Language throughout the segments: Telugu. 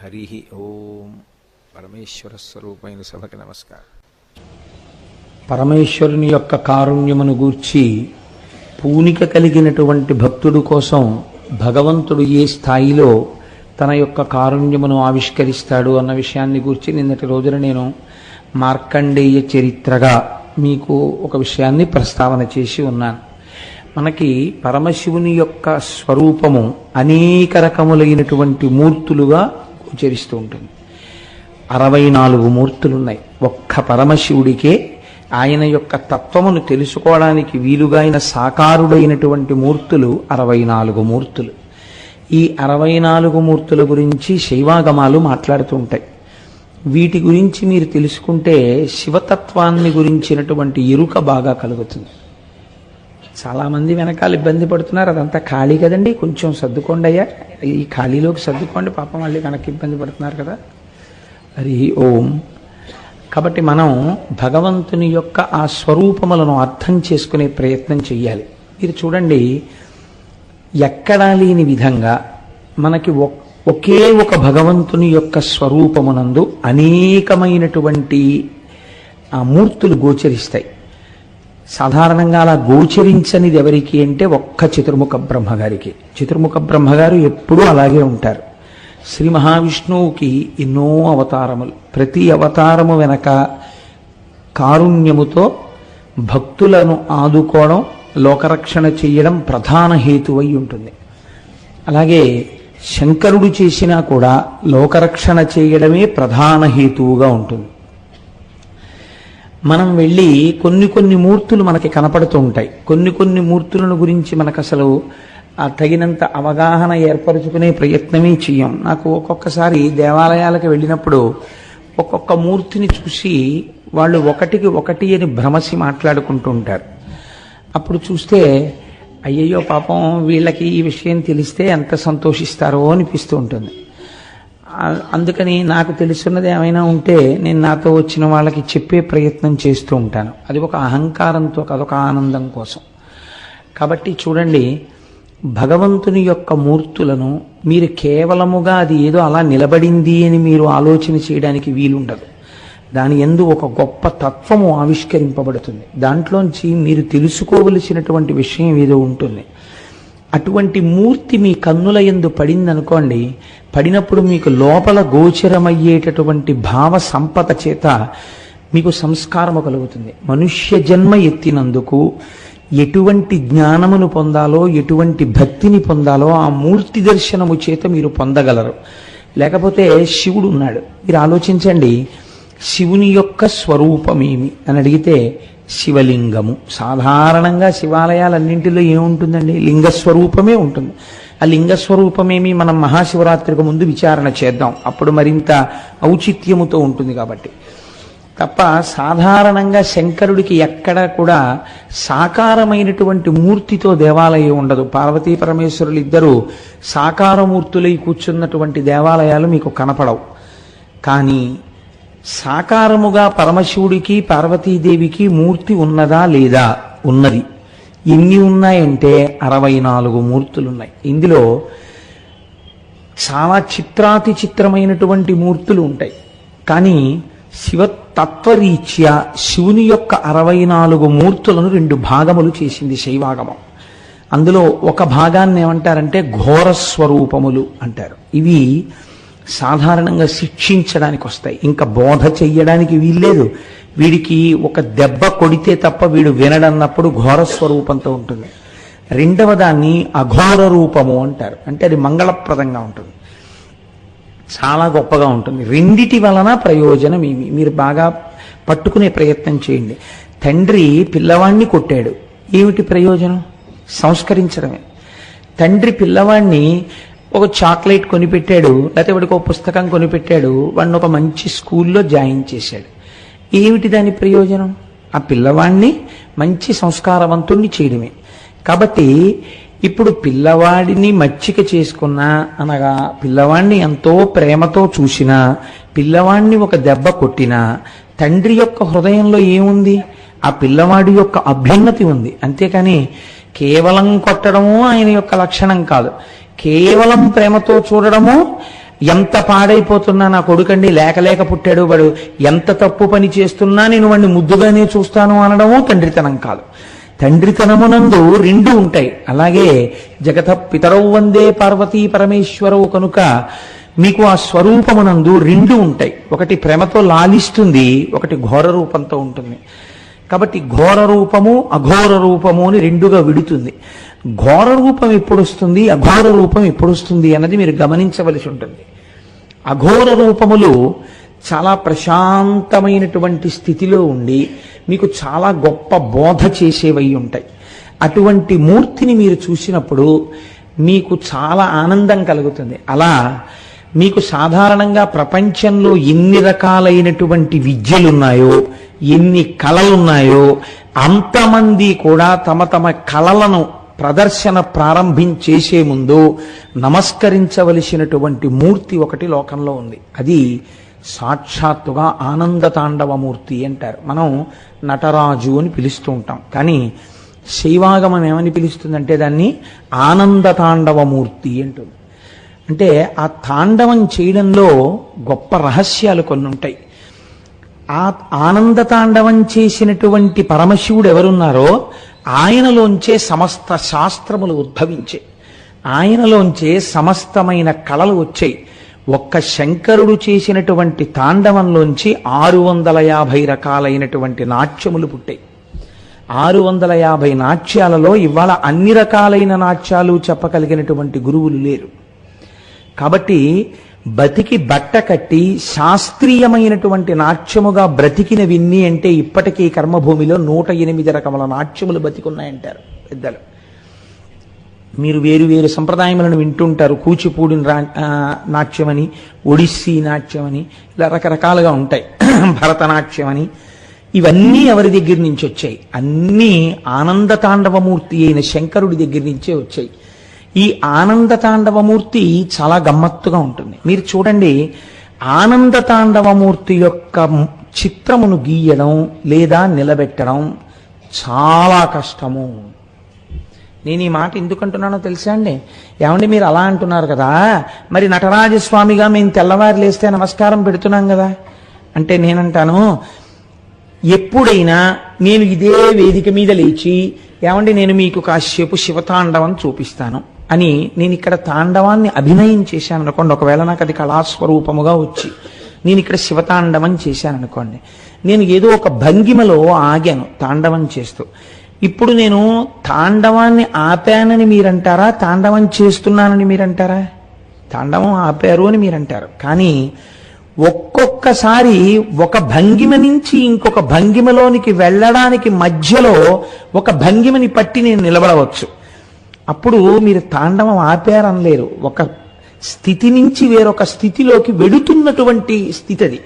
హరి ఓం. పరమేశ్వర స్వరూపమైన సభకి నమస్కారం. పరమేశ్వరుని యొక్క కారుణ్యమును గూర్చి పూనిక కలిగినటువంటి భక్తుడు కోసం భగవంతుడు ఏ స్థాయిలో తన యొక్క కారుణ్యమును ఆవిష్కరిస్తాడు అన్న విషయాన్ని గూర్చి నిన్నటి రోజున నేను మార్కండేయ చరిత్రగా మీకు ఒక విషయాన్ని ప్రస్తావన చేసి ఉన్నాను. మనకి పరమశివుని యొక్క స్వరూపము అనేక రకములైనటువంటి మూర్తులుగా గోచరిస్తూ ఉంటుంది. 64 మూర్తులున్నాయి. ఒక్క పరమశివుడికే ఆయన యొక్క తత్వమును తెలుసుకోవడానికి వీలుగా ఆయన సాకారుడైనటువంటి మూర్తులు 64 మూర్తులు. ఈ 64 మూర్తుల గురించి శైవాగమాలు మాట్లాడుతూ ఉంటాయి. వీటి గురించి మీరు తెలుసుకుంటే శివతత్వాన్ని గురించినటువంటి ఎరుక బాగా కలుగుతుంది. చాలామంది వెనకాల ఇబ్బంది పడుతున్నారు, అదంతా ఖాళీ కదండి, కొంచెం సర్దుకోండి అయ్యా, ఈ ఖాళీలోకి సర్దుకోండి, పాపం మళ్ళీ వెనక్కి ఇబ్బంది పడుతున్నారు కదా. హరి ఓం. కాబట్టి మనం భగవంతుని యొక్క ఆ స్వరూపములను అర్థం చేసుకునే ప్రయత్నం చెయ్యాలి. మీరు చూడండి, ఎక్కడా లేని విధంగా మనకి ఒకే ఒక భగవంతుని యొక్క స్వరూపమునందు అనేకమైనటువంటి ఆ మూర్తులు గోచరిస్తాయి. సాధారణంగా అలా గోచరించనిది ఎవరికి అంటే ఒక్క చతుర్ముఖ బ్రహ్మగారికి. చతుర్ముఖ బ్రహ్మగారు ఎప్పుడూ అలాగే ఉంటారు. శ్రీ మహావిష్ణువుకి ఎన్నో అవతారములు, ప్రతి అవతారము వెనక కారుణ్యముతో భక్తులను ఆదుకోవడం, లోకరక్షణ చేయడం ప్రధాన హేతువై ఉంటుంది. అలాగే శంకరుడు చేసినా కూడా లోకరక్షణ చేయడమే ప్రధాన హేతువుగా ఉంటుంది. మనం వెళ్ళి కొన్ని మూర్తులు మనకి కనపడుతూ ఉంటాయి. కొన్ని మూర్తులను గురించి మనకు అసలు తగినంత అవగాహన ఏర్పరచుకునే ప్రయత్నమే చెయ్యం. నాకు ఒక్కొక్కసారి దేవాలయాలకు వెళ్ళినప్పుడు ఒక్కొక్క మూర్తిని చూసి వాళ్ళు ఒకటికి ఒకటి అని భ్రమసి మాట్లాడుకుంటూ ఉంటారు. అప్పుడు చూస్తే అయ్యయ్యో పాపం వీళ్ళకి ఈ విషయం తెలిస్తే ఎంత సంతోషిస్తారో అనిపిస్తూ ఉంటుంది. అందుకని నాకు తెలుసున్నది ఏమైనా ఉంటే నేను నాతో వచ్చిన వాళ్ళకి చెప్పే ప్రయత్నం చేస్తూ ఉంటాను. అది ఒక అహంకారంతో, అదొక ఆనందం కోసం. కాబట్టి చూడండి, భగవంతుని యొక్క మూర్తులను మీరు కేవలముగా అది ఏదో అలా నిలబడింది అని మీరు ఆలోచన చేయడానికి వీలుండదు. దాని యందు ఒక గొప్ప తత్వము ఆవిష్కరింపబడుతుంది. దాంట్లోంచి మీరు తెలుసుకోవలసినటువంటి విషయం ఏదో ఉంటుంది. అటువంటి మూర్తి మీ కన్నుల యందు పడిందనుకోండి, పడినప్పుడు మీకు లోపల గోచరమయ్యేటటువంటి భావ సంపద చేత మీకు సంస్కారము కలుగుతుంది. మనుష్య జన్మ ఎత్తినందుకు ఎటువంటి జ్ఞానమును పొందాలో, ఎటువంటి భక్తిని పొందాలో ఆ మూర్తి దర్శనము చేత మీరు పొందగలరు. లేకపోతే శివుడు ఉన్నాడు, మీరు ఆలోచించండి, శివుని యొక్క స్వరూపమేమి అని అడిగితే శివలింగము. సాధారణంగా శివాలయాలన్నింటిలో ఏముంటుందండి? లింగస్వరూపమే ఉంటుంది. ఆ లింగస్వరూపమేమి మనం మహాశివరాత్రికి ముందు విచారణ చేద్దాం, అప్పుడు మరింత ఔచిత్యముతో ఉంటుంది. కాబట్టి తప్ప సాధారణంగా శంకరుడికి ఎక్కడ కూడా సాకారమైనటువంటి మూర్తితో దేవాలయం ఉండదు. పార్వతీ పరమేశ్వరులు ఇద్దరు సాకారమూర్తులై కూర్చున్నటువంటి దేవాలయాలు మీకు కనపడవు. కానీ సాకారముగా పరమశివుడికి పార్వతీదేవికి మూర్తి ఉన్నదా లేదా? ఉన్నది. ఎన్ని ఉన్నాయంటే 64 మూర్తులున్నాయి. ఇందులో చాలా చిత్రాతి చిత్రమైనటువంటి మూర్తులు ఉంటాయి. కానీ శివతత్వరీత్యా శివుని యొక్క 64 మూర్తులను 2 భాగములు చేసింది శైవాగమం. అందులో ఒక భాగాన్ని ఏమంటారంటే ఘోరస్వరూపములు అంటారు. ఇవి సాధారణంగా శిక్షించడానికి వస్తాయి, ఇంకా బోధ చెయ్యడానికి వీల్లేదు. వీడికి ఒక దెబ్బ కొడితే తప్ప వీడు వినడన్నప్పుడు ఘోర స్వరూపంతో ఉంటుంది. రెండవ దాన్ని అఘోర రూపము అంటారు. అంటే అది మంగళప్రదంగా ఉంటుంది, చాలా గొప్పగా ఉంటుంది. రెండిటి వలన ప్రయోజనం ఏమి మీరు బాగా పట్టుకునే ప్రయత్నం చేయండి. తండ్రి పిల్లవాణ్ణి కొట్టాడు, ఏమిటి ప్రయోజనం? సంస్కరించడమే. తండ్రి పిల్లవాణ్ణి ఒక చాక్లెట్ కొనిపెట్టాడు, లేకపోతే వాడికి ఒక పుస్తకం కొనిపెట్టాడు, వాడిని ఒక మంచి స్కూల్లో జాయిన్ చేశాడు. ఏమిటి దాని ప్రయోజనం? ఆ పిల్లవాడిని మంచి సంస్కారవంతుణ్ణి చేయడమే. కాబట్టి ఇప్పుడు పిల్లవాడిని మచ్చిక చేసుకున్నా, అనగా పిల్లవాడిని ఎంతో ప్రేమతో చూసినా, పిల్లవాడిని ఒక దెబ్బ కొట్టినా, తండ్రి యొక్క హృదయంలో ఏముంది? ఆ పిల్లవాడి యొక్క అభ్యున్నతి ఉంది. అంతేకాని కేవలం కొట్టడము ఆయన యొక్క లక్షణం కాదు. కేవలం ప్రేమతో చూడడము ఎంత పాడైపోతున్నా నా కొడుకండి లేక లేక పుట్టాడు, వాడు ఎంత తప్పు పని చేస్తున్నా నేను వాడిని ముద్దుగానే చూస్తాను అనడము తండ్రితనం కాదు. తండ్రితనమునందు రెండు ఉంటాయి. అలాగే జగత పితరౌ వందే పార్వతీ పరమేశ్వరవు కనుక మీకు ఆ స్వరూపమునందు రెండు ఉంటాయి. ఒకటి ప్రేమతో లాలిస్తుంది, ఒకటి ఘోర రూపంతో ఉంటుంది. కాబట్టి ఘోర రూపము అఘోర రూపము అని రెండుగా విడుతుంది. ఘోర రూపం ఎప్పుడు వస్తుంది, అఘోర రూపం ఎప్పుడు వస్తుంది అన్నది మీరు గమనించవలసి ఉంటుంది. అఘోర రూపములు చాలా ప్రశాంతమైనటువంటి స్థితిలో ఉండి మీకు చాలా గొప్ప బోధ చేసేవై ఉంటాయి. అటువంటి మూర్తిని మీరు చూసినప్పుడు మీకు చాలా ఆనందం కలుగుతుంది. అలా మీకు సాధారణంగా ప్రపంచంలో ఎన్ని రకాలైనటువంటి విద్యలున్నాయో, ఎన్ని కళలున్నాయో, అంతమంది కూడా తమ తమ కళలను ప్రదర్శన ప్రారంభించేసే ముందు నమస్కరించవలసినటువంటి మూర్తి ఒకటి లోకంలో ఉంది. అది సాక్షాత్తుగా ఆనంద తాండవమూర్తి అంటారు. మనం నటరాజు అని పిలుస్తూ ఉంటాం, కానీ శైవాగమం ఏమని పిలుస్తుందంటే దాన్ని ఆనంద తాండవమూర్తి అంటుంది. అంటే ఆ తాండవం చేయడంలో గొప్ప రహస్యాలు కొన్ని ఉంటాయి. ఆ ఆనంద తాండవం చేసినటువంటి పరమశివుడు ఎవరున్నారో ఆయనలోంచే సమస్త శాస్త్రములు ఉద్భవించే, ఆయనలోంచే సమస్తమైన కళలు వచ్చాయి. ఒక్క శంకరుడు చేసినటువంటి తాండవంలోంచి 650 రకాలైనటువంటి నాట్యములు పుట్టాయి. 650 నాట్యాలలో ఇవాళ అన్ని రకాలైన నాట్యాలు చెప్పగలిగినటువంటి గురువులు లేరు. కాబట్టి బతికి బట్ట కట్టి శాస్త్రీయమైనటువంటి నాట్యముగా బ్రతికిన విన్ని అంటే ఇప్పటికీ కర్మభూమిలో 108 రకముల నాట్యములు బతికున్నాయంటారు పెద్దలు. మీరు వేరు వేరు సంప్రదాయములను వింటుంటారు. కూచిపూడి నాట్యమని, ఒడిస్సీ నాట్యమని, ఇలా రకరకాలుగా ఉంటాయి. భరతనాట్యమని. ఇవన్నీ ఎవరి దగ్గర నుంచి వచ్చాయి? అన్నీ ఆనంద తాండవమూర్తి అయిన శంకరుడి దగ్గర నుంచే వచ్చాయి. ఈ ఆనంద తాండవమూర్తి చాలా గమ్మత్తుగా ఉంటుంది. మీరు చూడండి, ఆనంద తాండవమూర్తి యొక్క చిత్రమును గీయడం లేదా నిలబెట్టడం చాలా కష్టము. నేను ఈ మాట ఎందుకంటున్నానో తెలుసా అండి? ఏమండి మీరు అలా అంటున్నారు కదా, మరి నటరాజస్వామిగా మేము తెల్లవారు లేస్తే నమస్కారం పెడుతున్నాం కదా అంటే నేనంటాను, ఎప్పుడైనా నేను ఇదే వేదిక మీద లేచి ఏమండి నేను మీకు కాసేపు శివతాండవం చూపిస్తాను అని నేను ఇక్కడ తాండవాన్ని అభినయం చేశాను అనుకోండి, ఒకవేళ నాకు అది కళాస్వరూపముగా వచ్చి నేను ఇక్కడ శివతాండవం చేశాను అనుకోండి, నేను ఏదో ఒక భంగిమలో ఆగాను తాండవం చేస్తూ. ఇప్పుడు నేను తాండవాన్ని ఆపానని మీరంటారా, తాండవం చేస్తున్నానని మీరంటారా? తాండవం ఆపారు అని మీరంటారు. కానీ ఒక్కొక్కసారి ఒక భంగిమ నుంచి ఇంకొక భంగిమలోనికి వెళ్ళడానికి మధ్యలో ఒక భంగిమని పట్టి నేను నిలబడవచ్చు. అప్పుడు మీరు తాండవం ఆపారనలేరు. ఒక స్థితి నుంచి వేరొక స్థితిలోకి వెడుతున్నటువంటి స్థితి అది.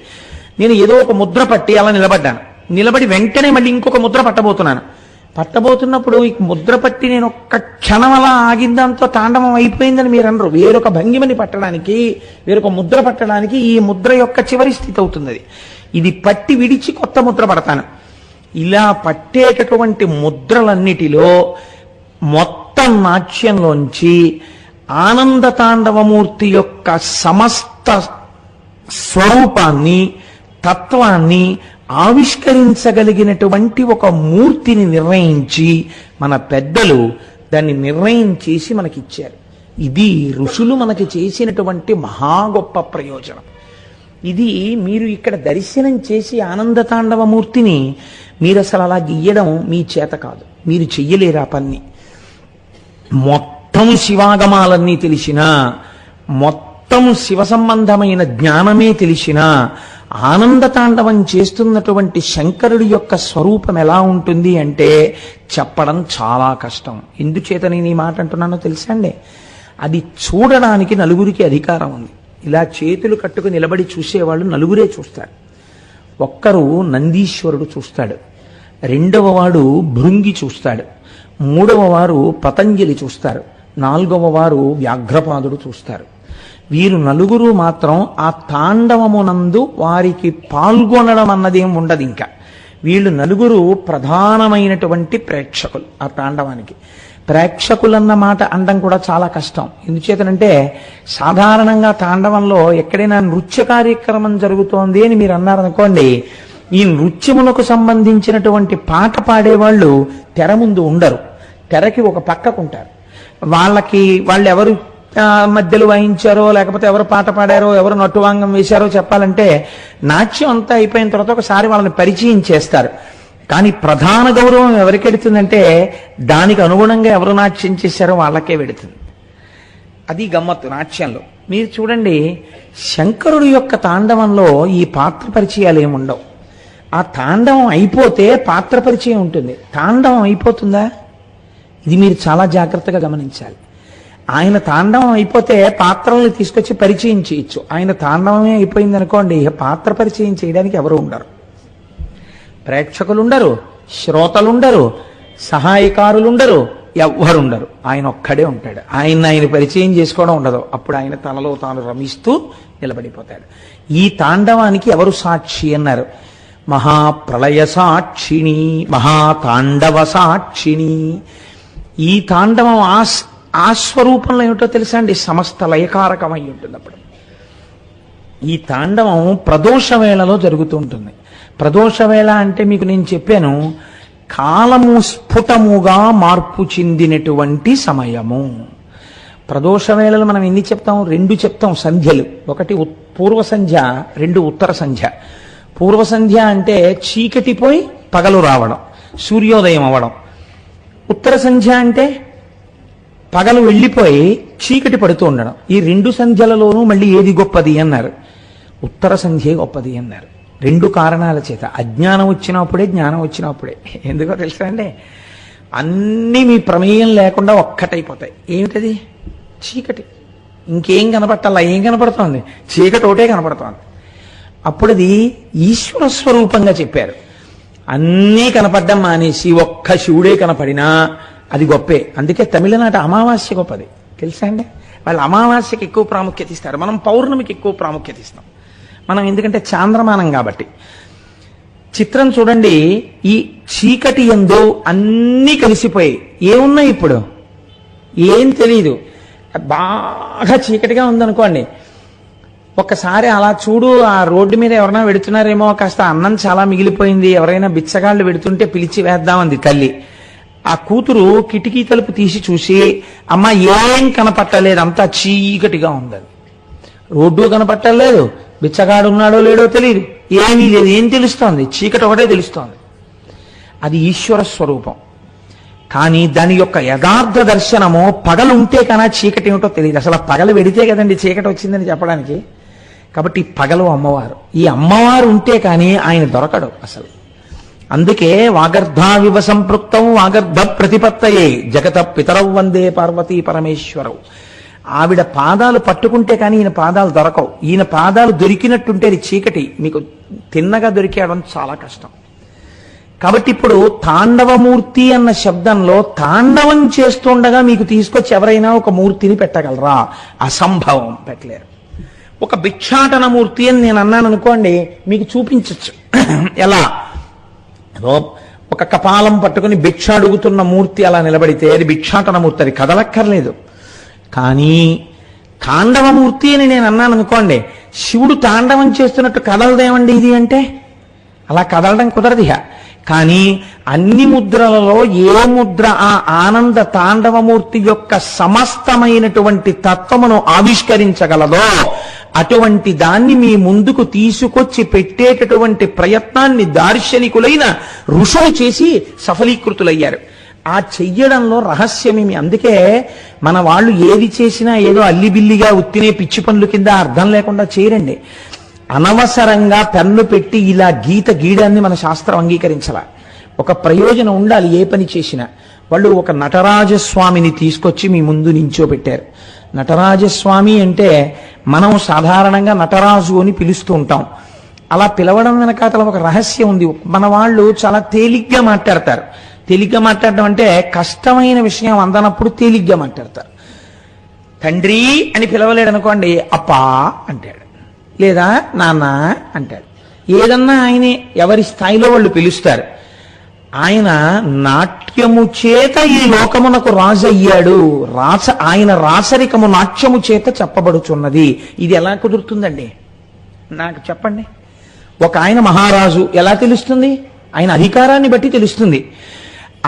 నేను ఏదో ఒక ముద్ర పట్టి అలా నిలబడ్డాను. నిలబడి వెంటనే మళ్ళీ ఇంకొక ముద్ర పట్టబోతున్నప్పుడు ఈ ముద్ర పట్టి నేను ఒక్క క్షణం అలా ఆగిందాంతో తాండవం అయిపోయిందని మీరు అనరు. వేరొక భంగిమని పట్టడానికి, వేరొక ముద్ర పట్టడానికి ఈ ముద్ర యొక్క చివరి స్థితి అవుతుంది. ఇది పట్టి విడిచి కొత్త ముద్ర పడతాను. ఇలా పట్టేటటువంటి ముద్రలన్నిటిలో మొత్తం నాట్యంలోంచి ఆనంద తాండవమూర్తి యొక్క సమస్త స్వరూపాన్ని, తత్వాన్ని ఆవిష్కరించగలిగినటువంటి ఒక మూర్తిని నిర్ణయించి మన పెద్దలు దాన్ని నిర్ణయం చేసి మనకిచ్చారు. ఇది ఋషులు మనకి చేసినటువంటి మహా గొప్ప ప్రయోజనం. ఇది మీరు ఇక్కడ దర్శనం చేసి ఆనంద తాండవమూర్తిని మీరు అసలు అలా గీయడం మీ చేత కాదు, మీరు చెయ్యలేరు ఆ పని. మొత్తం శివాగమాలన్నీ తెలిసినా, మొత్తం శివ సంబంధమైన జ్ఞానమే తెలిసినా ఆనంద తాండవం చేస్తున్నటువంటి శంకరుడి యొక్క స్వరూపం ఎలా ఉంటుంది అంటే చెప్పడం చాలా కష్టం. ఎందుచేత నేను ఈ మాట అంటున్నానో తెలుసా అండి? అది చూడడానికి నలుగురికి అధికారం ఉంది. ఇలా చేతులు కట్టుకు నిలబడి చూసేవాళ్ళు నలుగురే చూస్తారు. ఒక్కరు నందీశ్వరుడు చూస్తాడు, రెండవ వాడు భృంగి చూస్తాడు, మూడవ వారు పతంజలి చూస్తారు, నాలుగవ వారు వ్యాఘ్రపాదుడు చూస్తారు. వీరు నలుగురు మాత్రం ఆ తాండవమునందు వారికి పాల్గొనడం అన్నదేం ఉండదు. ఇంకా వీళ్ళు నలుగురు ప్రధానమైనటువంటి ప్రేక్షకులు ఆ తాండవానికి. ప్రేక్షకులన్న మాట అనడం కూడా చాలా కష్టం. ఎందుచేతనంటే సాధారణంగా తాండవంలో ఎక్కడైనా నృత్య కార్యక్రమం జరుగుతోంది అని మీరు అన్నారనుకోండి, ఈ నృత్యములకు సంబంధించినటువంటి పాట పాడేవాళ్ళు తెర ముందు ఉండరు, తెరకి ఒక పక్కకుంటారు. వాళ్ళు ఎవరు మధ్యలో వాయించారో, లేకపోతే ఎవరు పాట పాడారో, ఎవరు నటువాంగం వేశారో చెప్పాలంటే నాట్యం అంతా అయిపోయిన తర్వాత ఒకసారి వాళ్ళని పరిచయం చేస్తారు. కానీ ప్రధాన గౌరవం ఎవరికి వెడుతుందంటే దానికి అనుగుణంగా ఎవరు నాట్యం చేశారో వాళ్ళకే వెడుతుంది. అది గమ్మత్తు నాట్యంలో. మీరు చూడండి, శంకరుడు యొక్క తాండవంలో ఈ పాత్ర పరిచయాలు ఏముండవు. ఆ తాండవం అయిపోతే పాత్ర పరిచయం ఉంటుంది. తాండవం అయిపోతుందా? ఇది మీరు చాలా జాగ్రత్తగా గమనించాలి. ఆయన తాండవం అయిపోతే పాత్రల్ని తీసుకొచ్చి పరిచయం చేయొచ్చు. ఆయన తాండవమే అయిపోయింది అనుకోండి, పాత్ర పరిచయం చేయడానికి ఎవరు ఉండరు. ప్రేక్షకులుండరు, శ్రోతలుండరు, సహాయకారులుండరు, ఎవ్వరుండరు. ఆయన ఒక్కడే ఉంటాడు. ఆయన పరిచయం చేసుకోవడం ఉండదు. అప్పుడు ఆయన తనలో తాను రమిస్తూ నిలబడిపోతాడు. ఈ తాండవానికి ఎవరు సాక్షి అన్నారు? మహాప్రళయ సాక్షిణి, మహాతాండవ సాక్షిణి. ఈ తాండవం ఆ స్వరూపంలో ఏమిటో తెలుసా అండి? సమస్త లయకారకమై ఉంటుంది. అప్పుడు ఈ తాండవం ప్రదోష వేళలో జరుగుతూ ఉంటుంది. ప్రదోష వేళ అంటే మీకు నేను చెప్పాను, కాలము స్ఫుటముగా మార్పు చెందినటువంటి సమయము. ప్రదోష వేళలు మనం ఎన్ని చెప్తాం? 2 చెప్తాం సంధ్యలు. ఒకటి పూర్వ సంధ్య, 2 ఉత్తర సంధ్య. పూర్వ సంధ్య అంటే చీకటి పోయి పగలు రావడం, సూర్యోదయం అవ్వడం. ఉత్తర సంధ్య అంటే పగలు వెళ్ళిపోయి చీకటి పడుతూ ఉండడం. ఈ 2 సంధ్యలలోనూ మళ్ళీ ఏది గొప్పది అన్నారు? ఉత్తర సంధ్యే గొప్పది అన్నారు. 2 కారణాల చేత. అజ్ఞానం వచ్చినప్పుడే, జ్ఞానం వచ్చినప్పుడే. ఎందుకో తెలుసా అండి? అన్నీ మీ ప్రమేయం లేకుండా ఒక్కటైపోతాయి. ఏమిటది? చీకటి. ఇంకేం కనపట్టాలా? ఏం కనపడుతోంది? చీకటి ఒకటే కనపడుతోంది. అప్పుడు అది ఈశ్వర స్వరూపంగా చెప్పారు. అన్నీ కనపడ్డం మానేసి ఒక్క శివుడే కనపడినా అది గొప్పే. అందుకే తమిళనాట అమావాస్య గొప్పది తెలుసా అండి? వాళ్ళు అమావాస్యకి ఎక్కువ ప్రాముఖ్యత ఇస్తారు, మనం పౌర్ణమికి ఎక్కువ ప్రాముఖ్యత ఇస్తాం. మనం ఎందుకంటే చాంద్రమానం కాబట్టి. చిత్రం చూడండి, ఈ చీకటి యందు అన్నీ కలిసిపోయి ఏమున్నాయి? ఇప్పుడు ఏం తెలీదు. బాగా చీకటిగా ఉందనుకోండి, ఒక్కసారి అలా చూడు, ఆ రోడ్డు మీద ఎవరైనా వెడుతున్నారేమో, కాస్త అన్నం చాలా మిగిలిపోయింది, ఎవరైనా బిచ్చగాళ్ళు వెడుతుంటే పిలిచి వేద్దామంది తల్లి. ఆ కూతురు కిటికీ తలుపు తీసి చూసి, అమ్మ ఏం కనపట్టలేదు, అంతా చీకటిగా ఉంది. రోడ్డు కనపట్టలేదు, బిచ్చగాడు ఉన్నాడో లేడో తెలియదు, ఏమీ లేదు. ఏం తెలుస్తోంది? చీకటి ఒకటే తెలుస్తోంది. అది ఈశ్వర స్వరూపం. కానీ దాని యొక్క యథార్థ దర్శనము పగలుంటే కన్నా చీకటి ఏమిటో తెలియదు. అసలు పగలు వెడితే కదండి చీకటి వచ్చిందని చెప్పడానికి. కాబట్టి పగలు అమ్మవారు. ఈ అమ్మవారు ఉంటే కానీ ఆయన దొరకడు అసలు. అందుకే వాగర్ధావివ సంపృక్తం వాగర్ధ ప్రతిపత్తయే జగత పితరౌ వందే పార్వతీ పరమేశ్వరవు. ఆవిడ పాదాలు పట్టుకుంటే కానీ ఈయన పాదాలు దొరకవు. ఈయన పాదాలు దొరికినట్టుంటే అది చీకటి, మీకు తిన్నగా దొరికేయడం చాలా కష్టం. కాబట్టి ఇప్పుడు తాండవమూర్తి అన్న శబ్దంలో తాండవం చేస్తుండగా మీకు తీసుకొచ్చి ఎవరైనా ఒక మూర్తిని పెట్టగలరా? అసంభవం, పెట్టలేరు. ఒక భిక్షాటన మూర్తి అని నేను అన్నాను అనుకోండి, మీకు చూపించచ్చు. ఎలా? ఒక కపాలం పట్టుకుని భిక్ష అడుగుతున్న మూర్తి అలా నిలబడితే అది భిక్షాటన మూర్తి, అది కదలక్కర్లేదు. కానీ తాండవమూర్తి అని నేను అన్నాను అనుకోండి, శివుడు తాండవం చేస్తున్నట్టు కదలదేమండి ఇది అంటే? అలా కదలడం కుదరదు. కానీ అన్ని ముద్రలలో ఏ ముద్ర ఆ ఆనంద తాండవమూర్తి యొక్క సమస్తమైనటువంటి తత్వమును ఆవిష్కరించగలదో అటువంటి దాన్ని మీ ముందుకు తీసుకొచ్చి పెట్టేటటువంటి ప్రయత్నాన్ని దార్శనికులైన ఋషులు చేసి సఫలీకృతులయ్యారు. ఆ చెయ్యడంలో రహస్యమేమి. అందుకే మన వాళ్ళు ఏది చేసినా ఏదో అల్లిబిల్లిగా ఉత్తినే పిచ్చి పనుల కింద అర్థం లేకుండా చేయరండి. అనవసరంగా పెన్ను పెట్టి ఇలా గీత గీయడాన్ని మన శాస్త్రం అంగీకరించాల. ఒక ప్రయోజనం ఉండాలి ఏ పని చేసినా. వాళ్ళు ఒక నటరాజస్వామిని తీసుకొచ్చి మీ ముందు నించోబెట్టారు. నటరాజస్వామి అంటే మనం సాధారణంగా నటరాజు అని పిలుస్తూ ఉంటాం. అలా పిలవడం వెనకాతల ఒక రహస్యం ఉంది. మన వాళ్ళు చాలా తేలిగ్గా మాట్లాడతారు. తేలిగ్గా మాట్లాడడం అంటే కష్టమైన విషయం అందనప్పుడు తేలిగ్గా మాట్లాడతారు. తండ్రి అని పిలవలేడు అనుకోండి, అప్పా అంటాడు, లేదా నాన్న అంటాడు. ఏదన్నా ఆయనే, ఎవరి స్థాయిలో వాళ్ళు పిలుస్తారు. ఆయన నాట్యము చేత ఈ లోకమునకు రాజు అయ్యాడు. ఆయన రాసరికము నాట్యము చేత చెప్పబడుచున్నది. ఇది ఎలా కుదురుతుందండి? నాకు చెప్పండి. ఒక ఆయన మహారాజు ఎలా తెలుస్తుంది? ఆయన అధికారాన్ని బట్టి తెలుస్తుంది.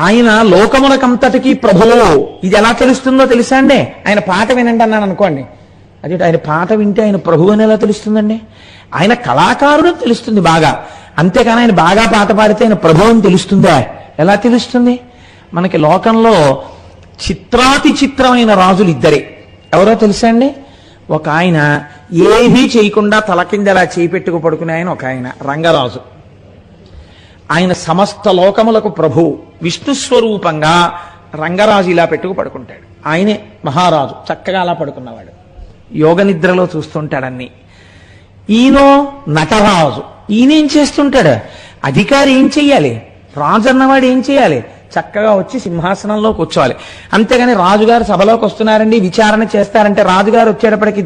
ఆయన లోకమునకంతటికీ ప్రభువు, ఇది ఎలా తెలుస్తుందో తెలుసా అండి? ఆయన పాట వినండి అన్నాను అనుకోండి, అదే ఆయన పాట వింటే ఆయన ప్రభు అని ఎలా తెలుస్తుందండి? ఆయన కళాకారుడు తెలుస్తుంది బాగా, అంతేకాని ఆయన బాగా పాట పాడితే ఆయన ప్రభు అని తెలుస్తుందా? ఎలా తెలుస్తుంది? మనకి లోకంలో చిత్రాతి చిత్రమైన రాజులు ఇద్దరే. ఎవరో తెలుసా అండి? ఒక ఆయన ఏమీ చేయకుండా తల కింద అలా చేయి పెట్టుకు పడుకునే ఆయన ఒక ఆయన రంగరాజు. ఆయన సమస్త లోకములకు ప్రభువు, విష్ణు స్వరూపంగా రంగరాజు ఇలా పెట్టుకు పడుకుంటాడు. ఆయనే మహారాజు, చక్కగా అలా పడుకున్నవాడు, యోగ నిద్రలో చూస్తుంటాడన్ని. ఈయనో నటరాజు, ఈయనేం చేస్తుంటాడు? అధికారి ఏం చెయ్యాలి? రాజు అన్నవాడు ఏం చేయాలి? చక్కగా వచ్చి సింహాసనంలో కూర్చోవాలి. అంతేగాని రాజుగారు సభలోకి వస్తున్నారండి, విచారణ చేస్తారంటే రాజుగారు వచ్చేటప్పటికి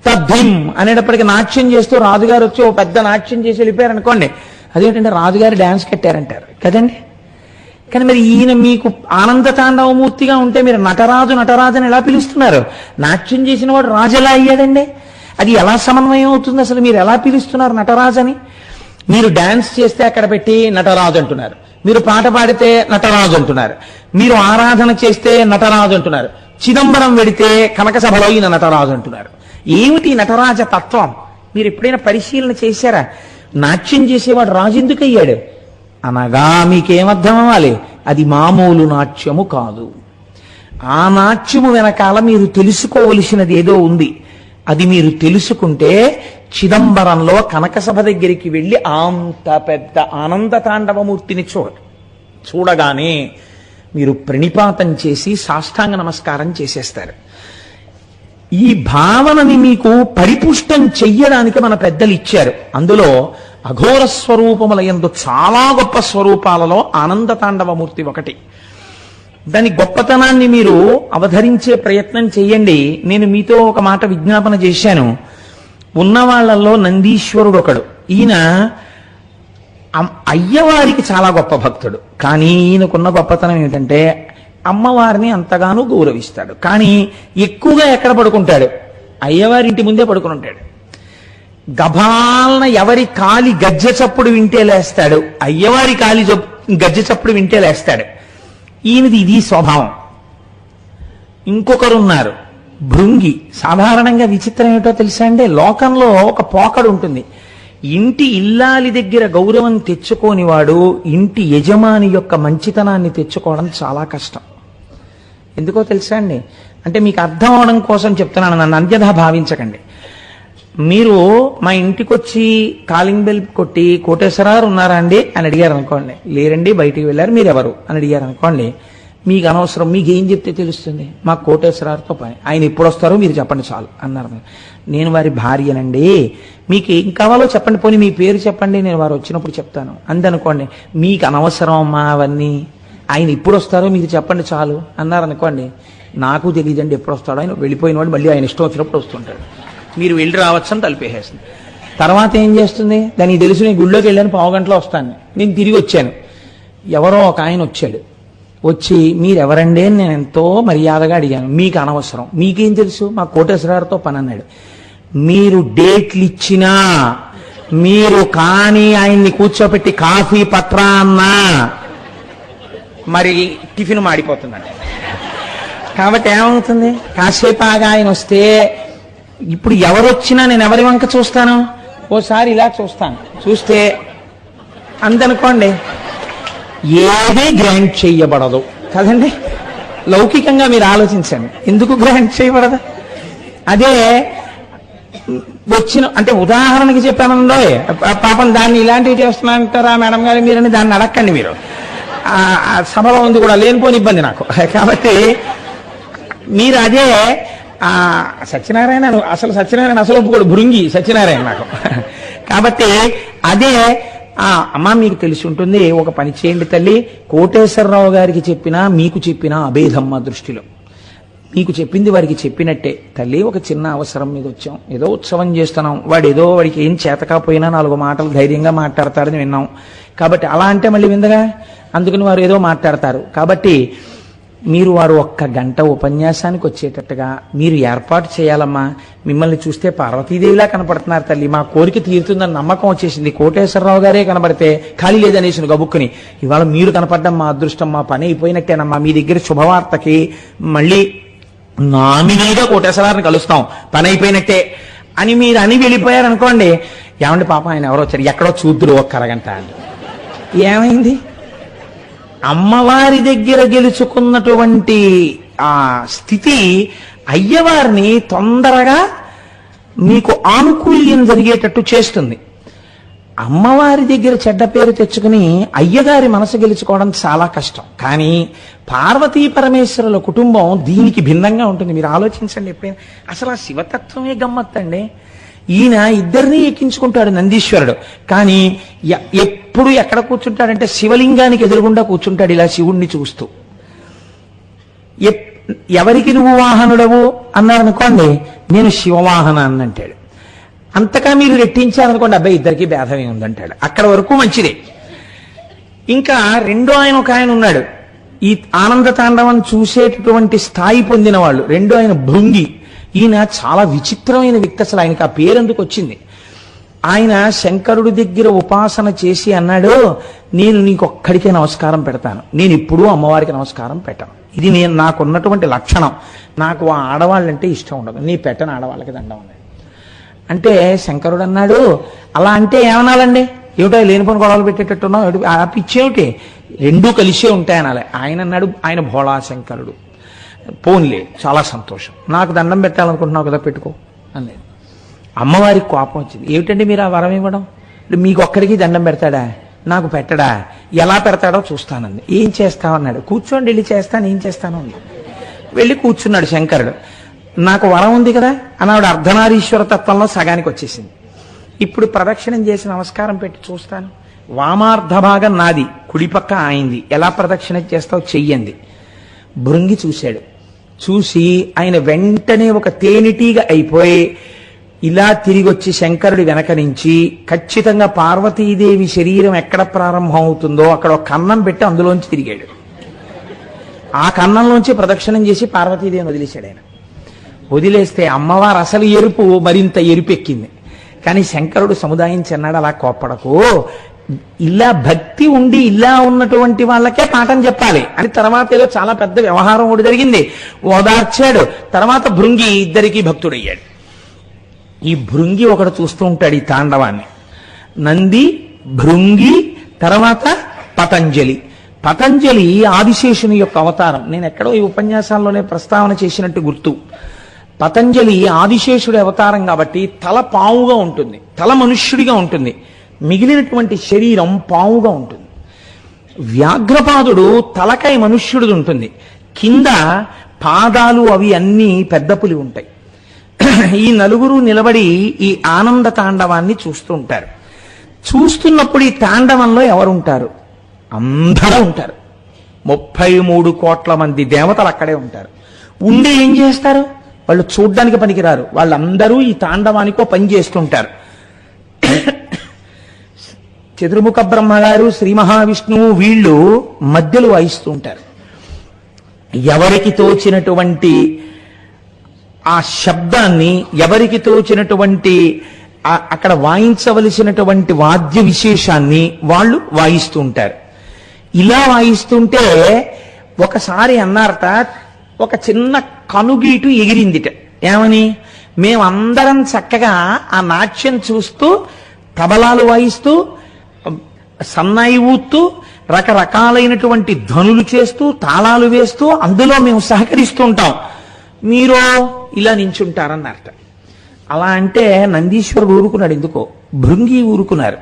తద్ధిం అనేటప్పటికి నాట్యం చేస్తూ రాజుగారు వచ్చి ఓ పెద్ద నాట్యం చేసి వెళ్ళిపోయారు అనుకోండి, అదేంటంటే రాజుగారు డాన్స్ కట్టారంటారు కదండి. కానీ మరి ఈయన మీకు ఆనంద తాండవమూర్తిగా ఉంటే మీరు నటరాజు నటరాజు అని ఎలా పిలుస్తున్నారు? నాట్యం చేసిన వాడు రాజు ఎలా అయ్యాడండి? అది ఎలా సమన్వయం అవుతుంది? అసలు మీరు ఎలా పిలుస్తున్నారు నటరాజు అని? మీరు డాన్స్ చేస్తే అక్కడ పెట్టి నటరాజు అంటున్నారు, మీరు పాట పాడితే నటరాజు అంటున్నారు, మీరు ఆరాధన చేస్తే నటరాజు అంటున్నారు, చిదంబరం వెడితే కనక సభలో ఈయన నటరాజు అంటున్నారు. ఏమిటి నటరాజ తత్వం? మీరు ఎప్పుడైనా పరిశీలన చేశారా? నాట్యం చేసేవాడు రాజు ఎందుకు అయ్యాడు అనగా మీకేమర్థం అవ్వాలి? అది మామూలు నాట్యము కాదు. ఆ నాట్యము వెనకాల మీరు తెలుసుకోవలసినది ఏదో ఉంది. అది మీరు తెలుసుకుంటే చిదంబరంలో కనకసభ దగ్గరికి వెళ్ళి అంత పెద్ద ఆనంద తాండవమూర్తిని చూడగానే మీరు ప్రణిపాతం చేసి సాష్టాంగ నమస్కారం చేసేస్తారు. ఈ భావనని మీకు పరిపుష్టం చెయ్యడానికి మన పెద్దలు ఇచ్చారు. అందులో అఘోర స్వరూపముల యందు చాలా గొప్ప స్వరూపాలలో ఆనంద తాండవమూర్తి ఒకటి. దాని గొప్పతనాన్ని మీరు అవధరించే ప్రయత్నం చెయ్యండి. నేను మీతో ఒక మాట విజ్ఞాపన చేశాను. ఉన్నవాళ్లలో నందీశ్వరుడు ఒకడు. ఈయన అయ్యవారికి చాలా గొప్ప భక్తుడు. కానీ ఈయనకున్న గొప్పతనం ఏమిటంటే అమ్మవారిని అంతగానూ గౌరవిస్తాడు. కానీ ఎక్కువగా ఎక్కడ పడుకుంటాడు? అయ్యవారి ఇంటి ముందే పడుకుని ఉంటాడు. గభాలన ఎవరి కాలి గజ్జె చప్పుడు వింటే లేస్తాడు, అయ్యవారి కాలి గజ్జె చప్పుడు వింటే లేస్తాడు. ఈయనది ఇది స్వభావం. ఇంకొకరున్నారు భృంగి. సాధారణంగా విచిత్రం ఏమిటో తెలుసా అండి? లోకంలో ఒక పోకడు ఉంటుంది. ఇంటి ఇల్లాలి దగ్గర గౌరవం తెచ్చుకోనివాడు ఇంటి యజమాని యొక్క మంచితనాన్ని తెచ్చుకోవడం చాలా కష్టం. ఎందుకో తెలుసా అండి? అంటే మీకు అర్థం అవడం కోసం చెప్తున్నాను, నన్ను అన్యథా భావించకండి. మీరు మా ఇంటికి వచ్చి కాలింగ్ బెల్ కొట్టి కోటేశ్వరారు ఉన్నారా అండి అని అడిగారు అనుకోండి, లేరండి బయటికి వెళ్ళారు, మీరెవరు అని అడిగారు అనుకోండి, మీకు అనవసరం, మీకు ఏం చెప్తే తెలుస్తుంది? మాకు కోటేశ్వరారితో పని, ఆయన ఎప్పుడు వస్తారో మీరు చెప్పండి చాలు అన్నారు. నేను వారి భార్యనండి, మీకు ఏం కావాలో చెప్పండి, పోనీ మీ పేరు చెప్పండి, నేను వారు వచ్చినప్పుడు చెప్తాను అందనుకోండి. మీకు అనవసరం అమ్మా అవన్నీ, ఆయన ఎప్పుడు వస్తారో మీరు చెప్పండి చాలు అన్నారు అనుకోండి. నాకు తెలియదండి ఎప్పుడు వస్తాడో, ఆయన వెళ్ళిపోయిన వాడు మళ్ళీ ఆయన ఇష్టం వచ్చినప్పుడు వస్తుంటాడు, మీరు వెళ్ళి రావచ్చని తలిపేసేస్తుంది. తర్వాత ఏం చేస్తుంది? దానికి తెలుసు నేను గుళ్ళోకి వెళ్ళాను, పావుగంటలో వస్తాను, నేను తిరిగి వచ్చాను. ఎవరో ఒక ఆయన వచ్చాడు, వచ్చి మీరెవరండి అని నేను ఎంతో మర్యాదగా అడిగాను. మీకు అనవసరం, మీకేం తెలుసు, మా కోటేశ్వరారితో పని అన్నాడు. మీరు డేట్లు ఇచ్చినా, మీరు కానీ ఆయన్ని కూర్చోపెట్టి కాఫీ పట్రా అన్నా మరి టిఫిన్ మాడిపోతుందండి. కాబట్టి ఏమవుతుంది? కాసేపు ఆగా ఆయన వస్తే, ఇప్పుడు ఎవరొచ్చినా నేను ఎవరి వంక చూస్తాను? ఓసారి ఇలా చూస్తాను, చూస్తే అందనుకోండి ఏది గ్రాంట్ చేయబడదు కదండి. లౌకికంగా మీరు ఆలోచించండి, ఎందుకు గ్రాంట్ చేయబడదు? అదే వచ్చిన అంటే ఉదాహరణకి చెప్పానండో, పాపం దాన్ని ఇలాంటివి చేస్తున్నారంటారా మేడం గారు మీరని దాన్ని అడక్కండి. మీరు సభలో ఉంది కూడా లేనిపోని ఇబ్బంది నాకు. కాబట్టి మీరు అదే సత్యనారాయణ అసలు ఒప్పుకోడు, భృంగి సత్యనారాయణ నాకు. కాబట్టి అదే అమ్మ మీకు తెలిసి ఉంటుంది, ఒక పని చేయండి తల్లి, కోటేశ్వరరావు గారికి చెప్పినా మీకు చెప్పినా అభేదం మా దృష్టిలో, మీకు చెప్పింది వారికి చెప్పినట్టే. తల్లి ఒక చిన్న అవసరం మీద వచ్చాం, ఏదో ఉత్సవం చేస్తున్నాం, వాడికి ఏం చేతకపోయినా 4 మాటలు ధైర్యంగా మాట్లాడతాడని విన్నాం, కాబట్టి అలా అంటే మళ్ళీ విందగా అందుకని వారు ఏదో మాట్లాడతారు. కాబట్టి మీరు వారు ఒక్క గంట ఉపన్యాసానికి వచ్చేటట్టుగా మీరు ఏర్పాటు చేయాలమ్మా. మిమ్మల్ని చూస్తే పార్వతీదేవిలా కనపడుతున్నారు తల్లి, మా కోరిక తీరుతుందని నమ్మకం వచ్చేసింది. కోటేశ్వరరావు గారే కనబడితే ఖాళీ లేదనేసి గబుక్కుని ఇవాళ మీరు కనపడ్డం మా అదృష్టం, మా పని అయిపోయినట్టేనమ్మా. మీ దగ్గర శుభవార్తకి మళ్ళీ నామినల్గా కోటేశ్వరాన్ని కలుస్తాం, పని అయిపోయినట్టే అని మీరు అని వెళ్ళిపోయారనుకోండి. ఏమండి పాపం ఆయన ఎవరో వచ్చారు, ఎక్కడో చూద్దురు ఒక్క అరగంట అండి. ఏమైంది? అమ్మవారి దగ్గర గెలుచుకున్నటువంటి ఆ స్థితి అయ్యవారిని తొందరగా మీకు ఆనుకూల్యం జరిగేటట్టు చేస్తుంది. అమ్మవారి దగ్గర చెడ్డ పేరు తెచ్చుకుని అయ్యగారి మనసు గెలుచుకోవడం చాలా కష్టం. కానీ పార్వతీ పరమేశ్వరుల కుటుంబం దీనికి భిన్నంగా ఉంటుంది. మీరు ఆలోచించండి ఎప్పుడైనా. అసలు ఆ శివతత్వమే గమ్మత్తండి. ఈయన ఇద్దరిని ఎక్కించుకుంటాడు నందీశ్వరుడు, కానీ ఎప్పుడు ఎక్కడ కూర్చుంటాడంటే శివలింగానికి ఎదురుగుండా కూర్చుంటాడు ఇలా శివుణ్ణి చూస్తూ. ఎవరికి నువ్వు వాహనుడవు అన్నారనుకోండి, నేను శివవాహన అన్నంటాడు. అంతగా మీరు రెట్టించారనుకోండి, అబ్బాయి ఇద్దరికి భేదమే ఉందంటాడు. అక్కడ వరకు మంచిదే. ఇంకా రెండో ఆయన ఒక ఆయన ఉన్నాడు, ఈ ఆనంద తాండవం చూసేటటువంటి స్థాయి పొందిన వాళ్ళు. రెండో ఆయన భృంగి. ఈయన చాలా విచిత్రమైన వ్యక్తి. అసలు ఆయనకి ఆ పేరెందుకు వచ్చింది? ఆయన శంకరుడి దగ్గర ఉపాసన చేసి అన్నాడు, నేను నీకొక్కడికే నమస్కారం పెడతాను, నేను ఇప్పుడు అమ్మవారికి నమస్కారం పెట్టను. ఇది నాకున్నటువంటి లక్షణం. నాకు ఆ ఆడవాళ్ళంటే ఇష్టం ఉండదు, నీ పెట్టని ఆడవాళ్ళకి దండం అన్నాడు. అంటే శంకరుడు అన్నాడు, అలా అంటే ఏమనాలండి? ఏమిటో లేనిపోని గొడవలు పెట్టేటట్టున్నావు, ఆ పిచ్చేమిటి, రెండూ కలిసే ఉంటాయి అనాలి. ఆయన అన్నాడు, ఆయన భోళా శంకరుడు, పోన్లే చాలా సంతోషం, నాకు దండం పెట్టాలనుకుంటున్నావు కదా పెట్టుకో అన్నాడు. అమ్మవారికి కోపం వచ్చింది. ఏమిటండి మీరు ఆ వరం ఇవ్వడం? మీకు ఒక్కడికి దండం పెడతాడా, నాకు పెట్టడా, ఎలా పెడతాడో చూస్తానంది. ఏం చేస్తావన్నాడు. కూర్చోండి వెళ్ళి చేస్తాను, ఏం చేస్తాను అంది. వెళ్ళి కూర్చున్నాడు శంకరుడు. నాకు వరం ఉంది కదా అని ఆవిడ అర్ధనారీశ్వర తత్వంలో సగానికి వచ్చేసింది. ఇప్పుడు ప్రదక్షిణం చేసి నమస్కారం పెట్టి చూస్తాను. వామార్ధ భాగం నాది, కుడిపక్క ఆయింది, ఎలా ప్రదక్షిణ చేస్తావు చెయ్యంది. భృంగి చూశాడు. చూసి ఆయన వెంటనే ఒక తేనెటీగ అయిపోయి ఇలా తిరిగి వచ్చి శంకరుడి వెనక నుంచి ఖచ్చితంగా పార్వతీదేవి శరీరం ఎక్కడ ప్రారంభం అవుతుందో అక్కడ ఒక కన్నం పెట్టి అందులోంచి తిరిగాడు. ఆ కన్నంలోంచి ప్రదక్షిణం చేసి పార్వతీదేవిని వదిలేశాడు ఆయన. వదిలేస్తే అమ్మవారు అసలు ఎరుపు మరింత ఎరుపెక్కింది. కానీ శంకరుడు సముదాయించన్నాడు, అలా కోప్పడకు, ఇలా భక్తి ఉండి ఇలా ఉన్నటువంటి వాళ్ళకే పాఠం చెప్పాలి అని. తర్వాత ఏదో చాలా పెద్ద వ్యవహారం ఒకటి జరిగింది, ఓదార్చాడు. తర్వాత భృంగి ఇద్దరికి భక్తుడయ్యాడు. ఈ భృంగి ఒకడు చూస్తూ ఉంటాడు ఈ తాండవాన్ని. నంది, భృంగి, తర్వాత పతంజలి. పతంజలి ఆదిశేషుని యొక్క అవతారం. నేను ఎక్కడో ఈ ఉపన్యాసాల్లోనే ప్రస్తావన చేసినట్టు గుర్తు. పతంజలి ఆదిశేషుడి అవతారం కాబట్టి తల పావుగా ఉంటుంది, తల మనుష్యుడిగా ఉంటుంది, మిగిలినటువంటి శరీరం పావుగా ఉంటుంది. వ్యాఘ్రపాదుడు తలకాయ మనుష్యుడిది ఉంటుంది, కింద పాదాలు అవి అన్నీ పెద్ద పులి ఉంటాయి. ఈ నలుగురు నిలబడి ఈ ఆనంద తాండవాన్ని చూస్తూ ఉంటారు. చూస్తున్నప్పుడు ఈ తాండవంలో ఎవరుంటారు? అందరూ ఉంటారు. 33 కోట్ల మంది దేవతలు అక్కడే ఉంటారు. ఉండి ఏం చేస్తారు? వాళ్ళు చూడ్డానికి పనికిరారు, వాళ్ళందరూ ఈ తాండవానికో పని చేస్తుంటారు. చతుర్ముఖ బ్రహ్మగారు, శ్రీ మహావిష్ణువు వీళ్ళు మధ్యలో వాయిస్తూ ఉంటారు. ఎవరికి తోచినటువంటి ఆ శబ్దాన్ని, ఎవరికి తోచినటువంటి అక్కడ వాయించవలసినటువంటి వాద్య విశేషాన్ని వాళ్ళు వాయిస్తూ ఉంటారు. ఇలా వాయిస్తుంటే ఒకసారి అన్నారట, ఒక చిన్న కనుగీటు ఎగిరిందిట. ఏమని? మేమందరం చక్కగా ఆ నాట్యం చూస్తూ, తబలాలు వాయిస్తూ, సన్నాయి ఊత్తూ, రకరకాలైనటువంటి ధ్వనులు చేస్తూ, తాళాలు వేస్తూ అందులో మేము సహకరిస్తూ ఉంటాం, మీరు ఇలా నించుంటారన్నారట. అలా అంటే నందీశ్వరుడు ఊరుకున్నాడు. ఎందుకో భృంగి ఊరుకున్నారు,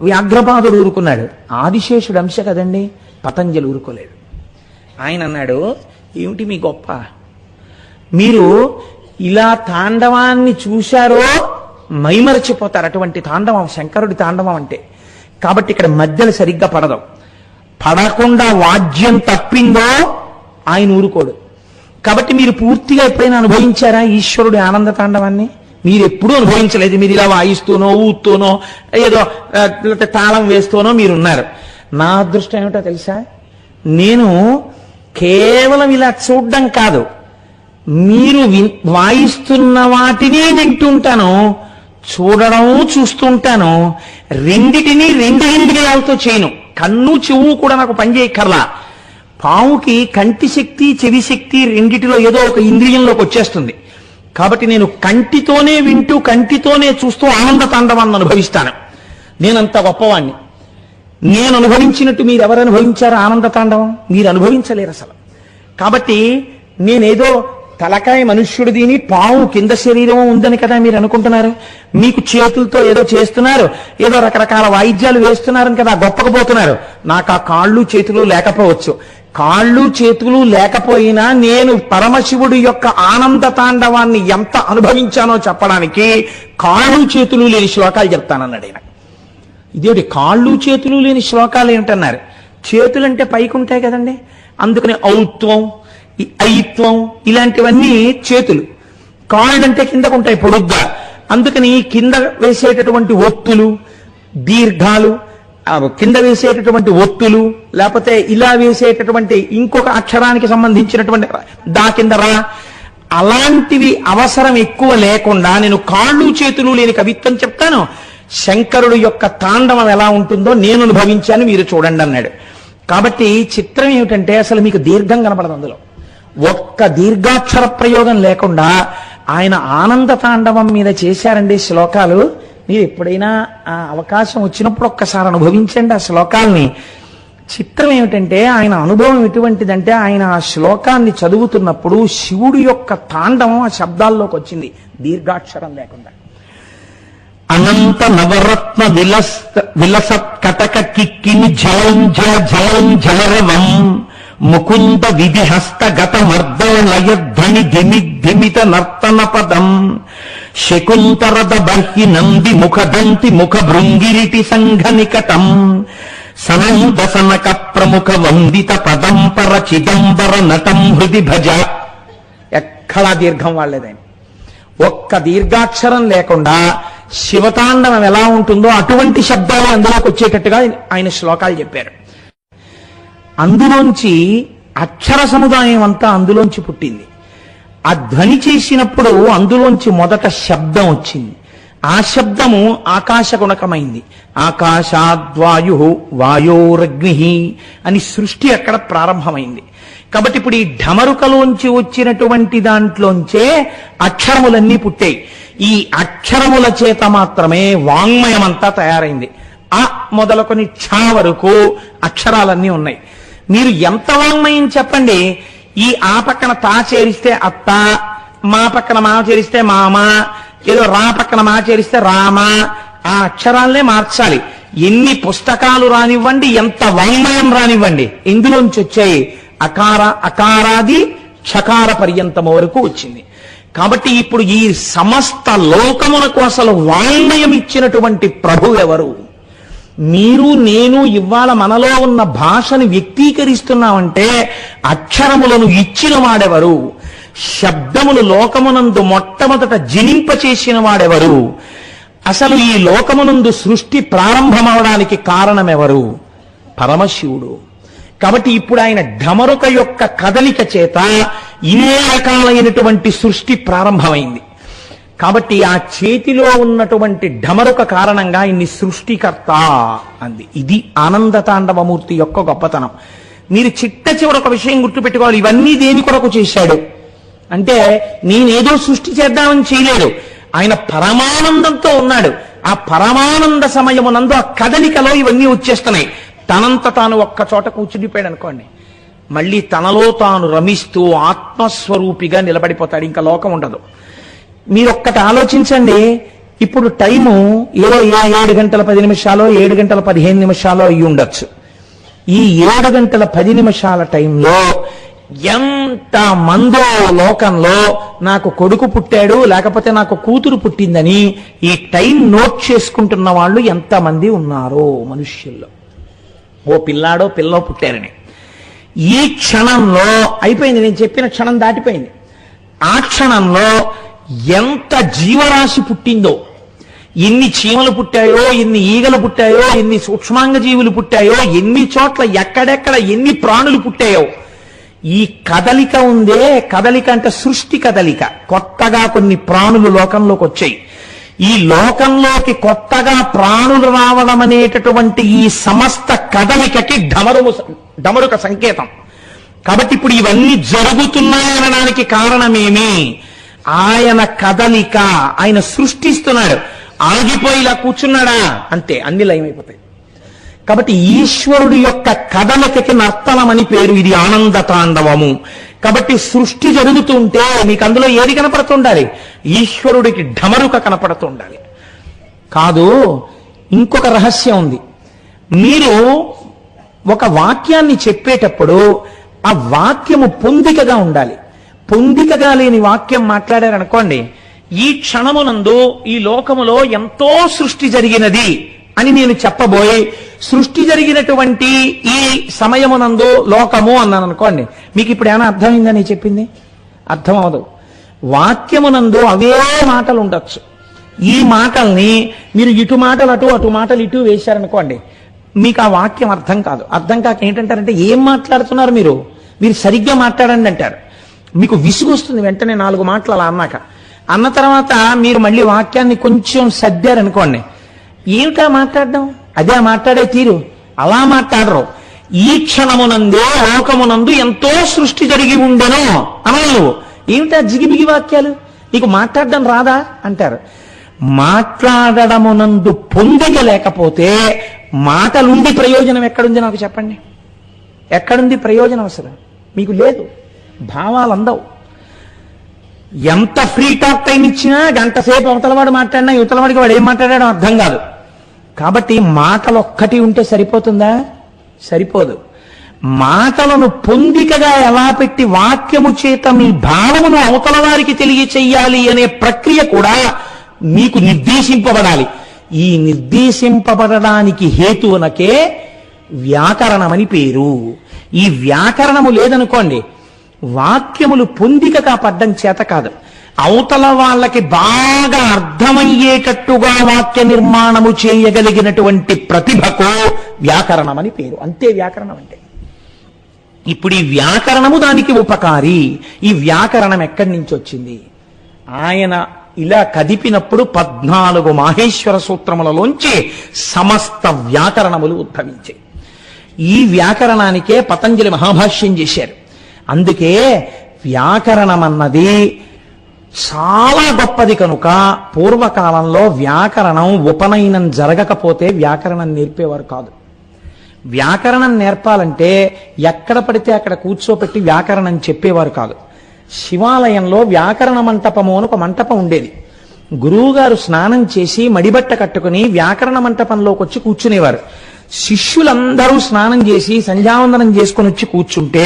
వ్యాఘ్రపాదుడు ఊరుకున్నాడు, ఆదిశేషుడు అంశ కదండి పతంజలి ఊరుకోలేడు. ఆయన అన్నాడు, ఏమిటి మీ గొప్ప, మీరు ఇలా తాండవాన్ని చూశారో మైమరచిపోతారు. అటువంటి తాండవం శంకరుడి తాండవం అంటే. కాబట్టి ఇక్కడ మధ్యలో సరిగ్గా పడదు. పడకుండా వాద్యం తప్పిందో ఆయన ఊరుకోడు. కాబట్టి మీరు పూర్తిగా ఎప్పుడైనా అనుభవించారా ఈశ్వరుడి ఆనంద తాండవాన్ని? మీరు ఎప్పుడూ అనుభవించలేదు. మీరు ఇలా వాయిస్తూనో ఊత్తూనో ఏదో తాళం వేస్తూనో మీరున్నారు. నా అదృష్టం ఏమిటో తెలుసా? నేను కేవలం ఇలా చూడడం కాదు, మీరు వాయిస్తున్న వాటినే వింటుంటాను, చూడడం చూస్తుంటాను. రెండిటినీ రెండు ఇంద్రియాలతో చేయను. కన్ను చెవు కూడా నాకు పనిచేయక్కర్లా. పావుకి కంటి శక్తి చెవి శక్తి రెండిటిలో ఏదో ఒక ఇంద్రియంలోకి వచ్చేస్తుంది. కాబట్టి నేను కంటితోనే వింటూ కంటితోనే చూస్తూ ఆనంద తాండవాన్ని అనుభవిస్తాను. నేనంత గొప్పవాణ్ణి. నేను అనుభవించినట్టు మీరు ఎవరు అనుభవించారు? ఆనంద తాండవం మీరు అనుభవించలేరు అసలు. కాబట్టి నేనేదో తలకాయ మనుష్యుడు దీని పావు కింద శరీరం ఉందని కదా మీరు అనుకుంటున్నారు. మీకు చేతులతో ఏదో చేస్తున్నారు, ఏదో రకరకాల వాయిద్యాలు వేస్తున్నారని కదా గొప్పకపోతున్నారు. నాకు ఆ కాళ్ళు చేతులు లేకపోవచ్చు. కాళ్ళు చేతులు లేకపోయినా నేను పరమశివుడి యొక్క ఆనంద తాండవాన్ని ఎంత అనుభవించానో చెప్పడానికి కాళ్ళు చేతులు లేని శ్లోకాలు చెప్తానన్నాడు ఆయన. ఇదేంటి కాళ్ళు చేతులు లేని శ్లోకాలు ఏమిటన్నారు? చేతులంటే పైకి ఉంటాయి కదండి, అందుకని ఔత్వం ఐత్వం ఇలాంటివన్నీ చేతులు. కాళ్ళంటే కిందకు ఉంటాయి పొడుగ్గా, అందుకని కింద వేసేటటువంటి ఒత్తులు దీర్ఘాలు, కింద వేసేటటువంటి ఒత్తులు, లేకపోతే ఇలా వేసేటటువంటి ఇంకొక అక్షరానికి సంబంధించినటువంటి దా కింద రా, అలాంటివి అవసరం ఎక్కువ లేకుండా నేను కాళ్ళు చేతులు లేని కవిత్వం చెప్తాను. శంకరుడు యొక్క తాండవం ఎలా ఉంటుందో నేను అనుభవించాను, మీరు చూడండి అన్నాడు. కాబట్టి చిత్రం ఏమిటంటే అసలు మీకు దీర్ఘం కనపడదు. అందులో ఒక్క దీర్ఘాక్షర ప్రయోగం లేకుండా ఆయన ఆనంద తాండవం మీద చేశారండి శ్లోకాలు. మీరు ఎప్పుడైనా ఆ అవకాశం వచ్చినప్పుడు ఒక్కసారి అనుభవించండి ఆ శ్లోకాల్ని. చిత్రం ఏమిటంటే ఆయన అనుభవం ఎటువంటిదంటే ఆయన ఆ శ్లోకాన్ని చదువుతున్నప్పుడు శివుడు యొక్క తాండవం ఆ శబ్దాల్లోకి వచ్చింది దీర్ఘాక్షరం లేకుండా. అనంత నవరత్న విలసత్ కటక కిక్కిని జలం జల జలం జలరవం ముకుంద విధిహస్త గత మర్దలయధ్వని ధిమిత నర్తన పదం శకుంతరద బర్హి నంది ముఖదంతి ముఖ భృంగిరిటి సంఘ నికటం సనంద సనక ప్రముఖ వందిత పదంపర చిదంబర నటం హృది భజ. ఎక్కడా దీర్ఘం వాడలేదని. ఒక్క దీర్ఘాక్షరం లేకుండా శివతాండవం ఎలా ఉంటుందో అటువంటి శబ్దాలు అందులోకి వచ్చేటట్టుగా ఆయన శ్లోకాలు చెప్పారు. అందులోంచి అక్షర సముదాయం అంతా అందులోంచి పుట్టింది. ఆ ధ్వని చేసినప్పుడు అందులోంచి మొదట శబ్దం వచ్చింది. ఆ శబ్దము ఆకాశగుణకమైంది. ఆకాశాద్వాయు వాయోరగ్ని అని సృష్టి అక్కడ ప్రారంభమైంది. కాబట్టి ఇప్పుడు ఈ ఢమరుకలోంచి వచ్చినటువంటి దాంట్లోంచే అక్షరములన్నీ పుట్టాయి. ఈ అక్షరముల చేత మాత్రమే వాంగ్మయం అంతా తయారైంది. ఆ మొదలుకొని ఛ వరకు అక్షరాలన్నీ ఉన్నాయి. మీరు ఎంత వాంగ్మయం చెప్పండి, ఈ ఆ పక్కన తా చేరిస్తే అత్త, మా పక్కన మా చేరిస్తే మామ, ఏదో రా పక్కన మా చేరిస్తే రామ, ఆ అక్షరాలనే మార్చాలి. ఎన్ని పుస్తకాలు రానివ్వండి, ఎంత వాంగ్మయం రానివ్వండి, ఇందులోంచి వచ్చాయి. అకారాది ఛకార పర్యంతము వరకు వచ్చింది. కాబట్టి ఇప్పుడు ఈ సమస్త లోకమునకు అసలు వాంగ్మయం ఇచ్చినటువంటి ప్రభు ఎవరు? మీరు నేను ఇవాళ మనలో ఉన్న భాషను వ్యక్తీకరిస్తున్నామంటే అక్షరములను ఇచ్చిన వాడెవరు? శబ్దములు లోకమునందు మొట్టమొదట జనింపచేసిన వాడెవరు? అసలు ఈ లోకమునందు సృష్టి ప్రారంభమవడానికి కారణమెవరు? పరమశివుడు. కాబట్టి ఇప్పుడు ఆయన ఢమరుక యొక్క కదలిక చేత ఇన్ని రకాలైనటువంటి సృష్టి ప్రారంభమైంది. కాబట్టి ఆ చేతిలో ఉన్నటువంటి ఢమరుక కారణంగా ఇన్ని సృష్టికర్త అంది. ఇది ఆనంద తాండవమూర్తి యొక్క గొప్పతనం. మీరు చిట్ట చివర ఒక విషయం గుర్తుపెట్టుకోవాలి. ఇవన్నీ దేని కొరకు చేశాడు అంటే నేనేదో సృష్టి చేద్దామని చేయలేడు. ఆయన పరమానందంతో ఉన్నాడు. ఆ పరమానంద సమయమునందు ఆ కదలికలో ఇవన్నీ వచ్చేస్తున్నాయి. తనంత తాను ఒక్క చోట కూర్చుండిపోయాడు అనుకోండి, మళ్ళీ తనలో తాను రమిస్తూ ఆత్మస్వరూపిగా నిలబడిపోతాడు. ఇంకా లోకం ఉండదు. మీరొక్కటి ఆలోచించండి. ఇప్పుడు టైము ఏదో 7 గంటల 10 నిమిషాలు 7 గంటల 15 నిమిషాలు అయ్యి ఉండొచ్చు. ఈ 7 గంటల 10 నిమిషాల టైంలో ఎంత మందో లోకంలో నాకు కొడుకు పుట్టాడు లేకపోతే నాకు కూతురు పుట్టిందని ఈ టైం నోట్ చేసుకుంటున్న వాళ్ళు ఎంతమంది ఉన్నారో మనుష్యుల్లో. ఓ పిల్లాడో పిల్లో పుట్టారని ఈ క్షణంలో అయిపోయింది. నేను చెప్పిన క్షణం దాటిపోయింది. ఆ క్షణంలో ఎంత జీవరాశి పుట్టిందో, ఎన్ని చీమలు పుట్టాయో, ఎన్ని ఈగలు పుట్టాయో, ఎన్ని సూక్ష్మాంగ జీవులు పుట్టాయో, ఎన్ని చోట్ల ఎక్కడెక్కడ ఎన్ని ప్రాణులు పుట్టాయో, ఈ కదలిక ఉందే, కదలిక అంటే సృష్టి కదలిక. కొత్తగా కొన్ని ప్రాణులు లోకంలోకి వచ్చాయి. ఈ లోకంలోకి కొత్తగా ప్రాణులు రావడం అనేటటువంటి ఈ సమస్త కదలికకి డమరుక సంకేతం. కాబట్టి ఇప్పుడు ఇవన్నీ జరుగుతున్నాయనడానికి కారణమేమి? ఆయన కదలిక. ఆయన సృష్టిస్తున్నాడు. ఆగిపోయి ఇలా కూర్చున్నాడా అంతే, అన్ని లయమైపోతాయి. కాబట్టి ఈశ్వరుడి యొక్క కదలికకి నర్తనమని పేరు. ఇది ఆనంద తాండవము. కాబట్టి సృష్టి జరుగుతుంటే మీకు అందులో ఏది కనపడుతుండాలి? ఈశ్వరుడికి ఢమరుక కనపడుతుండాలి. కాదు, ఇంకొక రహస్యం ఉంది. మీరు ఒక వాక్యాన్ని చెప్పేటప్పుడు ఆ వాక్యము పొందికగా ఉండాలి. పొందికగా లేని వాక్యం మాట్లాడారనుకోండి, ఈ క్షణమునందు ఈ లోకములో ఎంతో సృష్టి జరిగినది అని నేను చెప్పబోయి సృష్టి జరిగినటువంటి ఈ సమయమునందు లోకము అన్నాను అనుకోండి, మీకు ఇప్పుడు ఏమైనా అర్థమైందని చెప్పింది? అర్థం అవదు. వాక్యమునందు అవే మాటలు ఉండొచ్చు. ఈ మాటల్ని మీరు ఇటు మాటలు అటు, అటు మాటలు ఇటు వేశారనుకోండి, మీకు ఆ వాక్యం అర్థం కాదు. అర్థం కాక ఏంటంటారంటే, ఏం మాట్లాడుతున్నారు మీరు సరిగ్గా మాట్లాడండి అంటారు. మీకు విసుగు వస్తుంది వెంటనే 4 మాటలు అలా అన్నాక. అన్న తర్వాత మీరు మళ్ళీ వాక్యాన్ని కొంచెం సర్దారనుకోండి, ఏమిటా మాట్లాడడం, అదే మాట్లాడే తీరు, అలా మాట్లాడరు. ఈ క్షణమునందే లోకమునందు ఎంతో సృష్టి జరిగి ఉండెను అనాలి నువ్వు. ఏమిటా జిగిబిగి వాక్యాలు, నీకు మాట్లాడడం రాదా అంటారు. మాట్లాడడమునందు పొందిక లేకపోతే మాటలుండి ప్రయోజనం ఎక్కడుంది నాకు చెప్పండి? ఎక్కడుంది ప్రయోజనం? అసలు మీకు లేదు. భావాలు అందవు. ఎంత ఫ్రీ టాక్ టైం ఇచ్చినా గంట సేపు అవతలవాడు మాట్లాడినా యువతలవాడికి వాడు ఏం మాట్లాడాడో అర్థం కాదు. కాబట్టి మాటలు ఒక్కటి ఉంటే సరిపోతుందా? సరిపోదు. మాటలను పొందికగా ఎలా పెట్టి వాక్యము చేత మీ భావమును అవతల వారికి తెలియచెయ్యాలి అనే ప్రక్రియ కూడా మీకు నిర్దేశింపబడాలి. ఈ నిర్దేశింపబడడానికి హేతువునకే వ్యాకరణమని పేరు. ఈ వ్యాకరణము లేదనుకోండి, వాక్యములు పొందికగా పడ్డం చేత కాదు. అవతల వాళ్ళకి బాగా అర్థమయ్యేటట్టుగా వాక్య నిర్మాణము చేయగలిగినటువంటి ప్రతిభకు వ్యాకరణమని పేరు. అంతే వ్యాకరణం అంటే. ఇప్పుడు ఈ వ్యాకరణము దానికి ఉపకారి. ఈ వ్యాకరణం ఎక్కడి నుంచి వచ్చింది? ఆయన ఇలా కదిపినప్పుడు 14 మాహేశ్వర సూత్రములలోంచి సమస్త వ్యాకరణములు ఉద్భవించాయి. ఈ వ్యాకరణానికే పతంజలి మహాభాష్యం చేశారు. అందుకే వ్యాకరణం అన్నది చాలా గొప్పది కనుక పూర్వకాలంలో వ్యాకరణం ఉపనయనం జరగకపోతే వ్యాకరణం నేర్పేవారు కాదు. వ్యాకరణం నేర్పాలంటే ఎక్కడ పడితే అక్కడ కూర్చోపెట్టి వ్యాకరణం చెప్పేవారు కాదు. శివాలయంలో వ్యాకరణ మంటపము అని ఒక మంటపం ఉండేది. గురువుగారు స్నానం చేసి మడిబట్ట కట్టుకుని వ్యాకరణ మంటపంలోకి వచ్చి కూర్చునేవారు. శిష్యులందరూ స్నానం చేసి సంధ్యావందనం చేసుకుని వచ్చి కూర్చుంటే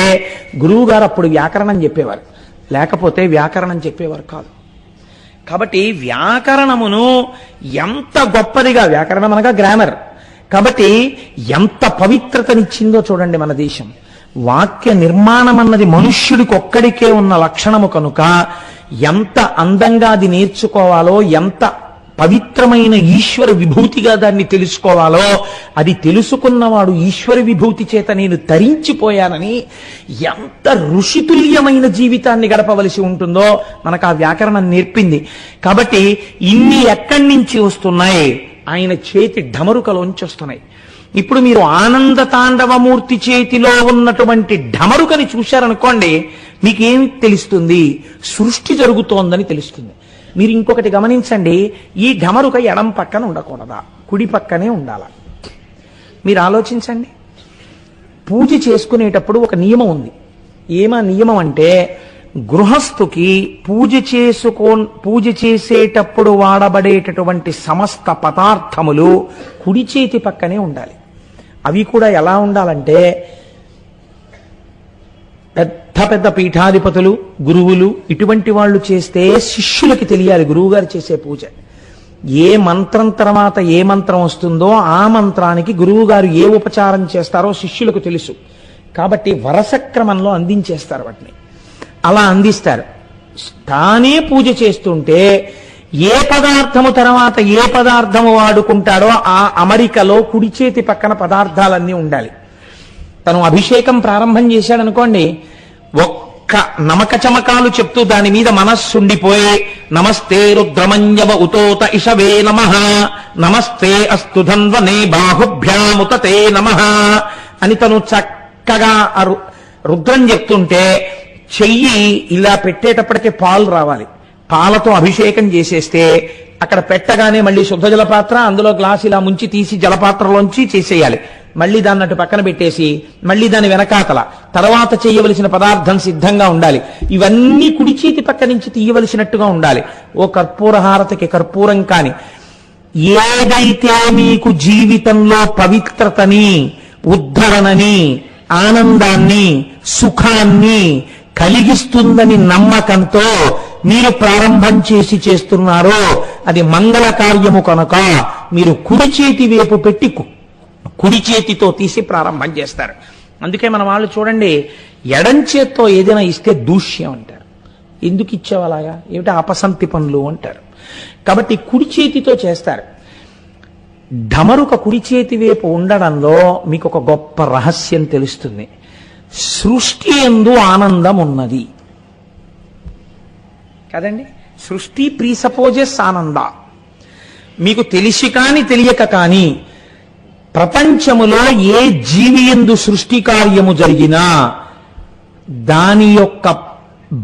గురువుగారు అప్పుడు వ్యాకరణం చెప్పేవారు, లేకపోతే వ్యాకరణం చెప్పేవారు కాదు. కాబట్టి వ్యాకరణమును ఎంత గొప్పదిగా, వ్యాకరణం అనగా గ్రామర్, కాబట్టి ఎంత పవిత్రతనిచ్చిందో చూడండి మన దేశం. వాక్య నిర్మాణం అన్నది మనుష్యుడికి ఒక్కడికే ఉన్న లక్షణము కనుక ఎంత అందంగా అది నేర్చుకోవాలో, ఎంత పవిత్రమైన ఈశ్వర విభూతిగా దాన్ని తెలుసుకోవాలో, అది తెలుసుకున్నవాడు ఈశ్వర విభూతి చేత నేను తరించిపోయానని ఎంత ఋషితుల్యమైన జీవితాన్ని గడపవలసి ఉంటుందో మనకు ఆ వ్యాకరణం నేర్పింది. కాబట్టి ఇన్ని ఎక్కడి నుంచి వస్తున్నాయి? ఆయన చేతి ఢమరుకలోంచి వస్తున్నాయి. ఇప్పుడు మీరు ఆనంద తాండవమూర్తి చేతిలో ఉన్నటువంటి ఢమరుకని చూశారనుకోండి, మీకేం తెలుస్తుంది? సృష్టి జరుగుతోందని తెలుస్తుంది. మీరు ఇంకొకటి గమనించండి, ఈ ఢమరుక ఎడం పక్కన ఉండకూడదా, కుడి పక్కనే ఉండాలా? మీరు ఆలోచించండి. పూజ చేసుకునేటప్పుడు ఒక నియమం ఉంది. ఏమా నియమం అంటే, గృహస్థుకి పూజ చేసేటప్పుడు వాడబడేటటువంటి సమస్త పదార్థములు కుడి చేతి పక్కనే ఉండాలి. అవి కూడా ఎలా ఉండాలంటే, పెద్ద పెద్ద పీఠాధిపతులు, గురువులు ఇటువంటి వాళ్ళు చేస్తే శిష్యులకి తెలియాలి గురువుగారు చేసే పూజ. ఏ మంత్రం తర్వాత ఏ మంత్రం వస్తుందో ఆ మంత్రానికి గురువుగారు ఏ ఉపచారం చేస్తారో శిష్యులకు తెలుసు. కాబట్టి వరస క్రమంలో అందించేస్తారు వాటిని. అలా అందిస్తారు. తానే పూజ చేస్తుంటే ఏ పదార్థము తర్వాత ఏ పదార్థము వాడుకుంటాడో ఆ అమరికలో కుడి చేతి పక్కన పదార్థాలన్నీ ఉండాలి. తను అభిషేకం ప్రారంభం చేశాడనుకోండి, ఒక్క నమక చమకాలు చెప్తూ దాని మీద మనస్సుండిపోయి నమస్తే రుద్రమంజవ ఉతోత ఇషవే నమః, నమస్తే అస్తు ధన్వనే బాహుభ్యాముతే నమః అని తను చక్కగా రుద్రం చెప్తుంటే చెయ్యి ఇలా పెట్టేటప్పటికే పాలు రావాలి. పాలతో అభిషేకం చేసేస్తే అక్కడ పెట్టగానే మళ్ళీ శుద్ధ జలపాత్ర, అందులో గ్లాస్ ఇలా ముంచి తీసి జలపాత్రలోంచి చేసేయాలి. మళ్ళీ దాన్ని అటు పక్కన పెట్టేసి మళ్ళీ దాని వెనకాతల తర్వాత చేయవలసిన పదార్థం సిద్ధంగా ఉండాలి. ఇవన్నీ కుడి చేతి పక్క నుంచి తీయవలసినట్టుగా ఉండాలి. ఓ కర్పూర హారతికి కర్పూరం కాని ఏదైతే మీకు జీవితంలో పవిత్రతని, ఉద్ధరణని, ఆనందాన్ని, సుఖాన్ని కలిగిస్తుందని నమ్మకంతో మీరు ప్రారంభం చేస్తున్నారో అది మంగళ కార్యము కనుక మీరు కుడి చేతి వైపు పెట్టి కుడి చేతితో తీసి ప్రారంభం చేస్తారు. అందుకే మన వాళ్ళు చూడండి, ఎడం చేత్తో ఏదైనా ఇస్తే దూష్యం అంటారు. ఎందుకు ఇచ్చావు అలాగా, ఏమిటి అపసంతి పనులు అంటారు. కాబట్టి కుడి చేతితో చేస్తారు. ఢమరుక కుడి చేతి వైపు ఉండడంలో మీకు ఒక గొప్ప రహస్యం తెలుస్తుంది. సృష్టి యందు ఆనందం ఉన్నది కదండి. సృష్టి ప్రీసపోజెస్ ఆనంద. మీకు తెలిసి కాని తెలియక కాని ప్రపంచములో ఏ జీవి యందు సృష్టి కార్యము జరిగినా దాని యొక్క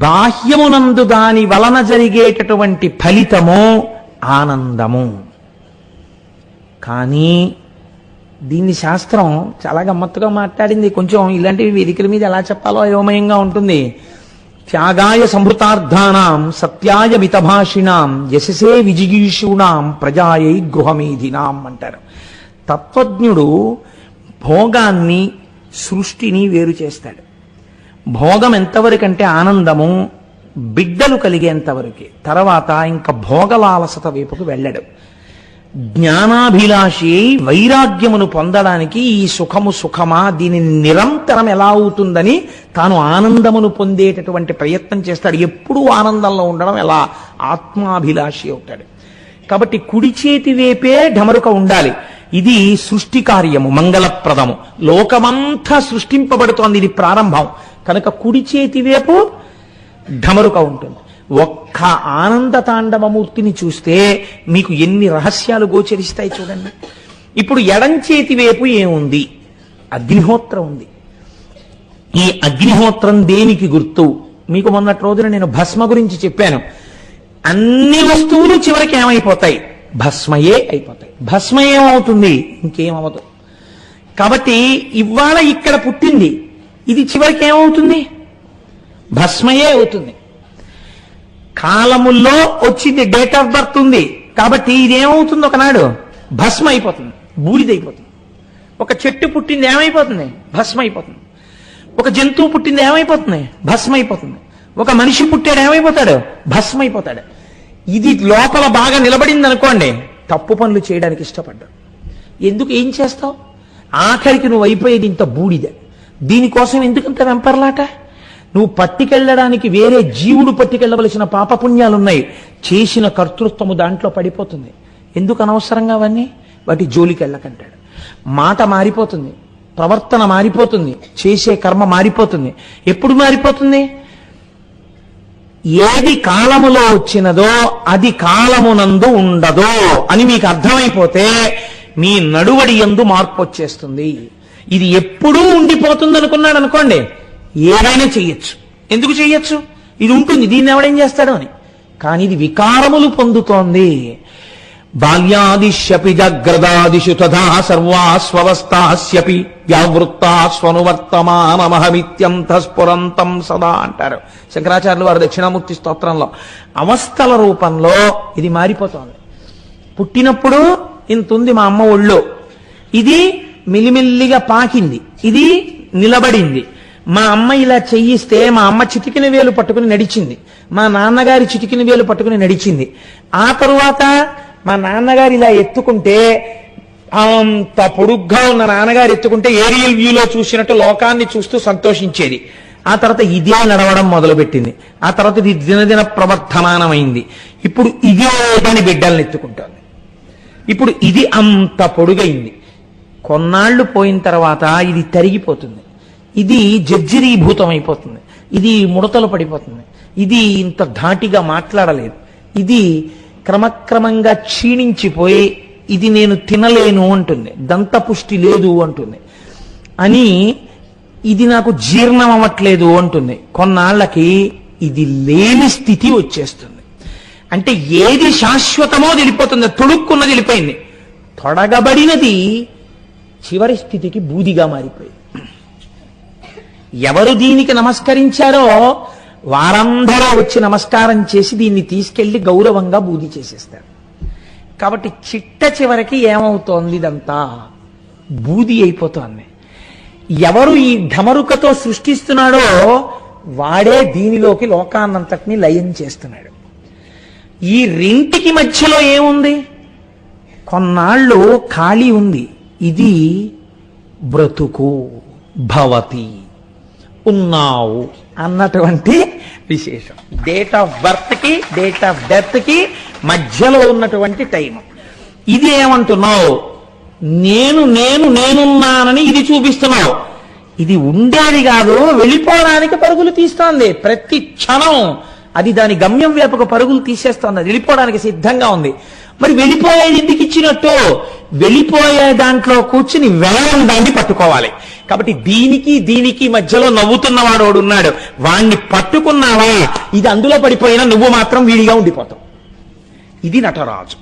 బాహ్యమునందు దాని వలన జరిగేటటువంటి ఫలితము ఆనందము. కానీ దీన్ని శాస్త్రం చాలా గమ్మత్తుగా మాట్లాడింది. కొంచెం ఇలాంటివి వేదికల మీద ఎలా చెప్పాలో అయోమయంగా ఉంటుంది. త్యాగాయ సంభృతార్థానాం సత్యాయ మితభాషిణాం యశసే విజిగీషూణాం ప్రజాయై గృహమేధినాం అంటారు. తత్వజ్ఞుడు భోగాన్ని సృష్టిని వేరు చేస్తాడు. భోగం ఎంతవరకంటే ఆనందము బిడ్డలు కలిగేంతవరకే, తర్వాత ఇంకా భోగలాలసత వైపుకు వెళ్ళడు. జ్ఞానాభిలాషి వైరాగ్యమును పొందడానికి ఈ సుఖము సుఖమా, దీని నిరంతరం ఎలా అవుతుందని తాను ఆనందమును పొందేటటువంటి ప్రయత్నం చేస్తాడు. ఎప్పుడూ ఆనందంలో ఉండడం ఎలా, ఆత్మాభిలాషి అవుతాడు. కాబట్టి కుడి చేతి వైపే ఢమరుక ఉండాలి. ఇది సృష్టి కార్యము, మంగళప్రదము. లోకమంతా సృష్టింపబడుతోంది, ఇది ప్రారంభం కనుక కుడి చేతి వైపు ఢమరుక ఉంటుంది. ఒక్క ఆనంద తాండవమూర్తిని చూస్తే మీకు ఎన్ని రహస్యాలు గోచరిస్తాయి చూడండి. ఇప్పుడు ఎడం చేతి వైపు ఏముంది, అగ్నిహోత్రం ఉంది. ఈ అగ్నిహోత్రం దేనికి గుర్తు? మీకు మొన్నటి రోజున నేను భస్మ గురించి చెప్పాను. అన్ని వస్తువులు చివరికి ఏమైపోతాయి, భస్మయే అయిపోతాయి. భస్మ ఏమవుతుంది, ఇంకేమవదు. కాబట్టి ఇవాళ ఇక్కడ పుట్టింది, ఇది చివరికి ఏమవుతుంది, భస్మయే అవుతుంది. కాలముల్లో వచ్చింది, డేట్ ఆఫ్ బర్త్ ఉంది, కాబట్టి ఇదేమవుతుంది, ఒకనాడు భస్మ అయిపోతుంది, బూడిదైపోతుంది. ఒక చెట్టు పుట్టింది ఏమైపోతుంది, భస్మ అయిపోతుంది. ఒక జంతువు పుట్టింది ఏమైపోతుంది, భస్మ అయిపోతుంది. ఒక మనిషి పుట్టాడు ఏమైపోతాడు, భస్మ అయిపోతాడు. ఇది లోపల బాగా నిలబడింది అనుకోండి, తప్పు పనులు చేయడానికి ఇష్టపడ్డాడు. ఎందుకు, ఏం చేస్తావు, ఆఖరికి నువ్వు అయిపోయేది ఇంత బూడిద. దీనికోసం ఎందుకంత వెంపర్లాట? నువ్వు పట్టుకెళ్ళడానికి వేరే జీవుడు పట్టుకెళ్ళవలసిన పాపపుణ్యాలున్నాయి. చేసిన కర్తృత్వము దాంట్లో పడిపోతుంది. ఎందుకు అనవసరంగా అవన్నీ, వాటి జోలికి వెళ్ళకంటాడు. మాట మారిపోతుంది, ప్రవర్తన మారిపోతుంది, చేసే కర్మ మారిపోతుంది. ఎప్పుడు మారిపోతుంది? ఏది కాలములో వచ్చినదో అది కాలమునందు ఉండదో అని మీకు అర్థమైపోతే మీ నడువడి యందు మార్పు వచ్చేస్తుంది. ఇది ఎప్పుడూ ఉండిపోతుంది అనుకున్నాడు అనుకోండి, ఏదైనా చెయ్యొచ్చు. ఎందుకు చెయ్యొచ్చు, ఇది ఉంటుంది, దీన్ని ఎవడేం చేస్తాడు అని. కానీ ఇది వికారములు పొందుతోంది. బాల్యాదిశ్యపి జాగ్రదాదిషు తథా సర్వాస్వవస్థాస్యపి వ్యావృత్తాస్వనువర్తమానమహమిత్యంతఃస్ఫురంతం సదా అంటారు శంకరాచార్యులు వారు దక్షిణామూర్తి స్తోత్రంలో. అవస్థల రూపంలో ఇది మారిపోతోంది. పుట్టినప్పుడు ఇంతుంది మా అమ్మ ఒళ్ళో, ఇది మిలిమిల్లిగా పాకింది, ఇది నిలబడింది. మా అమ్మ ఇలా చెయ్యిస్తే మా అమ్మ చిటికిన వేలు పట్టుకుని నడిచింది, మా నాన్నగారి చిటికిన వేలు పట్టుకుని నడిచింది. ఆ తరువాత మా నాన్నగారు ఇలా ఎత్తుకుంటే, అంత పొడుగ్గా ఉన్న నాన్నగారు ఎత్తుకుంటే ఏరియల్ వ్యూలో చూసినట్టు లోకాన్ని చూస్తూ సంతోషించేది. ఆ తర్వాత ఇదే నడవడం మొదలుపెట్టింది, ఆ తర్వాత ఇది దినదిన ప్రవర్ధమానమైంది. ఇప్పుడు ఇదే దాని బిడ్డల్ని ఎత్తుకుంటోంది. ఇప్పుడు ఇది అంత పొడుగైంది. కొన్నాళ్లు పోయిన తర్వాత ఇది తరిగిపోతుంది, ఇది జర్జరీభూతం అయిపోతుంది, ఇది ముడతలు పడిపోతుంది, ఇది ఇంత ధాటిగా మాట్లాడలేదు, ఇది క్రమక్రమంగా క్షీణించిపోయి ఇది నేను తినలేను అంటుంది, దంతపుష్టి లేదు అంటుంది, అని ఇది నాకు జీర్ణం అవ్వట్లేదు అంటుంది. కొన్నాళ్ళకి ఇది లేని స్థితి వచ్చేస్తుంది. అంటే ఏది శాశ్వతమో తెలిపోతుంది, తొడుక్కున్నది వెళ్ళిపోయింది. తొడగబడినది చివరి స్థితికి బూదిగా మారిపోయింది. ఎవరు దీనికి నమస్కరించారో వారందరూ వచ్చి నమస్కారం చేసి దీన్ని తీసుకెళ్లి గౌరవంగా బూది చేసేస్తారు. కాబట్టి చిట్ట చివరికి ఏమవుతోంది? ఇదంతా బూది అయిపోతోంది. ఎవరు ఈ ఢమరుకతో సృష్టిస్తున్నాడో వాడే దీనిలోకి లోకాన్నంతటినీ లయం చేస్తున్నాడు. ఈ రెంటికి మధ్యలో ఏముంది? కొన్నాళ్ళు ఖాళీ ఉంది. ఇది బ్రతుకు, భవతి, ఉన్నావు అన్నటువంటి విశేషం. డేట్ ఆఫ్ బర్త్ కి డేట్ ఆఫ్ డెత్ కి మధ్యలో ఉన్నటువంటి టైం. ఇది ఏమంటున్నావు? నేనున్నానని ఇది చూపిస్తున్నావు. ఇది ఉండేది కాదు, వెళ్ళిపోవడానికి పరుగులు తీస్తోంది. ప్రతి క్షణం అది దాని గమ్యం వైపుకు పరుగులు తీసేస్తోంది, వెళ్ళిపోవడానికి సిద్ధంగా ఉంది. మరి వెళ్ళిపోయేది ఎందుకు ఇచ్చినట్టు? వెళ్ళిపోయే దాంట్లో కూర్చుని వేలం దాన్ని పట్టుకోవాలి. కాబట్టి దీనికి మధ్యలో నవ్వుతున్నవాడు వాడు ఉన్నాడు, వాణ్ణి పట్టుకున్నావా ఇది అందులో పడిపోయినా నువ్వు మాత్రం వీడిగా ఉండిపోతావు. ఇది నటరాజు,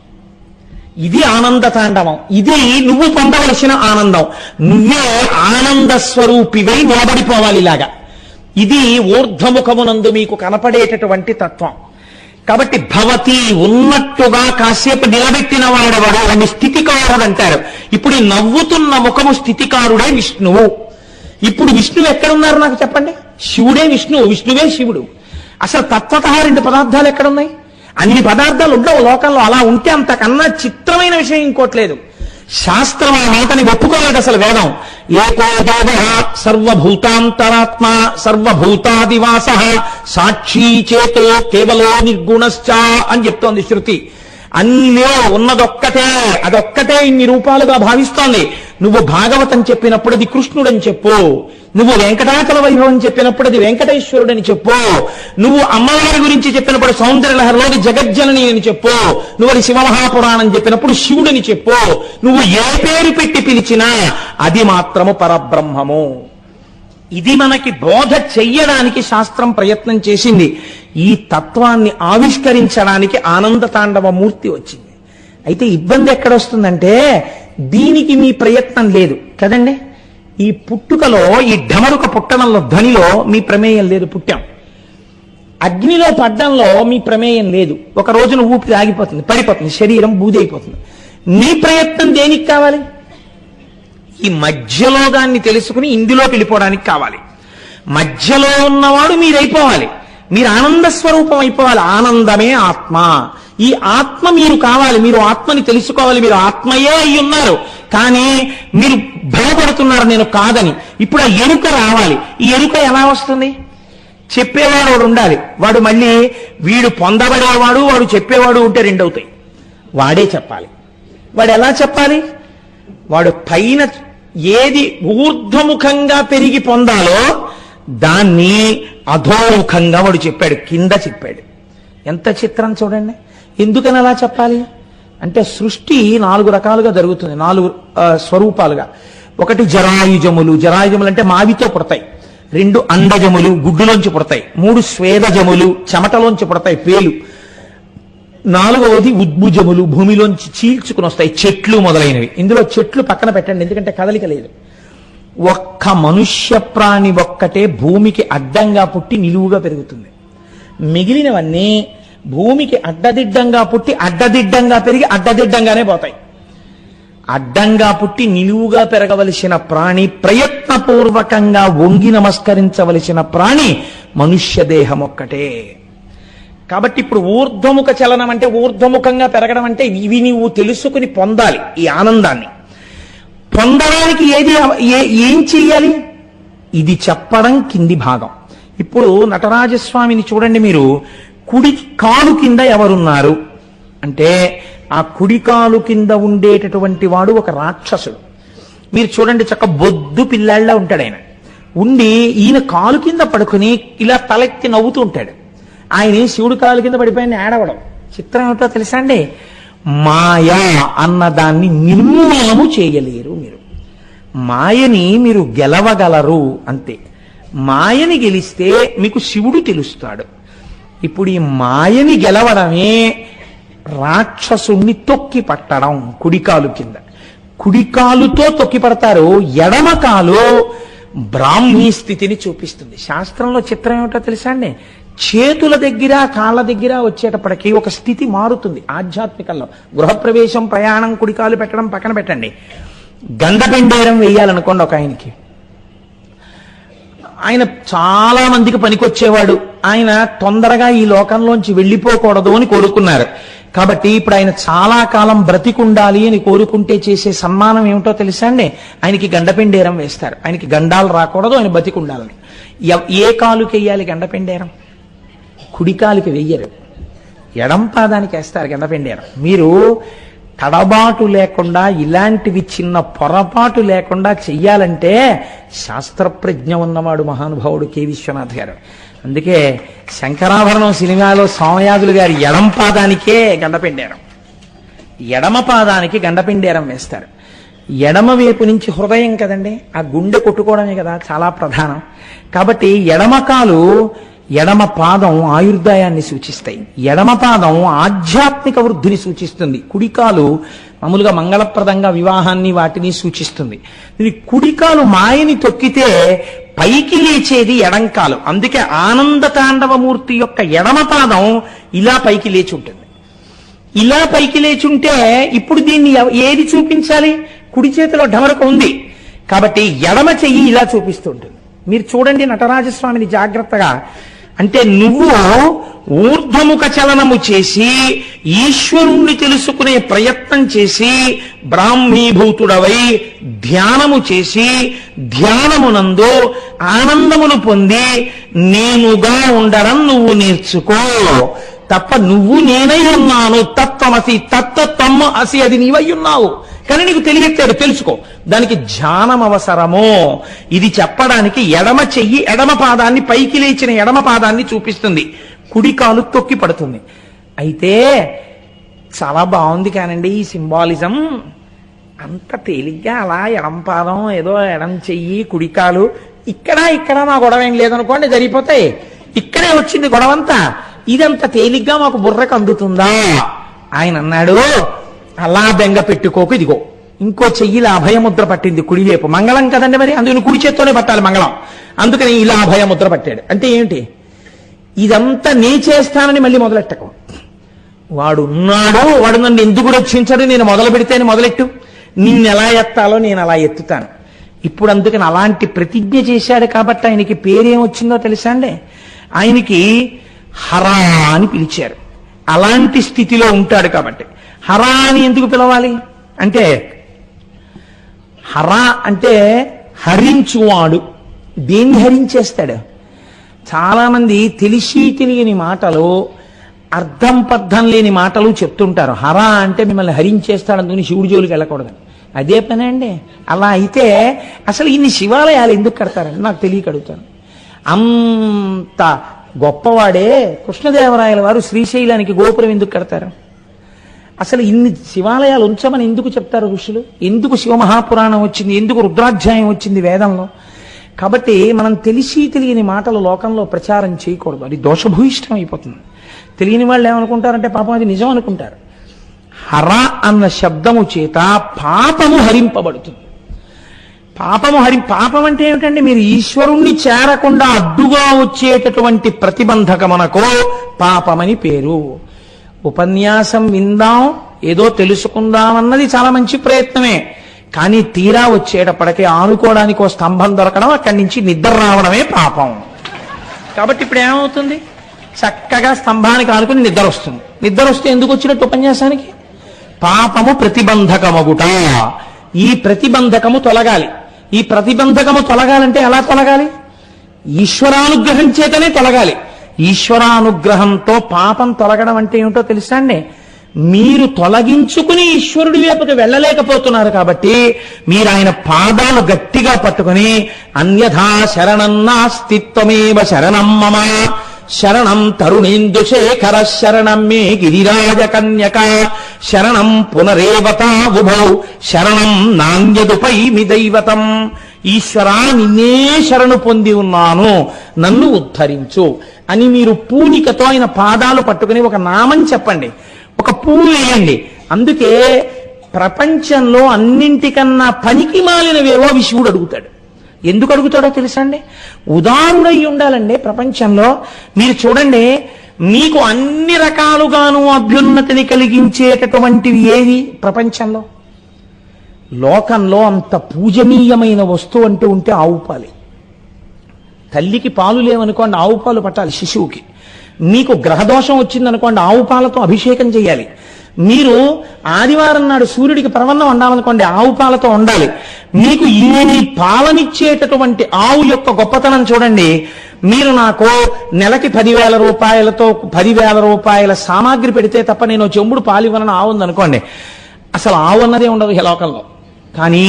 ఇది ఆనంద తాండవం, ఇది నువ్వు పొందవలసిన ఆనందం. నువ్వే ఆనంద స్వరూపివై నిలబడిపోవాలి ఇలాగా. ఇది ఊర్ధ్వముఖమునందు మీకు కనపడేటటువంటి తత్వం. కాబట్టి భవతి, ఉన్నట్టుగా కాసేపు నిలబెట్టిన వాడెవడు వాడిని స్థితికారుడు అంటారు. ఇప్పుడు ఈ నవ్వుతున్న ముఖము స్థితికారుడే విష్ణువు. ఇప్పుడు విష్ణువు ఎక్కడున్నారు నాకు చెప్పండి? శివుడే విష్ణువు, విష్ణువే శివుడు. అసలు తత్వతః రెండు పదార్థాలు ఎక్కడున్నాయి? అన్ని పదార్థాలు ఉండవు లోకంలో. అలా ఉంటే అంతకన్నా చిత్రమైన విషయం ఇంకోట్లేదు. శాస్త్రం ఆ మాటని ఒప్పుకోలేదు అసలు. వేదం ఏకో దేవః సర్వభూతాంతరాత్మ సర్వభూతాదివాస సాక్షి చేతో కేవలో నిర్గుణశ్చ అని చెప్తోంది శృతి. అన్నిలో ఉన్నదొక్కటే, అదొక్కటే ఇన్ని రూపాలుగా భావిస్తోంది. నువ్వు భాగవతం చెప్పినప్పుడు అది కృష్ణుడని చెప్పు, నువ్వు వెంకటాచల వైభవం చెప్పినప్పుడు అది వెంకటేశ్వరుడని చెప్పు, నువ్వు అమ్మవారి గురించి చెప్పినప్పుడు సౌందర్యలహరిలోని జగజ్జనని అని చెప్పు, నువ్వు అది శివమహాపురాణం చెప్పినప్పుడు శివుడని చెప్పు. నువ్వు ఏ పేరు పెట్టి పిలిచినా అది మాత్రము పరబ్రహ్మము. ఇది మనకి బోధ చెయ్యడానికి శాస్త్రం ప్రయత్నం చేసింది. ఈ తత్వాన్ని ఆవిష్కరించడానికి ఆనంద తాండవ మూర్తి వచ్చింది. అయితే ఇబ్బంది ఎక్కడొస్తుందంటే దీనికి మీ ప్రయత్నం లేదు కదండి. ఈ పుట్టుకలో, ఈ ఢమరుక పుట్టడంలో, ధ్వనిలో మీ ప్రమేయం లేదు. పుట్టాం. అగ్నిలో పడ్డంలో మీ ప్రమేయం లేదు. ఒక రోజున ఊపిరి ఆగిపోతుంది, పడిపోతుంది, శరీరం బూది అయిపోతుంది. మీ ప్రయత్నం దేనికి కావాలి? ఈ మధ్యలో దాన్ని తెలుసుకుని ఇందులోకి వెళ్ళిపోవడానికి కావాలి. మధ్యలో ఉన్నవాడు మీరైపోవాలి, మీరు ఆనంద స్వరూపం అయిపోవాలి. ఆనందమే ఆత్మ. ఈ ఆత్మ మీరు కావాలి, మీరు ఆత్మని తెలుసుకోవాలి. మీరు ఆత్మయే అయి ఉన్నారు, కానీ మీరు భయపడుతున్నారు నేను కాదని. ఇప్పుడు ఆ ఎరుక రావాలి. ఈ ఎరుక ఎలా వస్తుంది? చెప్పేవాడు వాడు ఉండాలి. వాడు మళ్ళీ వీడు పొందబడేవాడు, వాడు చెప్పేవాడు ఉంటే రెండవుతాయి. వాడే చెప్పాలి. వాడు ఎలా చెప్పాలి? వాడు పైన ఏది ఊర్ధ్వముఖంగా పెరిగి పొందాలో దాన్ని అధోముఖంగా వాడు చెప్పాడు, కింద చెప్పాడు. ఎంత చిత్రం చూడండి. ఎందుకని అలా చెప్పాలి అంటే సృష్టి 4 రకాలుగా జరుగుతుంది, 4 స్వరూపాలుగా. ఒకటి జరాయుజములు. జరాయుజములు అంటే మావితో పుడతాయి. 2 అండజములు, గుడ్డులోంచి పుడతాయి. 3 స్వేదజములు, చెమటలోంచి పుడతాయి, పేలు. 4వది ఉద్భుజములు, భూమిలోంచి చీల్చుకుని వస్తాయి, చెట్లు మొదలైనవి. ఇందులో చెట్లు పక్కన పెట్టండి, ఎందుకంటే కదలిక లేదు. ఒక్క మనుష్య ప్రాణి ఒక్కటే భూమికి అడ్డంగా పుట్టి నిలువుగా పెరుగుతుంది. మిగిలినవన్నీ భూమికి అడ్డదిడ్డంగా పుట్టి అడ్డదిడ్డంగా పెరిగి అడ్డదిడ్డంగానే పోతాయి. అడ్డంగా పుట్టి నిలువుగా పెరగవలసిన ప్రాణి, ప్రయత్నపూర్వకంగా వంగి నమస్కరించవలసిన ప్రాణి మనుష్య దేహం ఒక్కటే. కాబట్టి ఇప్పుడు ఊర్ధ్వముఖ చలనం అంటే, ఊర్ధ్వముఖంగా పెరగడం అంటే ఇవి నీవు తెలుసుకుని పొందాలి. ఈ ఆనందాన్ని పొందడానికి ఏం చెయ్యాలి? ఇది చెప్పడం కింది భాగం. ఇప్పుడు నటరాజస్వామిని చూడండి మీరు, కుడి కాలు కింద ఎవరున్నారు అంటే ఆ కుడి కాలు కింద ఉండేటటువంటి వాడు ఒక రాక్షసుడు. మీరు చూడండి, చక్క బొద్దు పిల్లాళ్ళ ఉంటాడు ఆయన. ఉండి ఈయన కాలు కింద పడుకుని ఇలా తలెత్తి నవ్వుతూ ఉంటాడు. ఆయన శివుడు కాలు కింద పడిపోయిన ఏడవడం. చిత్రం ఏమిటో తెలుసా అండి? మాయా అన్నదాన్ని నిర్మూలము చేయలేరు మీరు. మాయని మీరు గెలవగలరు అంతే. మాయని గెలిస్తే మీకు శివుడు తెలుస్తాడు. ఇప్పుడు ఈ మాయని గెలవడమే రాక్షసుణ్ణి తొక్కి పట్టడం. కుడికాలు కింద కుడికాలుతో తొక్కి పడతారు. ఎడమ కాలు బ్రాహ్మీ స్థితిని చూపిస్తుంది. శాస్త్రంలో చిత్రం ఏమిటో తెలుసా అండి? చేతుల దగ్గర కాళ్ళ దగ్గర వచ్చేటప్పటికీ ఒక స్థితి మారుతుంది ఆధ్యాత్మికంలో. గృహప్రవేశం, ప్రయాణం, కుడికాలు పెట్టడం పక్కన పెట్టండి. గంధపెండేరం వేయాలనుకోండి ఒక ఆయనకి. ఆయన చాలా మందికి పనికొచ్చేవాడు. ఆయన తొందరగా ఈ లోకంలోంచి వెళ్ళిపోకూడదు అని కోరుకున్నారు. కాబట్టి ఇప్పుడు ఆయన చాలా కాలం బ్రతికుండాలి అని కోరుకుంటే చేసే సన్మానం ఏమిటో తెలుసా అండి? ఆయనకి గండపెండేరం వేస్తారు. ఆయనకి గండాలు రాకూడదు, ఆయన బతికుండాలని. ఏ కాలుకి వెయ్యాలి గండపెండేరం? కుడికాలుకి వెయ్యరు, ఎడం పాదానికి వేస్తారు గండపెండేరం. మీరు తడబాటు లేకుండా, ఇలాంటివి చిన్న పొరపాటు లేకుండా చెయ్యాలంటే శాస్త్రప్రజ్ఞ ఉన్నవాడు మహానుభావుడు కె విశ్వనాథ్ గారు. అందుకే శంకరాభరణం సినిమాలో సోమయాజులు గారి ఎడం పాదానికే గండపెండేరం, ఎడమ పాదానికి గండపెండేరం వేస్తారు. ఎడమ వైపు నుంచి హృదయం కదండి, ఆ గుండె కొట్టుకోవడమే కదా చాలా ప్రధానం. కాబట్టి ఎడమ కాలు, ఎడమ పాదం ఆయుర్దాయాన్ని సూచిస్తాయి. ఎడమ పాదం ఆధ్యాత్మిక వృద్ధిని సూచిస్తుంది. కుడికాలు మామూలుగా మంగళప్రదంగా వివాహాన్ని వాటిని సూచిస్తుంది. ఇది కుడికాలు మాయని తొక్కితే పైకి లేచేది ఎడంకాలు. అందుకే ఆనంద తాండవమూర్తి యొక్క ఎడమ పాదం ఇలా పైకి లేచి ఉంటుంది. ఇలా పైకి లేచుంటే ఇప్పుడు దీన్ని ఏది చూపించాలి? కుడి చేతిలో ఢమరక ఉంది కాబట్టి ఎడమ చెయ్యి ఇలా చూపిస్తూ ఉంటుంది. మీరు చూడండి నటరాజస్వామిని జాగ్రత్తగా. అంటే నువ్వు ఊర్ధ్వముఖ చలనము చేసి ఈశ్వరుణ్ణి తెలుసుకునే ప్రయత్నం చేసి బ్రాహ్మీభూతుడవై ధ్యానము చేసి ధ్యానమునందు ఆనందమును పొంది నేనుగా ఉండడం నువ్వు నేర్చుకో. తప్ప నువ్వు నేనై ఉన్నాను, తత్వమసి, తత్వత్వము అసి, అది నీవై ఉన్నావు కానీ నీకు తెలియట్లేదు, తెలుసుకో. దానికి ధ్యానం అవసరమో. ఇది చెప్పడానికి ఎడమ చెయ్యి ఎడమ పాదాన్ని, పైకి లేచిన ఎడమ పాదాన్ని చూపిస్తుంది. కుడి కాలు తొక్కి పడుతుంది. అయితే చాలా బాగుంది కానండి ఈ సింబాలిజం. అంత తేలిగ్గా అలా ఎడం పాదం, ఏదో ఎడం చెయ్యి, కుడికాలు, ఇక్కడ మా గొడవ ఏం లేదనుకోండి, జరిగిపోతాయి. ఇక్కడే వచ్చింది గొడవంతా. ఇదంత తేలిగ్గా మాకు బుర్రకు అందుతుందా? ఆయన అన్నాడు, అలా బెంగ పెట్టుకోకు. ఇదిగో ఇంకో చెయ్యిలా అభయముద్ర పట్టింది కుడివైపు. మంగళం కదండి మరి, అందుకని కుడి చేత్తోనే పట్టాలి మంగళం. అందుకని ఇలా అభయముద్ర పట్టాడు. అంటే ఏమిటి? ఇదంతా నే చేస్తానని మళ్ళీ మొదలెట్టకు. వాడు ఉన్నాడు, వాడు నన్ను ఎందుకు రక్షించాడు, నేను మొదలు పెడితేనే మొదలెట్టు, నిన్ను ఎలా ఎత్తాలో నేను అలా ఎత్తుతాను. ఇప్పుడు అందుకని అలాంటి ప్రతిజ్ఞ చేశాడు కాబట్టి ఆయనకి పేరేమొచ్చిందో తెలుసా అండి? ఆయనకి హరా అని పిలిచారు. అలాంటి స్థితిలో ఉంటాడు కాబట్టి. హరా అని ఎందుకు పిలవాలి అంటే, హరా అంటే హరించువాడు. దేన్ని హరించేస్తాడు? చాలా మంది తెలిసి తెలియని మాటలు, అర్థం పర్థం లేని మాటలు చెప్తుంటారు. హరా అంటే మిమ్మల్ని హరించేస్తాడు, అందుకని శివుడి జోలికి వెళ్ళకూడదని. అదే పని అండి. అలా అయితే అసలు ఇన్ని శివాలయాలు ఎందుకు కడతారండి నాకు తెలియక అడుగుతాను. అంత గొప్పవాడే కృష్ణదేవరాయల వారు శ్రీశైలానికి గోపురం ఎందుకు కడతారు? అసలు ఇన్ని శివాలయాలు ఉంచమని ఎందుకు చెప్తారు ఋషులు? ఎందుకు శివమహాపురాణం వచ్చింది? ఎందుకు రుద్రాధ్యాయం వచ్చింది వేదంలో? కాబట్టి మనం తెలిసి తెలియని మాటలు లోకంలో ప్రచారం చేయకూడదు. అది దోషభూయిష్టం అయిపోతుంది. తెలియని వాళ్ళు ఏమనుకుంటారంటే పాపం అది నిజం అనుకుంటారు. హర అన్న శబ్దము చేత పాపము హరింపబడుతుంది. పాపం అంటే ఏమిటండి? మీరు ఈశ్వరుణ్ణి చేరకుండా అడ్డుగా వచ్చేటటువంటి ప్రతిబంధకమునకు పాపమని పేరు. ఉపన్యాసం విందాం, ఏదో తెలుసుకుందామన్నది చాలా మంచి ప్రయత్నమే. కానీ తీరా వచ్చేటప్పటికి ఆనుకోవడానికి ఒక స్తంభం దొరకడం, అక్కడి నుంచి నిద్ర రావడమే పాపం. కాబట్టి ఇప్పుడు ఏమవుతుంది? చక్కగా స్తంభానికి ఆనుకుని నిద్ర వస్తుంది. నిద్ర వస్తే ఎందుకు వచ్చినట్టు ఉపన్యాసానికి? పాపము ప్రతిబంధకమగుట. ఈ ప్రతిబంధకము తొలగాలి. ఈ ప్రతిబంధకము తొలగాలంటే ఎలా తొలగాలి? ఈశ్వరానుగ్రహం చేతనే తొలగాలి. ఈశ్వరానుగ్రహంతో పాపం తొలగడం అంటే ఏమిటో తెలుసా అండి? మీరు తొలగించుకుని ఈశ్వరుడి వైపుకి వెళ్ళలేకపోతున్నారు కాబట్టి మీరు ఆయన పాదాలు గట్టిగా పట్టుకుని అన్యథా శరణం నాస్తిత్వమేవ శరణం మమ శరణం తరుణేందుశేఖర శరణం మే గిరిరాజ కన్యక శరణం పునరేవతా ఉభౌ శరణం నాణ్యదుపైమి దైవతం. ఈశ్వరా నిన్నే శరణు పొంది ఉన్నాను, నన్ను ఉద్ధరించు అని మీరు పూనికతో ఆయన పాదాలు పట్టుకుని ఒక నామం చెప్పండి, ఒక పువ్వు వేయండి. అందుకే ప్రపంచంలో అన్నింటికన్నా పనికి మాలినవేవో శివుడు అడుగుతాడు. ఎందుకు అడుగుతాడో తెలుసా అండి? ఉదారుడై ఉండాలండి ప్రపంచంలో. మీరు చూడండి, మీకు అన్ని రకాలుగాను అభ్యున్నతిని కలిగించేటటువంటివి ఏవి ప్రపంచంలో? లోకంలో అంత పూజనీయమైన వస్తువు అంటూ ఉంటే ఆవు పాలే. తల్లికి పాలు లేవనుకోండి, ఆవు పాలు పట్టాలి శిశువుకి. మీకు గ్రహదోషం వచ్చిందనుకోండి, ఆవు పాలతో అభిషేకం చేయాలి. మీరు ఆదివారం నాడు సూర్యుడికి పరవన్నం వండాలనుకోండి, ఆవు పాలతో వండాలి. మీకు ఈ పాలనిచ్చేటటువంటి ఆవు యొక్క గొప్పతనం చూడండి. మీరు నాకు నెలకి 10,000 రూపాయలతో 10,000 రూపాయల సామాగ్రి పెడితే తప్ప నేను చెంబుడు పాలివ్వనని ఆవు ఉందనుకోండి, అసలు ఆవు అన్నదే ఉండదు ఈ లోకంలో. కానీ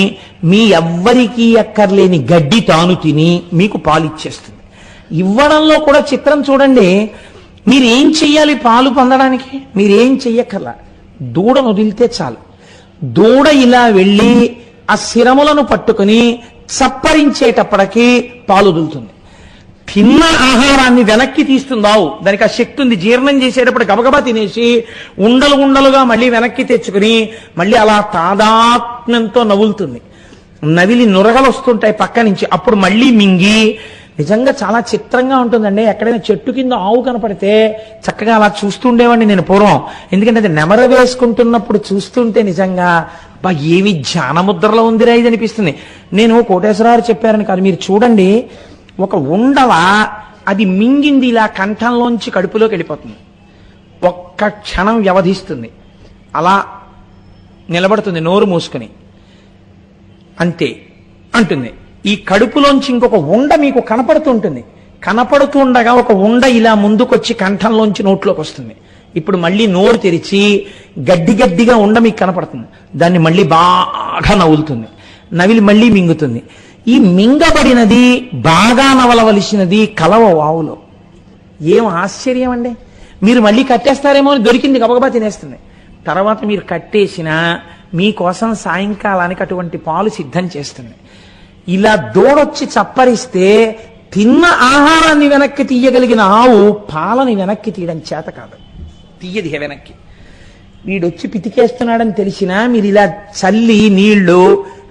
మీ ఎవ్వరికీ అక్కర్లేని గడ్డి తాను తిని మీకు పాలిచ్చేస్తుంది. ఇవ్వడంలో కూడా చిత్రం చూడండి. మీరేం చెయ్యాలి పాలు పొందడానికి? మీరేం చెయ్యక్కర్లా, దూడను వదిలితే చాలు. దూడ ఇలా వెళ్ళి ఆ శిరములను పట్టుకుని చప్పరించేటప్పటికీ పాలు వదులుతుంది. తిన్న ఆహారాన్ని వెనక్కి తీస్తుంది ఆవు. దానికి ఆ శక్తి ఉంది. జీర్ణం చేసేటప్పుడు గబగబా తినేసి ఉండలు ఉండలుగా మళ్ళీ వెనక్కి తెచ్చుకుని మళ్ళీ అలా తాదాత్మ్యంతో నవ్వులుతుంది. నవిలి నురగలు వస్తుంటాయి పక్క నుంచి. అప్పుడు మళ్ళీ మింగి, నిజంగా చాలా చిత్రంగా ఉంటుందండి. ఎక్కడైనా చెట్టు కింద ఆవు కనపడితే చక్కగా అలా చూస్తుండేవాడిని నేను పూర్వం. ఎందుకంటే అది నెమర వేసుకుంటున్నప్పుడు చూస్తుంటే నిజంగా బా ఏమి ధ్యానముద్రలో ఉందిరా ఇది అనిపిస్తుంది. నేను కోటేశ్వరరావు చెప్పారని కాదు, మీరు చూడండి, ఒక ఉండల అది మింగింది ఇలా కంఠంలోంచి కడుపులోకి వెళ్ళిపోతుంది. ఒక్క క్షణం వ్యవధిస్తుంది, అలా నిలబడుతుంది నోరు మూసుకుని, అంతే అంటుంది. ఈ కడుపులోంచి ఇంకొక ఉండ మీకు కనపడుతుంటుంది. కనపడుతుండగా ఒక ఉండ ఇలా ముందుకొచ్చి కంఠంలోంచి నోట్లోకి వస్తుంది. ఇప్పుడు మళ్ళీ నోరు తెరిచి గడ్డిగా ఉండ మీకు కనపడుతుంది. దాన్ని మళ్ళీ బాగా నవ్వులుతుంది. నవిలి మళ్ళీ మింగుతుంది. ఈ మింగబడినది బాగా నవలవలసినది కలవ వావులో. ఏం ఆశ్చర్యం అండి! మీరు మళ్ళీ కట్టేస్తారేమో అని దొరికింది గబగబా తినేస్తుంది. తర్వాత మీరు కట్టేసినా మీకోసం సాయంకాలానికి అటువంటి పాలు సిద్ధం చేస్తుంది. ఇలా దూడొచ్చి చప్పరిస్తే తిన్న ఆహారాన్ని వెనక్కి తీయగలిగిన ఆవు పాలని వెనక్కి తీయడం చేత కాదు, తీయది వెనక్కి. వీడొచ్చి పితికేస్తున్నాడని తెలిసినా మీరు ఇలా చల్లి నీళ్లు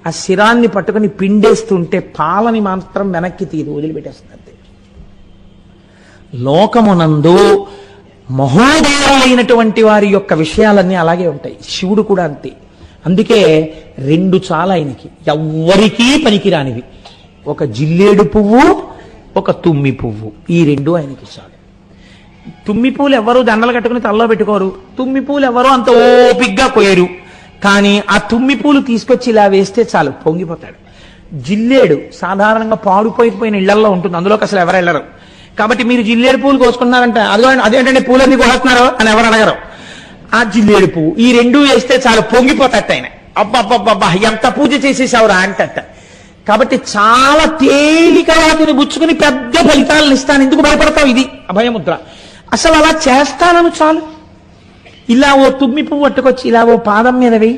ఆ శిరాన్ని పట్టుకుని పిండేస్తుంటే పాలని మాత్రం వెనక్కి తీయదు, వదిలిపెట్టేస్తుంది అంతే. లోకమునందు మహోదయులైనటువంటి వారి యొక్క విషయాలన్నీ అలాగే ఉంటాయి. శివుడు కూడా అంతే. అందుకే 2 చాలా ఆయనకి, ఎవ్వరికీ పనికిరానివి. ఒక జిల్లేడు పువ్వు, ఒక తుమ్మి పువ్వు, ఈ 2 ఆయనకి చాలు. తుమ్మి పూలు ఎవరు దండలు కట్టుకుని తలలో పెట్టుకోరు, తుమ్మి పూలు ఎవరు అంత ఓపిగ్గా కోయరు. కానీ ఆ తుమ్మి పూలు తీసుకొచ్చి ఇలా వేస్తే చాలు, పొంగిపోతాడు. జిల్లేడు సాధారణంగా పాడుపోయిపోయిన ఇళ్లలో ఉంటుంది, అందులోకి అసలు ఎవరు వెళ్ళరు. కాబట్టి మీరు జిల్లేడు పూలు కోసుకున్నారంటే అదేంటంటే పూలన్నీ కోస్తున్నారు అని ఎవరు అడగరు. ఆ జిల్లేడు పువ్వు ఈ 2 వేస్తే చాలు, పొంగిపోతాడు ఆయన. అబ్బబ్బబ్బబ్బా ఎంత పూజ చేసేసావురా అంటట. కాబట్టి చాలా తేలిక వాటిని బుచ్చుకుని పెద్ద ఫలితాలను ఇస్తాను. ఎందుకు భయపడతావు? ఇది అభయముద్ర. అసలు అలా చేస్తానను చాలు. ఇలా ఓ తుమ్మి పువ్వు పట్టుకొచ్చి ఇలా ఓ పాదం మీద వెయ్యి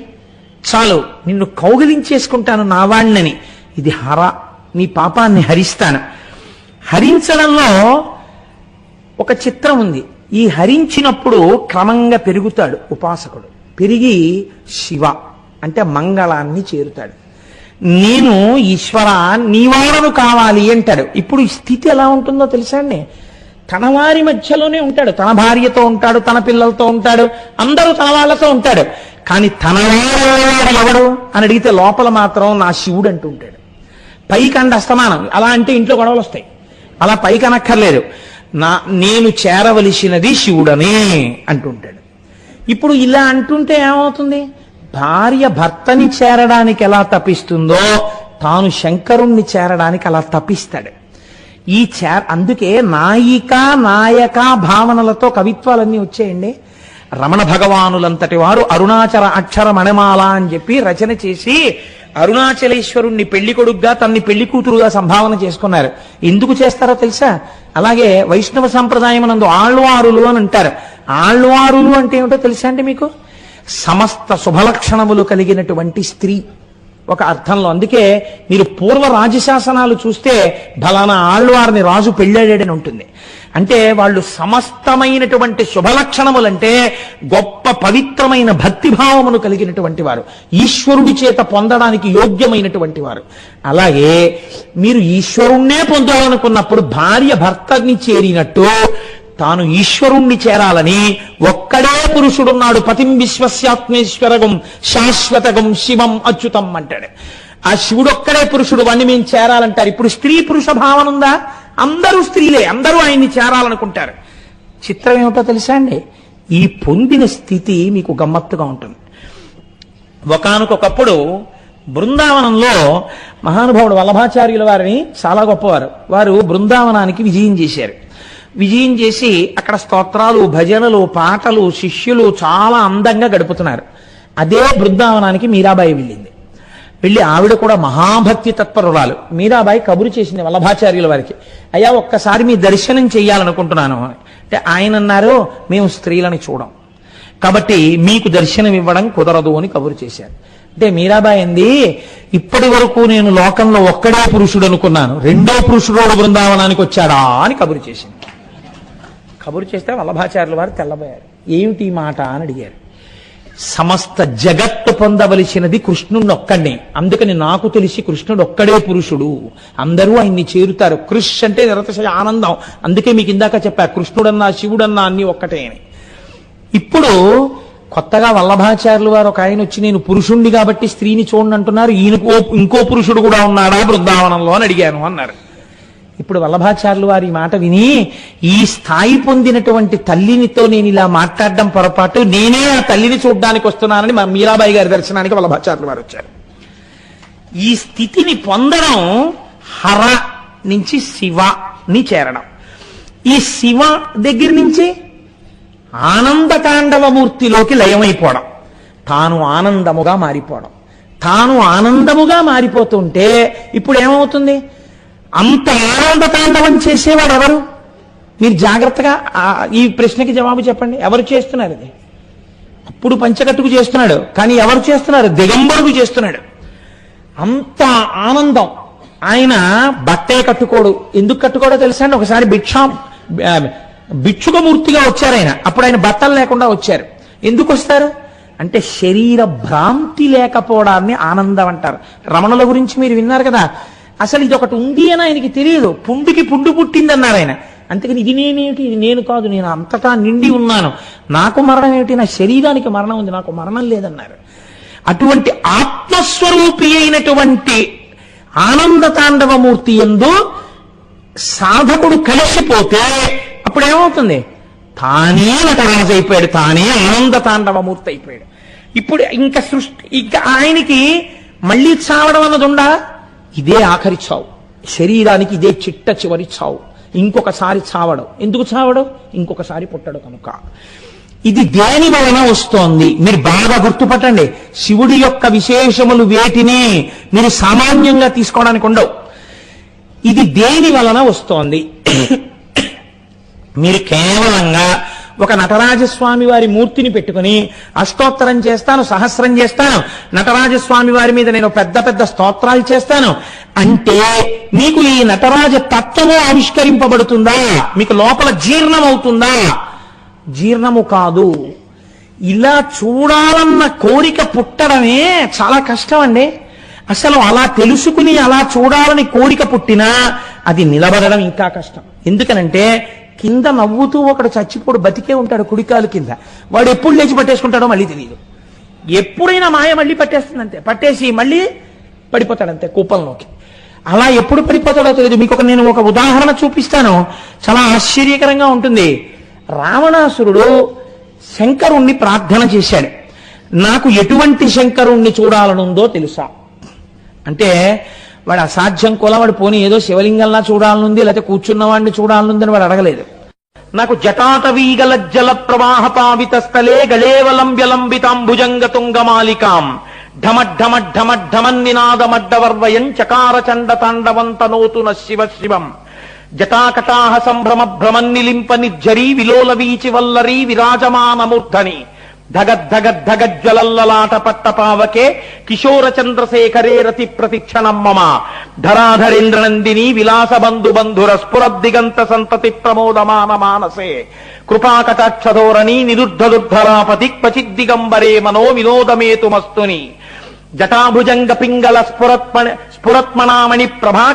చాలు, నిన్ను కౌగిలించేసుకుంటాను నా వాణ్ణని. ఇది హర, నీ పాపాన్ని హరిస్తాను. హరించడంలో ఒక చిత్రం ఉంది. ఈ హరించినప్పుడు క్రమంగా పెరుగుతాడు ఉపాసకుడు. పెరిగి శివ అంటే మంగళాన్ని చేరుతాడు. నేను ఈశ్వర నీవాడను కావాలి అంటాడు. ఇప్పుడు ఈ స్థితి ఎలా ఉంటుందో తెలుసా అండి? తన వారి మధ్యలోనే ఉంటాడు, తన భార్యతో ఉంటాడు, తన పిల్లలతో ఉంటాడు, అందరూ తన వాళ్ళతో ఉంటాడు. కానీ తన వాడు ఎవడు అని అడిగితే లోపల మాత్రం నా శివుడు అంటూ ఉంటాడు. పైకి అండి అస్తమానం. అలా అంటే ఇంట్లో గొడవలు వస్తాయి. అలా పైకి అనక్కర్లేదు, నేను చేరవలసినది శివుడనే అంటుంటాడు. ఇప్పుడు ఇలా అంటుంటే ఏమవుతుంది? భార్య భర్తని చేరడానికి ఎలా తపిస్తుందో తాను శంకరుణ్ణి చేరడానికి అలా తపిస్తాడు. అందుకే నాయిక నాయక భావనలతో కవిత్వాలన్నీ వచ్చాయండి. రమణ భగవానులంతటి వారు అరుణాచల అక్షర మణిమాల అని చెప్పి రచన చేసి అరుణాచలేశ్వరుణ్ణి పెళ్లి కొడుగ్గా తన్ని పెళ్లి కూతురుగా సంభావన చేసుకున్నారు. ఎందుకు చేస్తారో తెలుసా? అలాగే వైష్ణవ సంప్రదాయం నందు ఆళ్వారులు అని అంటారు. ఆళ్వారులు అంటే ఏమిటో తెలుసా అండి మీకు? సమస్త శుభలక్షణములు కలిగినటువంటి స్త్రీ ఒక అర్థంలో. అందుకే మీరు పూర్వ రాజశాసనాలు చూస్తే ఫలానా ఆళ్వారిని రాజు పెళ్ళాడని ఉంటుంది. అంటే వాళ్ళు సమస్తమైనటువంటి శుభలక్షణములంటే గొప్ప పవిత్రమైన భక్తిభావమును కలిగినటువంటి వారు, ఈశ్వరుడి చేత పొందడానికి యోగ్యమైనటువంటి వారు. అలాగే మీరు ఈశ్వరుణ్ణే పొందాలనుకున్నప్పుడు భార్య భర్తని చేరినట్టు తాను ఈశ్వరుణ్ణి చేరాలని ఒక్కడే పురుషుడున్నాడు. పతిం విశ్వస్యాత్మేశ్వరగం శాశ్వతగం శివం అచ్యుతం అంటాడు. ఆ శివుడొక్కడే పురుషుడు, వాణ్ణి మేము చేరాలంటారు. ఇప్పుడు స్త్రీ పురుష భావన ఉందా? అందరూ స్త్రీలే, అందరూ ఆయన్ని చేరాలనుకుంటారు. చిత్రం ఏమిటో తెలుసా అండి? ఈ పొందిన స్థితి మీకు గమ్మత్తుగా ఉంటుంది. ఒకానొకప్పుడు బృందావనంలో మహానుభావుడు వల్లభాచార్యుల వారిని చాలా గొప్పవారు. వారు బృందావనానికి విజయం చేశారు. విజయం చేసి అక్కడ స్తోత్రాలు, భజనలు, పాటలు, శిష్యులు చాలా అందంగా గడుపుతున్నారు. అదే బృందావనానికి మీరాబాయి వెళ్ళింది. వెళ్ళి ఆవిడ కూడా మహాభక్తి తత్పరురాలు. మీరాబాయి కబురు చేసింది వల్లభాచార్యుల వారికి, అయ్యా ఒక్కసారి మీ దర్శనం చెయ్యాలనుకుంటున్నాను అంటే ఆయన అన్నారు, మేము స్త్రీలని చూడం కాబట్టి మీకు దర్శనం ఇవ్వడం కుదరదు అని కబురు చేశారు. అంటే మీరాబాయి అంది, ఇప్పటి వరకు నేను లోకంలో ఒక్కడే పురుషుడు అనుకున్నాను, రెండో పురుషుడు బృందావనానికి వచ్చాడా అని కబురు చేసింది. కబురు చేస్తే వల్లభాచార్యుల వారు తెల్లబోయారు. ఏమిటి ఈ మాట అని అడిగారు. సమస్త జగత్తు పొందవలసినది కృష్ణుడిని ఒక్కడే, అందుకని నాకు తెలిసి కృష్ణుడు ఒక్కడే పురుషుడు, అందరూ ఆయన్ని చేరుతారు. కృష్ అంటే నిరతిశయ ఆనందం. అందుకే మీకు ఇందాక చెప్పా, కృష్ణుడన్నా శివుడన్నా అన్ని ఒక్కటే అని. ఇప్పుడు కొత్తగా వల్లభాచార్యులు వారు ఒక ఆయన వచ్చి, నేను పురుషుణ్ణి కాబట్టి స్త్రీని చూడండి అంటున్నారు, ఈయనకు ఇంకో పురుషుడు కూడా ఉన్నాడా బృందావనంలో అని అడిగాను అన్నారు. ఇప్పుడు వల్లభాచార్యులు వారి మాట విని, ఈ స్థాయి పొందినటువంటి తల్లినితో నేను ఇలా మాట్లాడడం పొరపాటు, నేనే ఆ తల్లిని చూడడానికి వస్తున్నానని మా మీరాబాయి గారి దర్శనానికి వల్లభాచార్యులు వారు వచ్చారు. ఈ స్థితిని పొందడం హర నుంచి శివని చేరడం, ఈ శివ దగ్గర నుంచి ఆనంద తాండవమూర్తిలోకి లయమైపోవడం, తాను ఆనందముగా మారిపోవడం. తాను ఆనందముగా మారిపోతుంటే ఇప్పుడు ఏమవుతుంది? అంత ఆనంద తాండవం చేసేవాడు ఎవరు? మీరు జాగ్రత్తగా ఈ ప్రశ్నకి జవాబు చెప్పండి. ఎవరు చేస్తున్నారు ఇది? అప్పుడు పంచకట్టుకు చేస్తున్నాడు, కానీ ఎవరు చేస్తున్నారు? దిగంబరుడు చేస్తున్నాడు. అంత ఆనందం. ఆయన బట్టే కట్టుకోడు. ఎందుకు కట్టుకోడో తెలుసా అండి? ఒకసారి భిక్షుకమూర్తిగా వచ్చారు ఆయన. అప్పుడు ఆయన బట్టలు లేకుండా వచ్చారు. ఎందుకు వస్తారు అంటే శరీర భ్రాంతి లేకపోవడాన్ని ఆనందం అంటారు. రమణుల గురించి మీరు విన్నారు కదా, అసలు ఇది ఒకటి ఉంది అని ఆయనకి తెలియదు. పుండుకి పుండు పుట్టింది అన్నారు ఆయన. అందుకని ఇది నేనేమిటి, ఇది నేను కాదు, నేను అంతటా నిండి ఉన్నాను, నాకు మరణం ఏమిటి, నా శరీరానికి మరణం ఉంది, నాకు మరణం లేదన్నారు. అటువంటి ఆత్మస్వరూపి అయినటువంటి ఆనంద తాండవమూర్తి యందు సాధకుడు కలిసిపోతే అప్పుడు ఏమవుతుంది? తానే నటరాజు అయిపోయాడు, తానే ఆనంద తాండవమూర్తి అయిపోయాడు. ఇప్పుడు ఇంకా ఆయనకి మళ్ళీ చావడం అన్నది ఉండా? ఇదే ఆఖరి చావు, శరీరానికి ఇదే చిట్ట చివరి చావు. ఇంకొకసారి చావడం. ఎందుకు చావడం? ఇంకొకసారి పుట్టడు కనుక. ఇది దేని వలన వస్తోంది మీరు బాగా గుర్తుపట్టండి. శివుడి యొక్క విశేషములు వేటిని మీరు సామాన్యంగా తీసుకోవడానికి ఉండవు. ఇది దేని వలన వస్తోంది? మీరు కేవలంగా ఒక నటరాజస్వామి వారి మూర్తిని పెట్టుకుని అష్టోత్తరం చేస్తాను, సహస్రం చేస్తాను, నటరాజస్వామి వారి మీద నేను పెద్ద పెద్ద స్తోత్రాలు చేస్తాను అంటే మీకు ఈ నటరాజ తత్వము ఆవిష్కరింపబడుతుందా? మీకు లోపల జీర్ణం అవుతుందా? జీర్ణము కాదు. ఇలా చూడాలన్న కోరిక పుట్టడమే చాలా కష్టం అండి. అసలు అలా తెలుసుకుని అలా చూడాలని కోరిక పుట్టినా అది నిలబడడం ఇంకా కష్టం. ఎందుకనంటే కింద నవ్వుతూ ఒకడు చచ్చిపోడు, బతికే ఉంటాడు కుడికాలు కింద. వాడు ఎప్పుడు లేచి పట్టేసుకుంటాడో మళ్ళీ తెలియదు. ఎప్పుడైనా మాయ మళ్ళీ పట్టేస్తుందంతే, పట్టేసి మళ్ళీ పడిపోతాడంతే కూపంలోకి. అలా ఎప్పుడు పడిపోతాడో తెలియదు. మీకు నేను ఒక ఉదాహరణ చూపిస్తాను, చాలా ఆశ్చర్యకరంగా ఉంటుంది. రావణాసురుడు శంకరుణ్ణి ప్రార్థన చేశాడు. నాకు ఎటువంటి శంకరుణ్ణి చూడాలనుందో తెలుసా అంటే వాడు అసాధ్యం కూడా వాడు పోనీ ఏదో శివలింగంలా చూడాలనుంది, లేకపోతే కూర్చున్నవాడిని చూడాలనుంది అని వాడు అడగలేదు. నాకు జటాటవీగల జల ప్రవాహ పావిత స్థలే గళేవలంబ్యలంబితాంబుజంగ తుంగమాలికాం ఢమఢమఢమఢమన్నినాదమడ్డవర్వయం చకార చండ తాండవంతనోతున శివ శివం జటాకటాహ సంభ్రమ భ్రమన్నిలింప నిర్జరీ విలోల వీచి వల్లరీ విరాజమానమూర్ధని ధగద్ధగద్ధగజ్వలల్లలాట పట్టపావకే కిశోర చంద్రశేఖరే రతి ప్రతిక్షణం మమ ధరాధరేంద్రనందిని విలాస బంధు బంధుర స్ఫురద్దిగంత సంతతి ప్రమోదమాన మానసే కృపాకటాక్షధోరణి నిరుద్ధదుర్ధరాపతి క్వచిద్దిగంబరే మనో వినోదమేతుమస్తుని జటాభుజంగ పింగళ స్ఫురత్మణామణి ప్రభా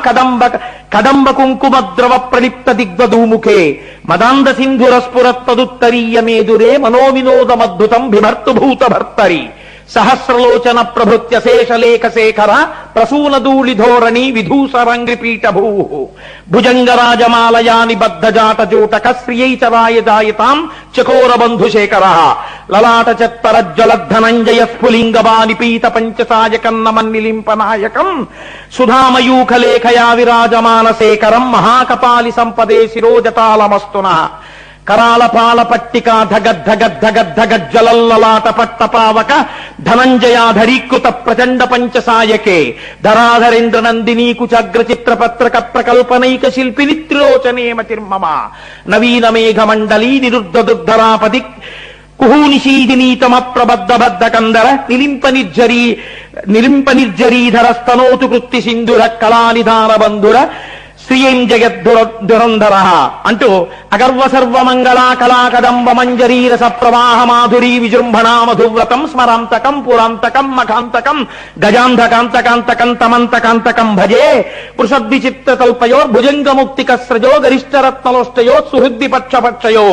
కదంబ కుంకుమద్రవ ప్రలిప్త దిగ్వధూముఖే మదాంద సింధుర స్ఫురత్తదుత్తరీయ మేదురే మనోవినోదమద్భుతం బిభర్తుభూత భర్తరి సహస్రలోచన ప్రభృత్య శేషలేఖ శేఖర ప్రసూనధూళిధోరణి విధూసరంగ్రిపీఠభూ భుజంగరాజమాలయా నిబద్ధజాట జూటక శ్రియైచరాయదాయతాం చకోర బంధుశేఖర లలాట చత్తరజ్వలద్ధనంజయ స్ఫులింగబాని పీత పంచసాయకన్నమన్నిలింపనాయకం సుధామయూఖలేఖయా విరాజమాన శేఖరం మహాకపాలి సంపదే శిరోజటాలమస్తున కరాల పాల పట్టికా ధగద్ధగద్ధగద్ధగజ్వలల్లలాట పట్టపావక ధనంజయాధరీకృత ప్రచండ పంచసాయకే ధరాధరేంద్ర నందినీ కుచాగ్ర చిత్ర పత్రక ప్రకల్పనైక శిల్పిని త్రిలోచనేమతిర్మమ నవీన మేఘమండలీ నిరుద్ధ దుర్ధరాపది కుహూనిషీదినీతమ ప్రబద్ధ కందర నిలింప నిర్జరీధర స్తనోతు కృత్తి సింధుర కళానిధాన బంధుర శ్రీయం జగద్దురంధర అంటూ అగర్వ సర్వమంగళా కళాకదంబ మంజరీరస ప్రవాహ మాధురీ విజృంభణా మధువ్రతం స్మరాంతకం పురాంతకం మఖాంతకం గజాంధకాంతకాంతకం తమంతకాంతకం భజే పృషద్విచిత్రకల్పయో భుజంగముక్తికస్రజో గరిష్టరత్నలోష్టయో సుహృద్ది పక్షపక్షయో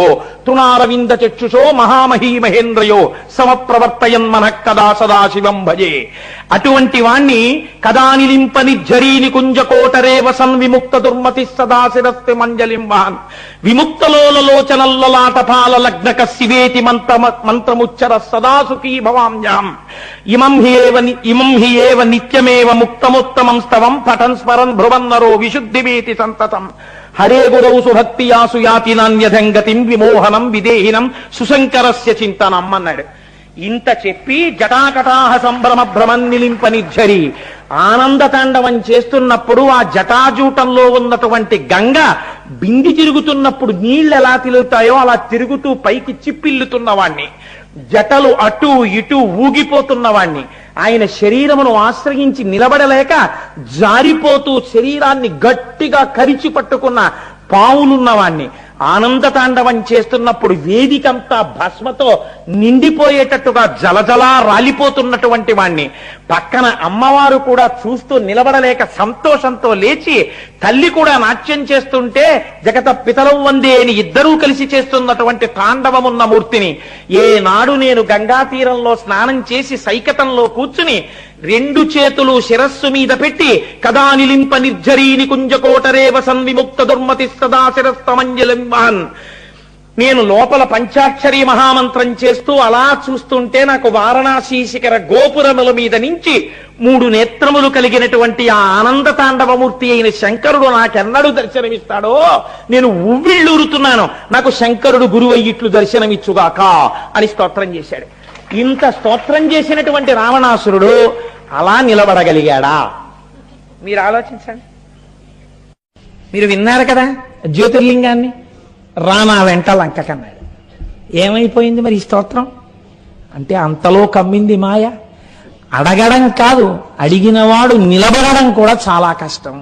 తృణారవింద చక్షుషో మహామహీ మహేంద్రయో సమప్రవర్తయన్ మనః కదా సదాశివం భజే. అటువంటి వాణ్ణి కదా నిలింప నిర్జరీని కుంజకోటరే వసన్ విముక్త దుర్మతి సదాశిరస్తి మంజలింవాన్ విముక్తలోలలోచనల్లలాటపాల లగ్నక శివేతి మంత్రముచ్చర సదాసుఖీ భవామ్యాం ఇమం హి ఏవ నిత్యమేవ ముక్తముత్తమం స్తవం పఠన్ స్మరన్ భ్రువన్నరో విశుద్ధిమేతి సంతతం హరే గురౌ సుభక్తియాసు యాతి నాన్యధంగతిం విమోహనం విదేహినం సుశంకరస్య చింతనం అన్నాడు. ఇంత చెప్పి జటాకటాహ సంభ్రమ భ్రమన్నిలింప నిర్జరి ఆనంద తాండవం చేస్తున్నప్పుడు ఆ జటాజూటంలో ఉన్నటువంటి గంగ బింది తిరుగుతున్నప్పుడు నీళ్లు ఎలా తిరుగుతాయో అలా తిరుగుతూ పైకి చిప్పిల్లుతున్నవాణ్ణి, జటలు అటు ఇటు ఊగిపోతున్నవాణ్ణి, ఆయన శరీరమును ఆశ్రయించి నిలబడలేక జారిపోతూ శరీరాన్ని గట్టిగా కరిచి పట్టుకున్న పావులున్నవాణ్ణి, ఆనంద తాండవం చేస్తున్నప్పుడు వేదికంతా భస్మతో నిండిపోయేటట్టుగా జలజలా రాలిపోతున్నటువంటి వాణ్ణి, పక్కన అమ్మవారు కూడా చూస్తూ నిలబడలేక సంతోషంతో లేచి తల్లి కూడా నాట్యం చేస్తుంటే జగత పితరం వందే అని ఇద్దరూ కలిసి చేస్తున్నటువంటి తాండవమున్న మూర్తిని ఏనాడు నేను గంగా తీరంలో స్నానం చేసి సైకతంలో కూర్చుని రెండు చేతులు శిరస్సు మీద పెట్టి కదా నిలింప నిర్జరీని కుంజకోటరే వసన్ విముక్త దుర్మతి సదాశిరస్తమంజలింవాన్ నేను లోపల పంచాక్షరి మహామంత్రం చేస్తూ అలా చూస్తుంటే నాకు వారణాసి శిఖర గోపురముల మీద నుంచి 3 నేత్రములు కలిగినటువంటి ఆ ఆనంద తాండవమూర్తి అయిన శంకరుడు నాకెన్నడూ దర్శనమిస్తాడో నేను ఉవ్విళ్ళూరుతున్నాను, నాకు శంకరుడు గురువయ్యిట్లు దర్శనమిచ్చుగాక అని స్తోత్రం చేశాడు. ఇంత స్తోత్రం చేసినటువంటి రావణాసురుడు అలా నిలబడగలిగాడా? మీరు ఆలోచించండి. మీరు విన్నారు కదా జ్యోతిర్లింగాన్ని, రానా వెంట లంకకన్నాడు. ఏమైపోయింది మరి ఈ స్తోత్రం? అంటే అంతలో కమ్మింది మాయ. అడగడం కాదు, అడిగినవాడు నిలబడడం కూడా చాలా కష్టం.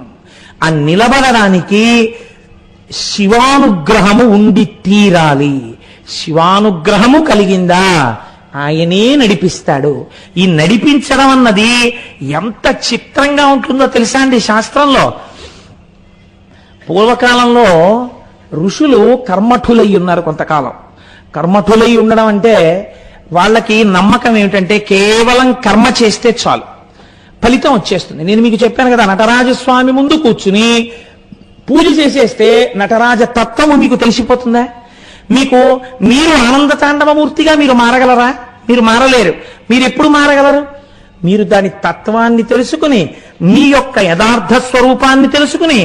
ఆ నిలబడడానికి శివానుగ్రహము ఉండి తీరాలి. శివానుగ్రహము కలిగిందా ఆయనే నడిపిస్తాడు. ఈ నడిపించడం అన్నది ఎంత చిత్రంగా ఉంటుందో తెలుసా అండి. శాస్త్రంలో పూర్వకాలంలో ఋషులు కర్మఠులై ఉన్నారు. కొంతకాలం కర్మఠులై ఉండడం అంటే వాళ్ళకి నమ్మకం ఏమిటంటే కేవలం కర్మ చేస్తే చాలు, ఫలితం వచ్చేస్తుంది. నేను మీకు చెప్పాను కదా, నటరాజస్వామి ముందు కూర్చుని పూజ చేసేస్తే నటరాజ తత్వము మీకు తెలిసిపోతుందా? మీరు ఆనంద తాండవమూర్తిగా మీరు మారగలరా? మీరు మారలేరు. మీరు ఎప్పుడు మారగలరు? మీరు దాని తత్వాన్ని తెలుసుకుని మీ యొక్క యథార్థ స్వరూపాన్ని తెలుసుకుని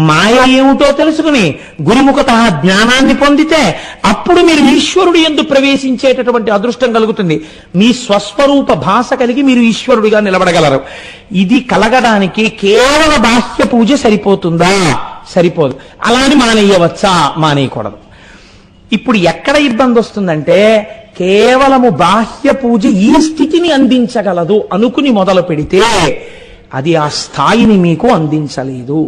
మాయ ఏమిటో తెలుసుకుని గురుముఖత జ్ఞానాన్ని పొందితే అప్పుడు మీరు ఈశ్వరుడు యందు ప్రవేశించేటటువంటి అదృష్టం కలుగుతుంది. మీ స్వస్వరూప భాష కలిగి మీరు ఈశ్వరుడిగా నిలబడగలరు. ఇది కలగడానికి కేవల బాహ్య పూజ సరిపోతుందా? సరిపోదు. అలాని మానేయవచ్చా? మానేయకూడదు. ఇప్పుడు ఎక్కడ ఇబ్బంది వస్తుందంటే కేవలము బాహ్య పూజ ఈ స్థితిని అందించగలదు అనుకుని మొదలు పెడితే అది ఆ స్థాయిని మీకు అందించలేదు.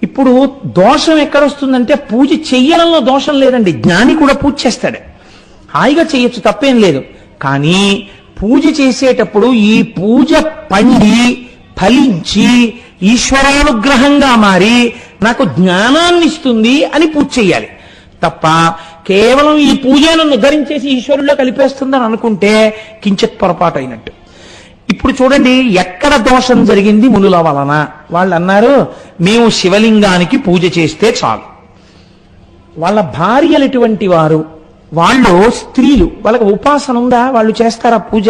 ఇప్పుడు దోషం ఎక్కడొస్తుందంటే పూజ చెయ్యడంలో దోషం లేదండి. జ్ఞాని కూడా పూజ చేస్తాడు, హాయిగా చేయొచ్చు, తప్పేం లేదు. కానీ పూజ చేసేటప్పుడు ఈ పూజ పండి ఫలించి ఈశ్వరానుగ్రహంగా మారి నాకు జ్ఞానాన్ని ఇస్తుంది అని పూజ చెయ్యాలి తప్ప కేవలం ఈ పూజ నన్ను ధరించేసి ఈశ్వరుల్లో కలిపేస్తుందని అనుకుంటే కించిత్ పొరపాటు అయినట్టు. ఇప్పుడు చూడండి ఎక్కడ దోషం జరిగింది మునుల వలన. వాళ్ళు అన్నారు మేము శివలింగానికి పూజ చేస్తే చాలు. వాళ్ళ భార్యలు ఎటువంటి వారు? వాళ్ళు స్త్రీలు, వాళ్ళకి ఉపాసన ఉందా? వాళ్ళు చేస్తారా పూజ?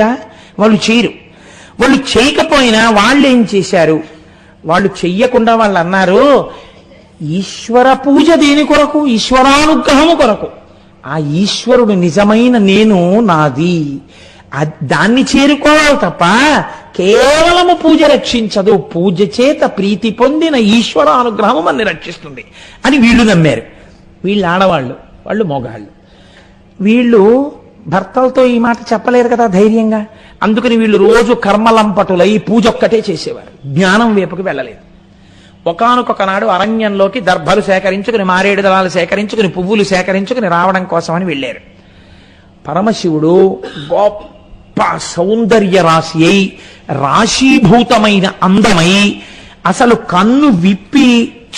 వాళ్ళు చేయరు. వాళ్ళు చేయకపోయినా వాళ్ళు ఏం చేశారు? వాళ్ళు చెయ్యకుండా వాళ్ళు అన్నారు ఈశ్వర పూజ దేని కొరకు? ఈశ్వరానుగ్రహము కొరకు. ఆ ఈశ్వరుడు నిజమైన నేను నాది, దాన్ని చేరుకోవాలి తప్ప కేవలము పూజ రక్షించదు. పూజ చేత ప్రీతి పొందిన ఈశ్వర అనుగ్రహము మనని రక్షిస్తుంది అని వీళ్ళు నమ్మారు. వీళ్ళు ఆడవాళ్ళు, వాళ్ళు మొగాళ్ళు. వీళ్ళు భర్తలతో ఈ మాట చెప్పలేరు కదా ధైర్యంగా. అందుకని వీళ్ళు రోజు కర్మలంపటులై పూజ ఒక్కటే చేసేవారు, జ్ఞానం వైపుకి వెళ్ళలేదు. ఒకానొక నాడు అరణ్యంలోకి దర్భలు సేకరించుకుని, మారేడు దళాలు సేకరించుకుని, పువ్వులు సేకరించుకుని రావడం కోసమని వెళ్ళారు. పరమశివుడు గొప్ప సౌందర్య రాశి అయి రాశీభూతమైన అందమై అసలు కన్ను విప్పి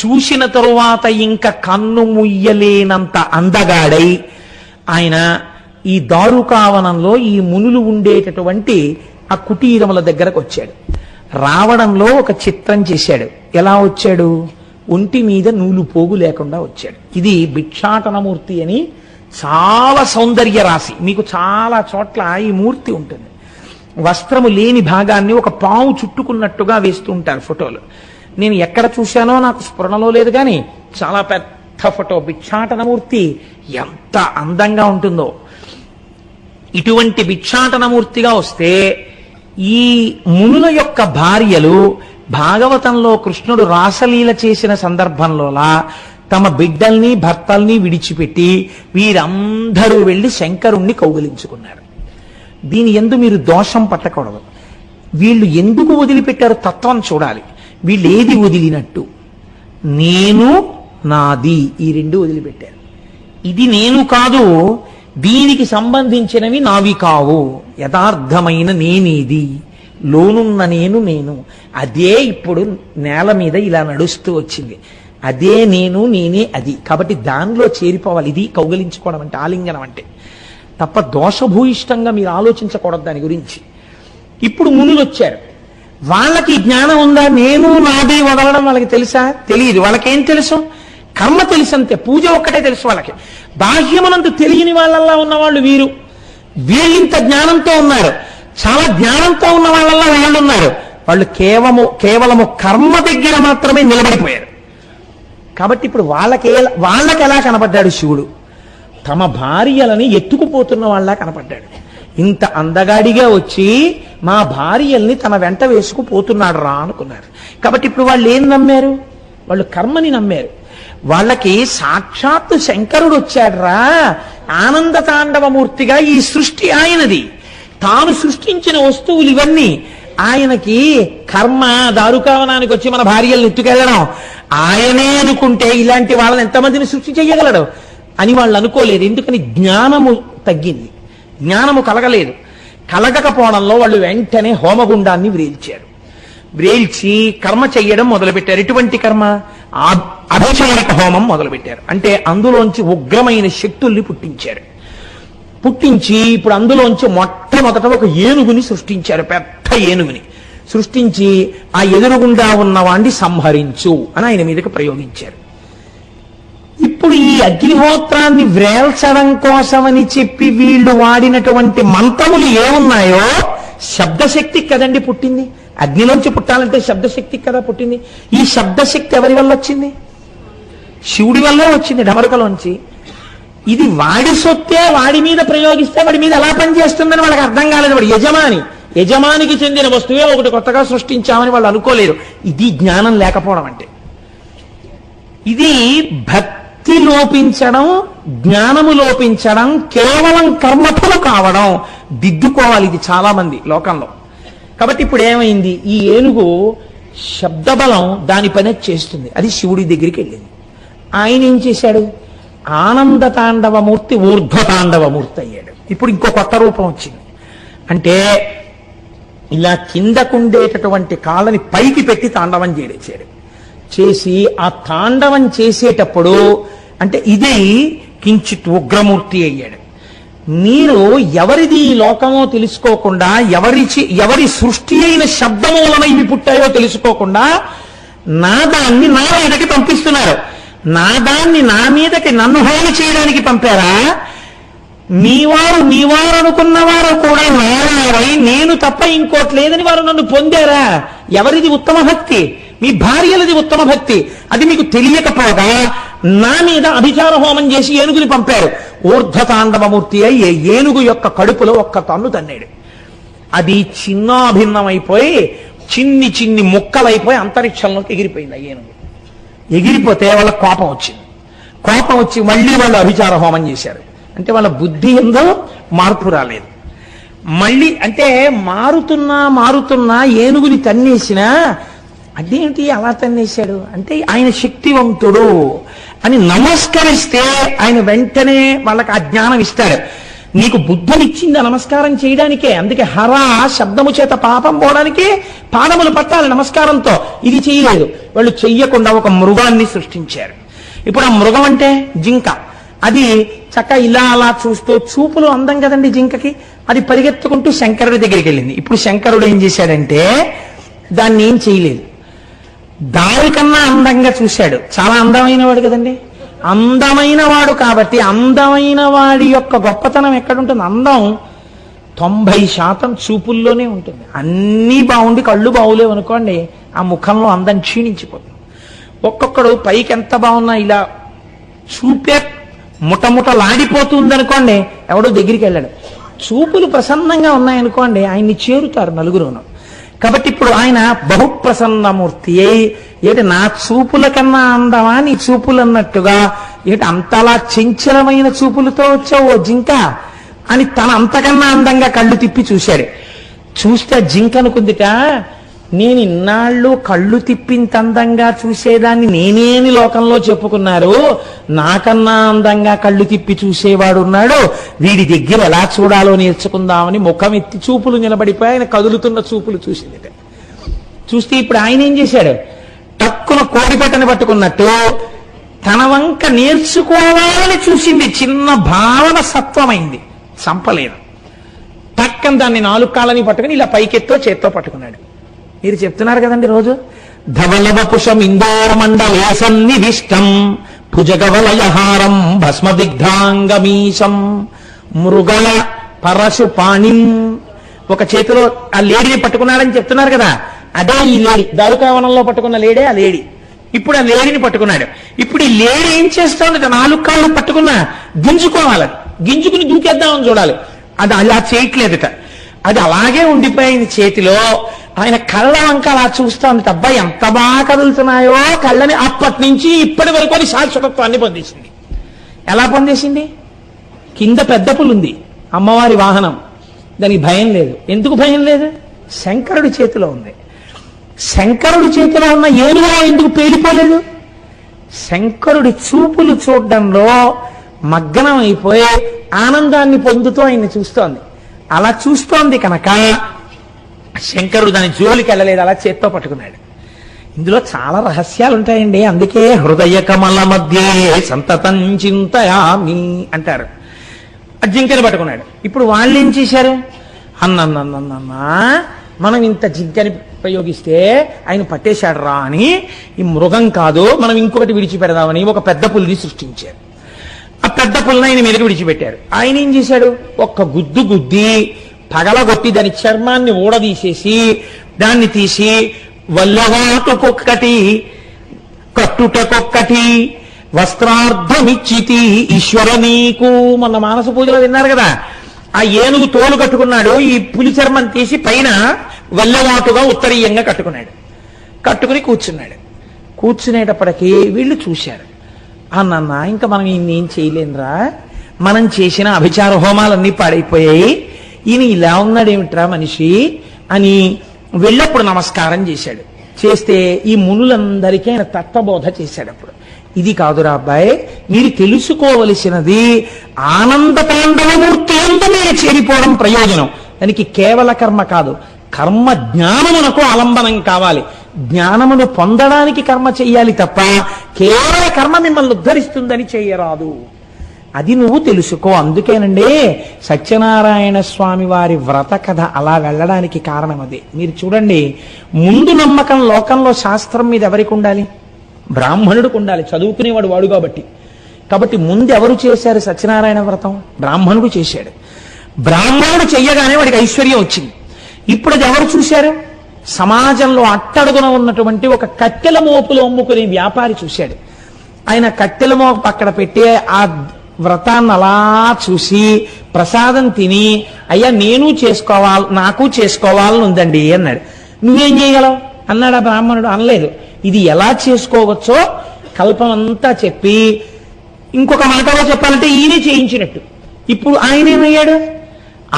చూసిన తరువాత ఇంకా కన్ను ముయ్యలేనంత అందగాడై ఆయన ఈ దారుకావనంలో ఈ మునులు ఉండేటటువంటి ఆ కుటీరముల దగ్గరకు వచ్చాడు. రావడంలో ఒక చిత్రం చేశాడు. ఎలా వచ్చాడు? ఒంటి మీద నూలు పోగు లేకుండా వచ్చాడు. ఇది భిక్షాటనమూర్తి అని చాలా సౌందర్య రాశి. మీకు చాలా చోట్ల ఈ మూర్తి ఉంటుంది. వస్త్రము లేని భాగాన్ని ఒక పాము చుట్టుకున్నట్టుగా వేస్తూ ఉంటారు ఫోటోలు. నేను ఎక్కడ చూశానో నాకు స్ఫురణలో లేదు, కానీ చాలా పెద్ద ఫోటో. భిక్షాటనమూర్తి ఎంత అందంగా ఉంటుందో. ఇటువంటి భిక్షాటనమూర్తిగా వస్తే ఈ మునుల యొక్క భార్యలు భాగవతంలో కృష్ణుడు రాసలీల చేసిన సందర్భంలోలా తమ బిడ్డల్ని భర్తల్ని విడిచిపెట్టి వీరందరూ వెళ్లి శంకరుణ్ణి కౌగిలించుకున్నారు. దీని యందు మీరు దోషం పట్టకూడదు. వీళ్ళు ఎందుకు వదిలిపెట్టారు తత్వం చూడాలి. వీళ్ళు ఏది వదిలినట్టు? నేను నాది, ఈ రెండు వదిలిపెట్టారు. ఇది నేను కాదు, దీనికి సంబంధించినవి నావి కావు. యథార్థమైన నేనేది, లోనున్న నేను నేను. అదే ఇప్పుడు నేల మీద ఇలా నడుస్తూ వచ్చింది. అదే నేను, నేనే అది. కాబట్టి దానిలో చేరిపోవాలి. ఇది కౌగలించుకోవడం అంటే, ఆలింగనం అంటే. తప్ప దోషభూయిష్టంగా మీరు ఆలోచించకూడదు దాని గురించి. ఇప్పుడు మునులు వచ్చారు. వాళ్ళకి జ్ఞానం ఉందా? నేను నాది వదలడం వాళ్ళకి తెలుసా? తెలియదు. వాళ్ళకేం తెలుసు? కర్మ తెలుసు అంతే. పూజ ఒక్కటే తెలుసు వాళ్ళకి. బాహ్యమునందు తెలియని వాళ్ళల్లా ఉన్నవాళ్ళు వీరు. వీళ్ళింత జ్ఞానంతో ఉన్నారు. చాలా జ్ఞానంతో ఉన్న వాళ్ళల్లా వాళ్ళు ఉన్నారు. వాళ్ళు కేవలము కర్మ దగ్గర మాత్రమే నిలబడిపోయారు. కాబట్టి ఇప్పుడు వాళ్ళకి ఎలా కనపడ్డాడు శివుడు? తమ భార్యలని ఎత్తుకుపోతున్న వాళ్ళ కనపడ్డాడు. ఇంత అందగాడిగా వచ్చి మా భార్యల్ని తన వెంట వేసుకుపోతున్నాడు రా అనుకున్నారు. కాబట్టి ఇప్పుడు వాళ్ళు ఏం నమ్మారు? వాళ్ళు కర్మని నమ్మారు. వాళ్ళకి సాక్షాత్తు శంకరుడు వచ్చాడ్రా, ఆనంద తాండవమూర్తిగా. ఈ సృష్టి ఆయనది, తాను సృష్టించిన వస్తువులు ఇవన్నీ. ఆయనకి కర్మ దారుకావనానికి వచ్చి మన భార్యలను ఎత్తుకెళ్ళడం ఆయనే అనుకుంటే ఇలాంటి వాళ్ళని ఎంతమందిని సృష్టి చేయగలడు అని వాళ్ళు అనుకోలేదు. ఎందుకని? జ్ఞానము తగ్గింది, జ్ఞానము కలగలేదు. కలగకపోవడంలో వాళ్ళు వెంటనే హోమగుండాన్ని వ్రేల్చారు. వ్రేల్చి కర్మ చెయ్యడం మొదలుపెట్టారు. ఎటువంటి కర్మ? అభిచారక హోమం మొదలుపెట్టారు. అంటే అందులోంచి ఉగ్రమైన శక్తుల్ని పుట్టించారు. పుట్టించి ఇప్పుడు అందులోంచి మొట్టమొదట ఒక ఏనుగుని సృష్టించారు. పెద్ద ఏనుగుని సృష్టించి ఆ ఎదురుగుండా ఉన్నవాణ్ణి సంహరించు అని ఆయన మీదకి ప్రయోగించారు. ఇప్పుడు ఈ అగ్నిహోత్రాన్ని వ్రేల్చడం కోసమని చెప్పి వీళ్ళు వాడినటువంటి మంత్రములు ఏమున్నాయో శబ్దశక్తి కదండి పుట్టింది. అగ్నిలోంచి పుట్టాలంటే శబ్దశక్తి కదా పుట్టింది. ఈ శబ్దశక్తి ఎవరి వల్ల వచ్చింది? శివుడి వల్లే వచ్చింది, డమరుకలోంచి. ఇది వాడి సొత్తే వాడి మీద ప్రయోగిస్తే వాడి మీద ఎలా పనిచేస్తుందని వాళ్ళకి అర్థం కాలేదు. వాడు యజమానికి చెందిన వస్తువే ఒకటి కొత్తగా సృష్టించామని వాళ్ళు అనుకోలేరు. ఇది జ్ఞానం లేకపోవడం అంటే. ఇది భక్తి లోపించడం, జ్ఞానము లోపించడం, కేవలం కర్మఫలు కావడం. దిద్దుకోవాలి ఇది చాలా మంది లోకంలో. కాబట్టి ఇప్పుడు ఏమైంది? ఈ ఏనుగు శబ్దబలం దాని పని చేస్తుంది. అది శివుడి దగ్గరికి వెళ్ళింది. ఆయన ఏం చేశాడు? ఆనంద తాండవమూర్తి ఊర్ధ్వ తాండవమూర్తి అయ్యాడు. ఇప్పుడు ఇంకో కొత్త రూపం వచ్చింది. అంటే ఇలా కిందకుండేటటువంటి కాళ్ళని పైకి పెట్టి తాండవం చేసేసాడు. చేసి ఆ తాండవం చేసేటప్పుడు అంటే ఇది కించిత్ ఉగ్రమూర్తి అయ్యాడు. మీరు ఎవరిది ఈ లోకమో తెలుసుకోకుండా, ఎవరి సృష్టి అయిన శబ్దము వలన ఇవి పుట్టాయో తెలుసుకోకుండా నాదాన్ని నా మీదకి పంపిస్తున్నారు. నాదాన్ని నా మీదకి నన్ను హోమ చేయడానికి పంపారా? మీవారు అనుకున్న వారు కూడా నారాయణై నేను తప్ప ఇంకోటి లేదని వారు నన్ను పొందారా? ఎవరిది ఉత్తమ భక్తి? మీ భార్యలది ఉత్తమ భక్తి. అది మీకు తెలియకపోగా నా మీద అభిచార హోమం చేసి ఏనుగుని పంపారు. ఊర్ధ్వతాండవమూర్తి అయ్యే ఏనుగు యొక్క కడుపులో ఒక్క తన్ను తన్నాడు. అది చిన్నాభిన్నమైపోయి చిన్ని చిన్ని ముక్కలైపోయి అంతరిక్షంలోకి ఎగిరిపోయింది. ఆ ఏనుగు ఎగిరిపోతే వాళ్ళ కోపం వచ్చింది. కోపం వచ్చి మళ్ళీ వాళ్ళు అభిచార హోమం చేశారు. అంటే వాళ్ళ బుద్ధి ఎందో మార్పు రాలేదు. మళ్ళీ అంటే మారుతున్నా ఏనుగుని తన్నేసినా అదేంటి అలా తన్నేశాడు అంటే ఆయన శక్తివంతుడు అని నమస్కరిస్తే ఆయన వెంటనే వాళ్ళకి ఆ జ్ఞానం ఇస్తాడు. నీకు బుద్ధునిచ్చింది నమస్కారం చేయడానికే. అందుకే హర శబ్దము చేత పాపం పోవడానికి పాదములు పట్టాలి నమస్కారంతో. ఇది చేయలేదు. వాళ్ళు చెయ్యకుండా ఒక మృగాన్ని సృష్టించారు. ఇప్పుడు ఆ మృగం అంటే జింక. అది చక్క ఇలా అలా చూస్తూ, చూపులు అందం కదండి జింకకి, అది పరిగెత్తుకుంటూ శంకరుడి దగ్గరికి వెళ్ళింది. ఇప్పుడు శంకరుడు ఏం చేశాడంటే దాన్ని ఏం చేయలేదు, దానికన్నా అందంగా చూశాడు. చాలా అందమైన వాడు కదండి, అందమైన వాడు కాబట్టి అందమైన వాడి యొక్క గొప్పతనం ఎక్కడుంటుంది? అందం 90% చూపుల్లోనే ఉంటుంది. అన్నీ బాగుండి కళ్ళు బాగులేవు అనుకోండి, ఆ ముఖంలో అందం క్షీణించిపోతుంది. ఒక్కొక్కడు పైకి ఎంత బాగున్నా ఇలా చూపే ముటముటలాడిపోతుంది అనుకోండి, ఎవడో దగ్గరికి వెళ్ళాడు. చూపులు ప్రసన్నంగా ఉన్నాయనుకోండి, ఆయన్ని చేరుతారు నలుగురును. కాబట్టి ఇప్పుడు ఆయన బహుప్రసన్నమూర్తి అయి ఏంటి నా చూపుల కన్నా అందమా నీ చూపులు అన్నట్టుగా, ఏంటి అంతలా చంచలమైన చూపులతో వచ్చావు ఓ జింక అని తన అంతకన్నా అందంగా కళ్ళు తిప్పి చూశాడు. చూస్తే జింక అనుకుందిట, నేను ఇన్నాళ్ళు కళ్ళు తిప్పింత అందంగా చూసేదాన్ని నేనేని లోకంలో చెప్పుకున్నారు, నాకన్నా అందంగా కళ్ళు తిప్పి చూసేవాడు ఉన్నాడు, వీడి దగ్గర ఎలా చూడాలో నేర్చుకుందామని ముఖం ఎత్తి చూపులు నిలబడిపోయి ఆయన కదులుతున్న చూపులు చూసింది. చూస్తే ఇప్పుడు ఆయన ఏం చేశాడు, టక్కున కోడిపెట్టని పట్టుకున్నట్టు తన వంక నేర్చుకోవాలని చూసింది. చిన్న భావన సత్వమైంది, చంపలేదు. టక్కన దాన్ని 4 కాళ్ళని పట్టుకుని ఇలా పైకెత్తో చేత్తో పట్టుకున్నాడు. మీరు చెప్తున్నారు కదండి రోజు, ధవలవపుషం ఇందోరమండలే సన్నివిష్టం భుజగవలయహారం భస్మదిగ్ధాంగమీశం మృగల పరశుపాణిం. ఒక చేతిలో ఆ లేడీని పట్టుకున్నాడని చెప్తున్నారు కదా, అదే ఈ లేడీ. దారుకావనంలో పట్టుకున్న లేడే ఆ లేడీ. ఇప్పుడు ఆ లేడీని పట్టుకున్నాడు. ఇప్పుడు ఈ లేడీ ఏం చేస్తోంది? 4 కాళ్ళు పట్టుకున్నా గింజుకోవాలి, గింజుకుని దూకేద్దామని చూడాలి. అది అలా చేయట్లేదుట, అది అలాగే ఉండిపోయింది చేతిలో. ఆయన కళ్ళ వంక అలా చూస్తోంది. అబ్బా ఎంత బాగా కదులుతున్నాయో కళ్ళని. అప్పటి నుంచి ఇప్పటి వరకు అది శాశ్వతత్వాన్ని పొందేసింది. ఎలా పొందేసింది? కింద పెద్ద పులుంది, అమ్మవారి వాహనం, దానికి భయం లేదు. ఎందుకు భయం లేదు? శంకరుడి చేతిలో ఉంది. శంకరుడి చేతిలో ఉన్న ఏనుగు ఎందుకు పేలిపోలేదు? శంకరుడి చూపులు చూడడంలో మగ్నం అయిపోయి ఆనందాన్ని పొందుతూ ఆయన్ని చూస్తోంది. అలా చూస్తోంది కనుక శంకరుడు దాని జోలికి వెళ్ళలేదు, అలా చేత్తో పట్టుకున్నాడు. ఇందులో చాలా రహస్యాలు ఉంటాయండి. అందుకే హృదయ కమల మధ్య సంతతం చింతయామి అంటారు. జింకని పట్టుకున్నాడు. ఇప్పుడు వాళ్ళు ఏం చేశారు? అన్నన్నన్నన్నా మనం ఇంత జింకని ప్రయోగిస్తే ఆయన పట్టేశాడు రా అని, ఈ మృగం కాదు మనం ఇంకొకటి విడిచిపెడదామని ఒక పెద్ద పులిని సృష్టించారు. ఆ పెద్ద పుల్లని ఆయన మీదకి విడిచిపెట్టారు. ఆయన ఏం చేశాడు? ఒక్క గుద్దు గుద్ది పగలగొట్టి దాని చర్మాన్ని ఊడదీసేసి దాన్ని తీసి వల్లవాటుకొక్కటి కట్టుటకొక్కటి వస్త్రార్థమిచ్చితి ఈశ్వర నీకు. మొన్న మానస పూజలో విన్నారు కదా, ఆ ఏనుగు తోలు కట్టుకున్నాడు, ఈ పులి చర్మం తీసి పైన వల్లవాటుగా ఉత్తరీయంగా కట్టుకున్నాడు. కట్టుకుని కూర్చున్నాడు. కూర్చునేటప్పటికీ వీళ్ళు చూశారు, అన్న ఇంకా మనం ఈయనేం చేయలేనురా, మనం చేసిన అభిచార హోమాలన్నీ పాడైపోయాయి, ఈయన ఇలా ఉన్నాడేమిట్రా మనిషి అని వెళ్ళప్పుడు నమస్కారం చేశాడు. చేస్తే ఈ మునులందరికీ ఆయన తత్వబోధ చేశాడు. అప్పుడు ఇది కాదురా అబ్బాయి, మీరు తెలుసుకోవలసినది ఆనంద తాండవమూర్తి అంతమే చేరిపోవడం ప్రయోజనం. దానికి కేవల కర్మ కాదు, కర్మ జ్ఞానమునకు ఆలంబనం కావాలి. జ్ఞానమును పొందడానికి కర్మ చెయ్యాలి తప్ప కేవల కర్మ మిమ్మల్ని ఉద్ధరిస్తుందని చెయ్యరాదు. అది నువ్వు తెలుసుకో. అందుకేనండి సత్యనారాయణ స్వామి వారి వ్రత కథ అలా వెళ్ళడానికి కారణం అదే. మీరు చూడండి, ముందు నమ్మకం లోకంలో శాస్త్రం మీద ఎవరికి ఉండాలి? బ్రాహ్మణుడికి ఉండాలి, చదువుకునేవాడు వాడు కాబట్టి ముందు ఎవరు చేశారు సత్యనారాయణ వ్రతం? బ్రాహ్మణుడు చేశాడు. బ్రాహ్మణుడు చెయ్యగానే వాడికి ఐశ్వర్యం వచ్చింది. ఇప్పుడు అది ఎవరు చూశారు? సమాజంలో అట్టడుగున ఉన్నటువంటి ఒక కట్టెల మోపులు అమ్ముకునే వ్యాపారి చూశాడు. ఆయన కట్టెల మోపు అక్కడ పెట్టి ఆ వ్రతాన్ని అలా చూసి ప్రసాదం తిని, అయ్యా నేను చేసుకోవాలి, నాకు చేసుకోవాలని ఉందండి అన్నాడు. నువ్వేం చేయగలవు అన్నాడు ఆ బ్రాహ్మణుడు. అనలేదు. ఇది ఎలా చేసుకోవచ్చో కల్పం అంతా చెప్పి, ఇంకొక మాటలో చెప్పాలంటే ఈయనే చేయించినట్టు. ఇప్పుడు ఆయన ఏమయ్యాడు?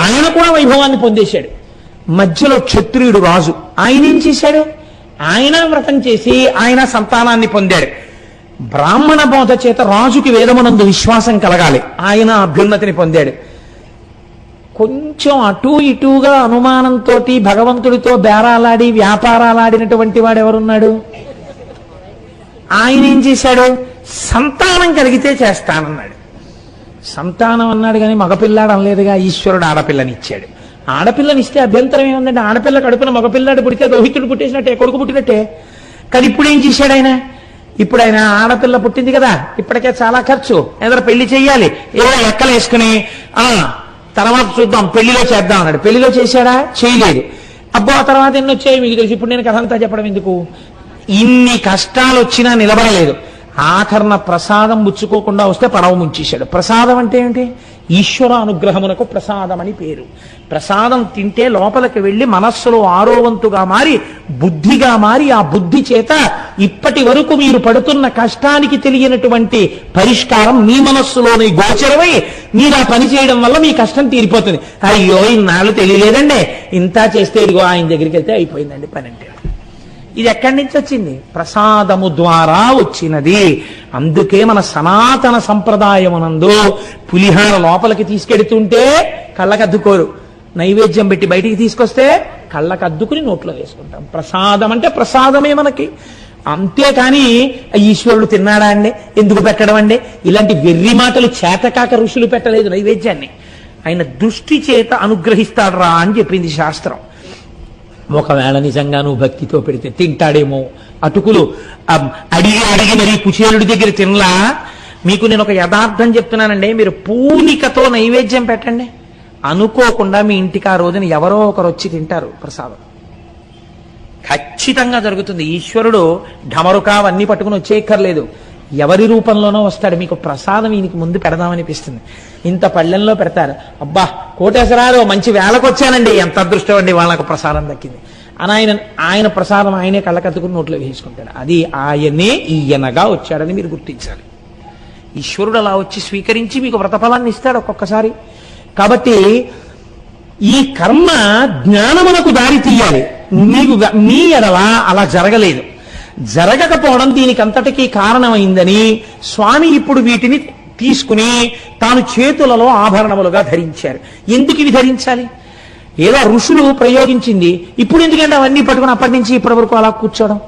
ఆయన కూడా వైభవాన్ని పొందేశాడు. మధ్యలో క్షత్రియుడు రాజు, ఆయన ఏం చేశాడు? ఆయన వ్రతం చేసి ఆయన సంతానాన్ని పొందాడు. బ్రాహ్మణ బోధ చేత రాజుకి వేదమునందు విశ్వాసం కలగాలి, ఆయన అభ్యున్నతిని పొందాడు. కొంచెం అటూ ఇటూగా అనుమానంతో భగవంతుడితో బేరాలాడి వ్యాపారాలాడినటువంటి వాడు ఎవరున్నాడు? ఆయన ఏం చేశాడు? సంతానం కలిగితే చేస్తానన్నాడు. సంతానం అన్నాడు కానీ మగపిల్లాడు అనలేదుగా. ఈశ్వరుడు ఆడపిల్లనిచ్చాడు. ఆడపిల్లనిస్తే అభ్యంతరం ఏముందంటే, ఆడపిల్ల కడుపున మగపిల్లాడు పుడితే రోహితుడు పుట్టేసినట్టే, కొడుకు పుట్టినట్టే. కానీ ఇప్పుడు ఏం చేశాడు ఆయన? ఇప్పుడు ఆయన ఆడపిల్ల పుట్టింది కదా, ఇప్పటికే చాలా ఖర్చు, ఏదైనా పెళ్లి చెయ్యాలి, ఏదో లెక్కలు వేసుకుని తర్వాత చూద్దాం పెళ్లిలో చేద్దాం అన్నాడు. పెళ్లిలో చేశాడా? చేయలేదు. అబ్బో ఆ తర్వాత ఎన్ని వచ్చాయి మీకు తెలుసు. ఇప్పుడు నేను కథ అంతా చెప్పడం ఎందుకు? ఇన్ని కష్టాలు వచ్చినా నిలబడలేదు. ఆఖరణ ప్రసాదం ముచ్చుకోకుండా వస్తే పడవ ముంచేశాడు. ప్రసాదం అంటే ఏంటి? ఈశ్వర అనుగ్రహమునకు ప్రసాదం అని పేరు. ప్రసాదం తింటే లోపలికి వెళ్ళి మనస్సులో ఆరోవంతుగా మారి బుద్ధిగా మారి, ఆ బుద్ధి చేత ఇప్పటి వరకు మీరు పడుతున్న కష్టానికి తెలియనటువంటి పరిష్కారం మీ మనస్సులోని గోచరమై మీరు ఆ పని చేయడం వల్ల మీ కష్టం తీరిపోతుంది. అయ్యో ఇన్నాళ్ళు తెలియలేదండి, ఇంత చేస్తే ఇదిగో ఆయన దగ్గరికి వెళ్తే అయిపోయిందండి పని అంటే. ఇది ఎక్కడి నుంచి వచ్చింది? ప్రసాదము ద్వారా వచ్చినది. అందుకే మన సనాతన సంప్రదాయమునందు పులిహార లోపలికి తీసుకెడుతుంటే కళ్ళకద్దుకోరు, నైవేద్యం పెట్టి బయటికి తీసుకొస్తే కళ్ళకద్దుకుని నోట్లో వేసుకుంటాం. ప్రసాదం అంటే ప్రసాదమే మనకి. అంతేకాని ఈశ్వరుడు తిన్నాడా అండి, ఎందుకు పెట్టడం అండి, ఇలాంటి వెర్రి మాటలు చేతకాక ఋషులు పెట్టలేదు నైవేద్యాన్ని. ఆయన దృష్టి చేత అనుగ్రహిస్తాడరా అని చెప్పింది శాస్త్రం. ఒకవేళ నిజంగా నువ్వు భక్తితో పెడితే తింటాడేమో. అటుకులు అడిగి అడిగి మరి కుచేలుడి దగ్గర తినలా. మీకు నేను ఒక యథార్థం చెప్తున్నానండి, మీరు పూనికతో నైవేద్యం పెట్టండి, అనుకోకుండా మీ ఇంటికి ఆ రోజున ఎవరో ఒకరు వచ్చి తింటారు ప్రసాదం. ఖచ్చితంగా జరుగుతుంది. ఈశ్వరుడు ఢమరుకా అవన్నీ పట్టుకుని వచ్చేయక్కర్లేదు, ఎవరి రూపంలోనో వస్తాడు. మీకు ప్రసాదం ఈయనకి ముందు పెడదామనిపిస్తుంది. ఇంత పళ్ళెంలో పెడతారు, అబ్బా కోటేశ్వరాలు మంచి వేళకు వచ్చానండి, ఎంత అదృష్టం అండి వాళ్ళకు ప్రసాదం దక్కింది అని ఆయన ప్రసాదం ఆయనే కళ్ళకత్తుకుని నోట్లో వేసుకుంటాడు. అది ఆయనే ఈయనగా వచ్చాడని మీరు గుర్తించాలి. ఈశ్వరుడు అలా వచ్చి స్వీకరించి మీకు వ్రతఫలాన్ని ఇస్తాడు ఒక్కొక్కసారి. కాబట్టి ఈ కర్మ జ్ఞానమునకు దారి తీయాలి. మీకు మీ ఎడల అలా జరగలేదు. జరగకపోవడం దీనికి అంతటికీ కారణమైందని స్వామి ఇప్పుడు వీటిని తీసుకుని తాను చేతులలో ఆభరణములుగా ధరించారు. ఎందుకు ఇవి ధరించాలి? ఏదో ఋషులు ప్రయోగించింది, ఇప్పుడు ఎందుకంటే అవన్నీ పట్టుకుని అప్పటి నుంచి ఇప్పటి వరకు అలా కూర్చోవడం.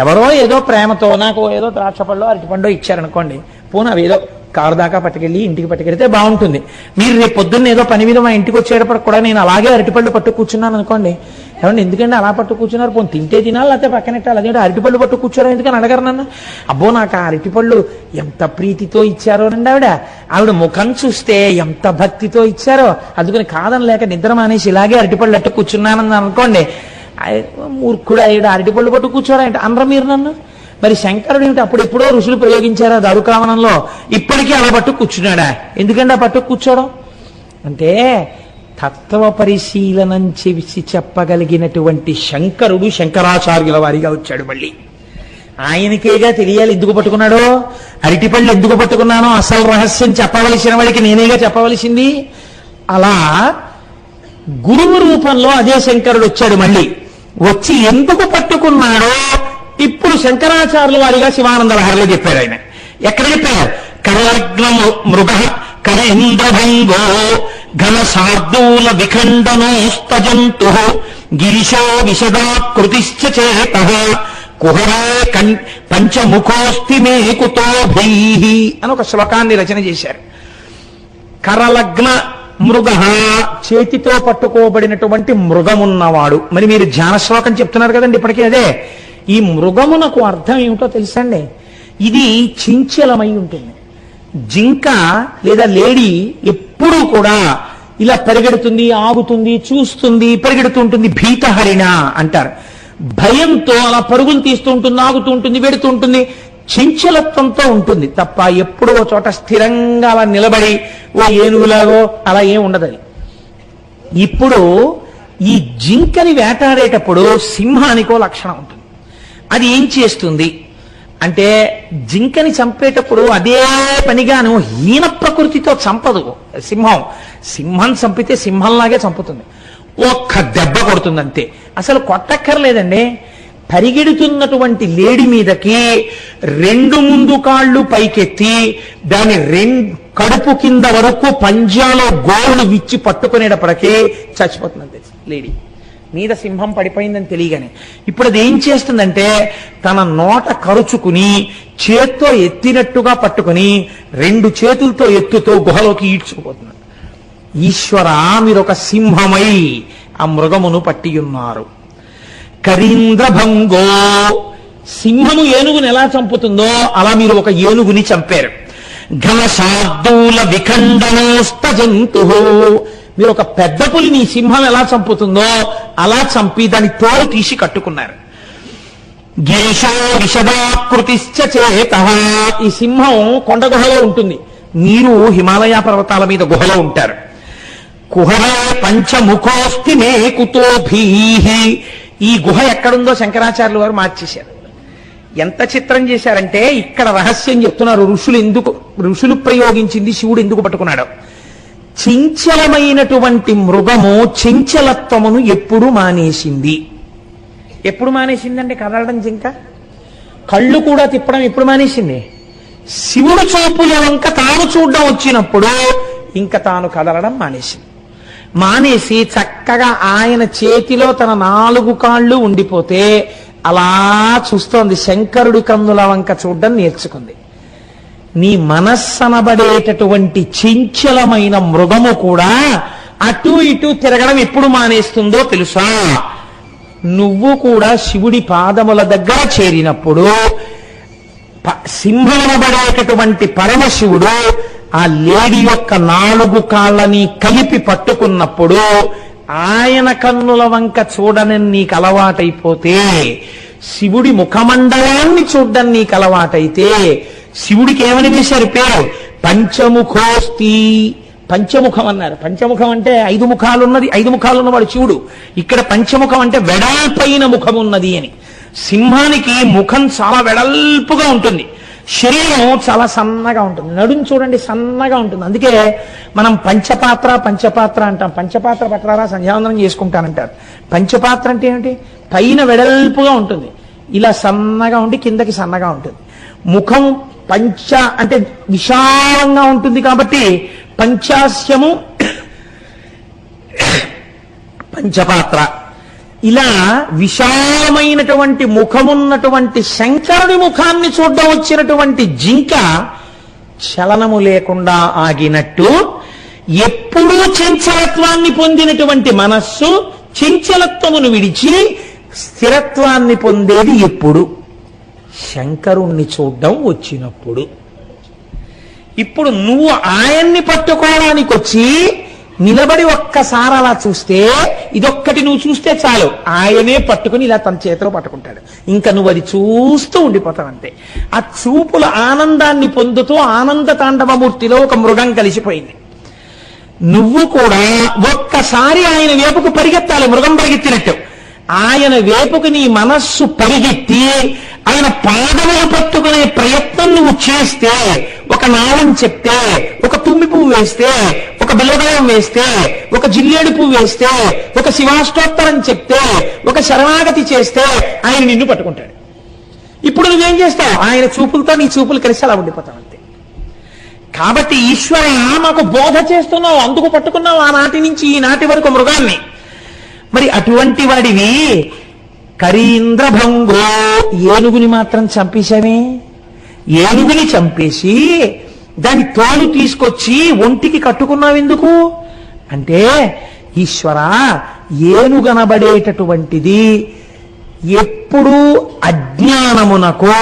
ఎవరో ఏదో ప్రేమతో నాకు ఏదో ద్రాక్షపండు అరటిపండు ఇచ్చారనుకోండి, పోనీ అవి ఏదో కారు దాకా పట్టుకెళ్ళి ఇంటికి పట్టుకెళ్తే బాగుంటుంది. మీరు రేపు పొద్దున్న ఏదో పని మీద మా ఇంటికి వచ్చేటప్పుడు కూడా నేను అలాగే అరటిపండు పట్టు కూర్చున్నాను అనుకోండి, ఏమంటే ఎందుకంటే అలా పట్టు కూర్చున్నారు, పోనీ తింటే తినాలి లేకపోతే పక్కనెట్టాలి, అదేంటి అరటిపళ్ళు పట్టు కూర్చోరా ఎందుకని అడగరు నన్ను. అబ్బో నాకు ఆ అరటిపళ్ళు ఎంత ప్రీతితో ఇచ్చారో నండి ఆవిడ ముఖం చూస్తే ఎంత భక్తితో ఇచ్చారో, అందుకని కాదని లేక నిద్ర మానేసి ఇలాగే అరటిపళ్ళు అట్టు కూర్చున్నానని అనుకోండి, మూర్ఖుడు ఆవిడ అరటిపళ్ళు పట్టు కూర్చోరా అంటే అనరు మీరు నన్ను. మరి శంకరుడు ఏమిటి అప్పుడు ఎప్పుడో ఋషులు ప్రయోగించారా దారుకావనంలో, ఇప్పటికీ అలా పట్టు కూర్చున్నాడా, ఎందుకంటే ఆ పట్టు కూర్చోవడం అంటే తత్వ పరిశీలనం చేసి చెప్పగలిగినటువంటి శంకరుడు శంకరాచార్యుల వారిగా వచ్చాడు. మళ్ళీ ఆయనకేగా తెలియాలి ఎందుకు పట్టుకున్నాడో, అరటిపళ్ళు ఎందుకు పట్టుకున్నానో అసలు రహస్యం చెప్పవలసిన వాడికి నేనేగా చెప్పవలసింది. అలా గురువు రూపంలో అదే శంకరుడు వచ్చాడు. మళ్ళీ వచ్చి ఎందుకు పట్టుకున్నాడో ఇప్పుడు శంకరాచార్యుల వారిగా శివానంద లహరిలో చెప్పాడు. ఆయన ఎక్కడ చెప్పారు? కరలగ్నము మృగ కరేంద్రభంగో ఘన శార్దూల విఖండనోస్తజంతు గిరిశో విశదాకృతిశ్చ చేతః కుహరే పంచముఖోస్తి మే కుతో భైః అని ఒక శ్లోకాన్ని రచన చేశారు. కరలగ్న మృగ, చేతితో పట్టుకోబడినటువంటి మృగమున్నవాడు. మరి మీరు ధ్యాన శ్లోకం చెప్తున్నారు కదండి ఇప్పటికీ అదే. ఈ మృగమునకు అర్థం ఏమిటో తెలుసండి, ఇది చించలమై ఉంటుంది. జింక లేదా లేడీ ఎప్పుడూ కూడా ఇలా పరిగెడుతుంది, ఆగుతుంది, చూస్తుంది, పరిగెడుతుంటుంది. భీతహరిణ అంటారు. భయంతో అలా పరుగులు తీస్తూ ఉంటుంది, ఆగుతూ ఉంటుంది, వెడుతూ ఉంటుంది, చంచలత్వంతో ఉంటుంది తప్ప ఎప్పుడో చోట స్థిరంగా అలా నిలబడి ఓ ఏనుగులాగో అలా ఏం ఉండదు. ఇప్పుడు ఈ జింకని వేటాడేటప్పుడు సింహానికో లక్షణం ఉంటుంది. అది ఏం చేస్తుంది అంటే జింకని చంపేటప్పుడు అదే పనిగాను హీన ప్రకృతితో చంపదు. సింహం చంపితే సింహంలాగే చంపుతుంది, ఒక్క దెబ్బ కొడుతుంది అంతే. అసలు కొట్టక్కర్లేదండి. పరిగెడుతున్నటువంటి లేడి మీదకి రెండు ముందు కాళ్ళు పైకెత్తి దాని కడుపు కింద వరకు పంజాలో గోళ్ళు విచ్చి పట్టుకునేటప్పటికీ చచ్చిపోతుంది లేడీ. మీద సింహం పడిపోయిందని తెలియగానే ఇప్పుడు అది ఏం చేస్తుందంటే తన నోట కరుచుకుని చేత్తో ఎత్తినట్టుగా పట్టుకుని రెండు చేతులతో ఎత్తుతో గుహలోకి ఈడ్చుకుపోతున్నాడు. ఈశ్వర, మీరు ఒక సింహమై ఆ మృగమును పట్టియున్నారు. కరీంద్రభంగో, సింహము ఏనుగుని ఎలా చంపుతుందో అలా మీరు ఒక ఏనుగుని చంపారు. ఘన శార్దూల విఖండనోస్త జంతు, మీరు ఒక పెద్ద పులిని సింహం ఎలా చంపుతుందో అలా చంపి దాని తోలు తీసి కట్టుకున్నారు. గిరిశో విశదాకృతిశ్చ చేతః, ఈ సింహం కొండ గుహలో ఉంటుంది, మీరు హిమాలయ పర్వతాల మీద గుహలో ఉంటారు. కుహరే పంచముఖోస్తి మే కుతో భీః, ఈ గుహ ఎక్కడుందో శంకరాచార్యులు వారు మార్చేశారు. ఎంత చిత్రం చేశారంటే ఇక్కడ రహస్యం చెప్తున్నారు. ఋషులు ప్రయోగించింది శివుడు ఎందుకు పట్టుకున్నాడు. చంచలమైనటువంటి మృగము చంచలత్వమును ఎప్పుడు మానేసింది. ఎప్పుడు మానేసిందంటే కదలడం జింక, కళ్ళు కూడా తిప్పడం ఎప్పుడు మానేసింది. శివుడు చూపుల వంక తాను చూడడం వచ్చినప్పుడు ఇంకా తాను కదలడం మానేసింది. మానేసి చక్కగా ఆయన చేతిలో తన 4 కాళ్ళు ఉండిపోతే అలా చూస్తోంది. శంకరుడి కన్నుల వంక చూడడం నేర్చుకుంది. నీ మనస్సనబడేటటువంటి చంచలమైన మృగము కూడా అటు ఇటు తిరగడం ఎప్పుడు మానేస్తుందో తెలుసా? నువ్వు కూడా శివుడి పాదముల దగ్గర చేరినప్పుడు సింహమనబడేటటువంటి పరమశివుడు ఆ లేడి యొక్క 4 కాళ్ళని కలిపి పట్టుకున్నప్పుడు ఆయన కన్నుల వంక చూడని నీకు అలవాటైపోతే, శివుడి ముఖమండలాన్ని చూడడం నీకు అలవాటైతే, శివుడికి ఏమని వేశారు పేరు? పంచముఖోస్తి. పంచముఖం అన్నారు. పంచముఖం అంటే 5 ముఖాలు ఉన్నది, 5 ముఖాలు ఉన్నవాడు శివుడు. ఇక్కడ పంచముఖం అంటే వెడల్పైన ముఖం ఉన్నది అని. సింహానికి ముఖం చాలా వెడల్పుగా ఉంటుంది, శరీరం చాలా సన్నగా ఉంటుంది, నడుము చూడండి సన్నగా ఉంటుంది. అందుకే మనం పంచపాత్ర అంటాం. పంచపాత్ర పట్టారా సంధ్యావందనం చేసుకుంటానంటారు. పంచపాత్ర అంటే ఏమిటి? పైన వెడల్పుగా ఉంటుంది, ఇలా సన్నగా ఉండి కిందకి సన్నగా ఉంటుంది. ముఖం పంచ అంటే విశాలంగా ఉంటుంది కాబట్టి పంచాస్యము పంచపాత్ర. ఇలా విశాలమైనటువంటి ముఖమున్నటువంటి శంకరుడి ముఖాన్ని చూడడం వచ్చినటువంటి జింక చలనము లేకుండా ఆగినట్టు, ఎప్పుడూ చంచలత్వాన్ని పొందినటువంటి మనస్సు చంచలత్వమును విడిచి స్థిరత్వాన్ని పొందేది ఎప్పుడు? శంకరుణ్ణి చూడ్డం వచ్చినప్పుడు. ఇప్పుడు నువ్వు ఆయన్ని పట్టుకోవడానికి వచ్చి నిలబడి ఒక్కసారి అలా చూస్తే, ఇదొక్కటి నువ్వు చూస్తే చాలు, ఆయనే పట్టుకుని ఇలా తన చేతిలో పట్టుకుంటాడు. ఇంకా నువ్వు అది చూస్తూ ఉండిపోతావు అంతే. ఆ చూపుల ఆనందాన్ని పొందుతూ ఆనంద తాండవమూర్తిలో ఒక మృగం కలిసిపోయింది. నువ్వు కూడా ఒక్కసారి ఆయన వైపుకు పరిగెత్తాలి, మృగం పరిగెత్తినట్టు. ఆయన వైపుకు నీ మనస్సు పరిగెత్తి ఆయన పాదములు పట్టుకునే ప్రయత్నం నువ్వు చేస్తే, ఒక నామం చెప్తే, ఒక తుమ్మి పువ్వు వేస్తే, ఒక బిల్లదయం వేస్తే, ఒక జిల్లేడు పువ్వు వేస్తే, ఒక శివాష్టోత్తరం చెప్తే, ఒక శరణాగతి చేస్తే ఆయన నిన్ను పట్టుకుంటాడు. ఇప్పుడు నువ్వేం చేస్తావు? ఆయన చూపులతో నీ చూపులు కలిసి అలా ఉండిపోతావు అంతే. కాబట్టి ఈశ్వర మాకు బోధ చేస్తున్నావు, అందుకు పట్టుకున్నావు ఆనాటి నుంచి ఈనాటి వరకు మృగాన్ని. మరి అటువంటి వాడివి కరీంద్రభంగో, ఏనుగుని మాత్రం చంపేశామే. ఏనుగుని చంపేసి దాని తోలు తీసుకొచ్చి ఒంటికి కట్టుకున్నావు ఎందుకు అంటే, ఈశ్వర ఏనుగనబడేటటువంటిది ఎప్పుడూ అజ్ఞానమునకు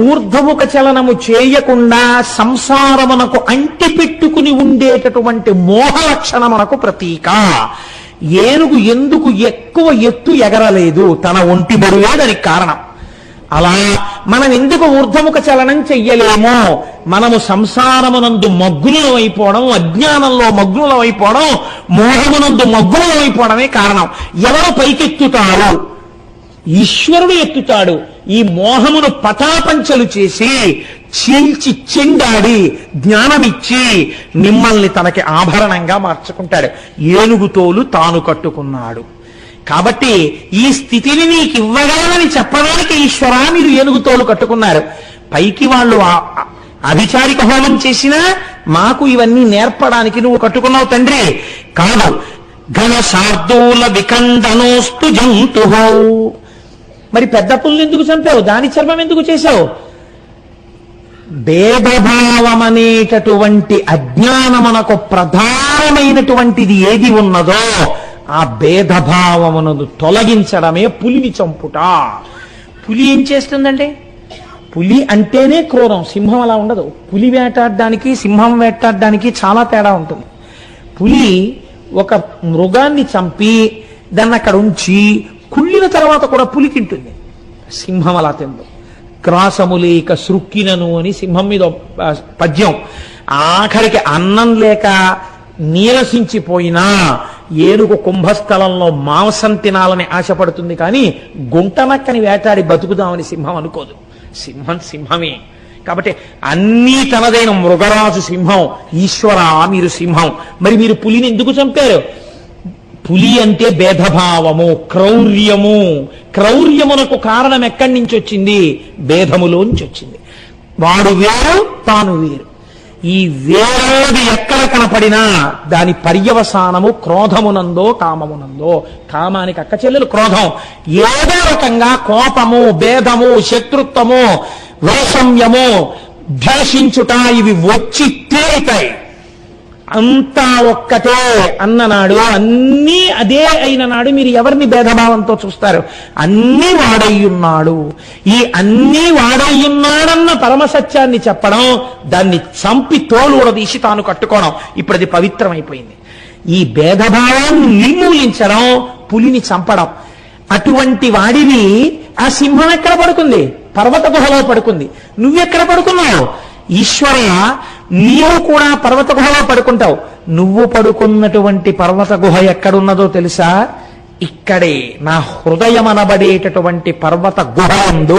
ఊర్ధముఖ చలనము చేయకుండా సంసారమునకు అంటిపెట్టుకుని ఉండేటటువంటి మోహ లక్షణమునకు ప్రతీక. ఏనుగు ఎందుకు ఎక్కువ ఎత్తు ఎగరలేదు? తన ఒంటి బరువే దానికి కారణం. అలా మనం ఎందుకు ఊర్ధముఖ చలనం చెయ్యలేమో? మనము సంసారమునందు మగ్నులం అయిపోవడం, అజ్ఞానంలో మగ్నులం అయిపోవడం, మోహమునందు మగ్నులం అయిపోవడమే కారణం. ఎవరు పైకెత్తుతారు? ఈశ్వరుడు ఎత్తుతాడు. ఈ మోహమును పటాపంచలు చేసి చీల్చి చెండాడి జ్ఞానమిచ్చి మిమ్మల్ని తనకి ఆభరణంగా మార్చుకుంటాడు. ఏనుగు తోలు తాను కట్టుకున్నాడు. కాబట్టి ఈ స్థితిని నీకు ఇవ్వగలనని చెప్పడానికి ఈశ్వర మీరు ఏనుగు తోలు కట్టుకున్నారు. పైకి వాళ్ళు అభిచారిక హోమం చేసినా మాకు ఇవన్నీ నేర్పడానికి నువ్వు కట్టుకున్నావు తండ్రి. కాదు, ఘన శార్దూల వికందనోస్తు జంతు. మరి పెద్ద పుల్ని ఎందుకు చంపావు? దాని చర్మం ఎందుకు చేశావు? భేదభావం అనేటటువంటి అజ్ఞానమునకు ప్రధానమైనటువంటిది ఏది ఉన్నదో ఆ భేదభావమును తొలగించడమే పులిని చంపుట. పులి ఏం చేస్తుందంటే, పులి అంటేనే క్రూరం. సింహం అలా ఉండదు. పులి వేటాడడానికి సింహం వేటాడడానికి చాలా తేడా ఉంటుంది. పులి ఒక మృగాన్ని చంపి దాన్ని అక్కడ ఉంచి కుళ్ళిన తర్వాత కూడా పులి తింటుంది. సింహం అలా తిందు. గ్రాసము లేక సృక్కినను అని సింహం మీద పద్యం. ఆఖరికి అన్నం లేక నీరసించిపోయినా ఏనుగు కుంభస్థలంలో మాంసం తినాలని ఆశపడుతుంది, కానీ గుంటనక్కని వేటాడి బతుకుదామని సింహం అనుకోదు. సింహం సింహమే. కాబట్టి అన్నీ తనదైన మృగరాజు సింహం. ఈశ్వర మీరు సింహం. మరి మీరు పులిని ఎందుకు చంపారు? పులి అంటే భేదభావము, క్రౌర్యము. క్రౌర్యమునకు కారణం ఎక్కడి నుంచి వచ్చింది? భేదములోంచి వచ్చింది. వాడు వేరు, తాను వేరు. ఈ వేరేది ఎక్కడ కనపడినా దాని పర్యవసానము క్రోధమునందో కామమునందో. కామానికి అక్క చెల్లెలు క్రోధం. ఏదో రకంగా కోపము, భేదము, శత్రుత్వము, వైషమ్యము, ద్వేషించుట ఇవి వచ్చి తీరుతాయి. అంతా ఒక్కటే అన్ననాడు, అన్నీ అదే అయిన నాడు మీరు ఎవరిని భేదభావంతో చూస్తారు? అన్నీ వాడయ్యున్నాడు. ఈ అన్నీ వాడయ్యున్నాడన్న పరమసత్యాన్ని చెప్పడం, దాన్ని చంపి తోలు ఉడదీసి తాను కట్టుకోవడం, ఇప్పుడు అది పవిత్రమైపోయింది. ఈ భేదభావాన్ని నిర్మూలించడం, పులిని చంపడం. అటువంటి వాడిని ఆ సింహం ఎక్కడ పడుకుంది? పర్వత గుహలో పడుకుంది. నువ్వెక్కడ పడుకున్నావు? ఈశ్వర నీవు కూడా పర్వత గుహలో పడుకుంటావు. నువ్వు పడుకున్నటువంటి పర్వత గుహ ఎక్కడున్నదో తెలుసా? ఇక్కడే నా హృదయం అనబడేటటువంటి పర్వత గుహందు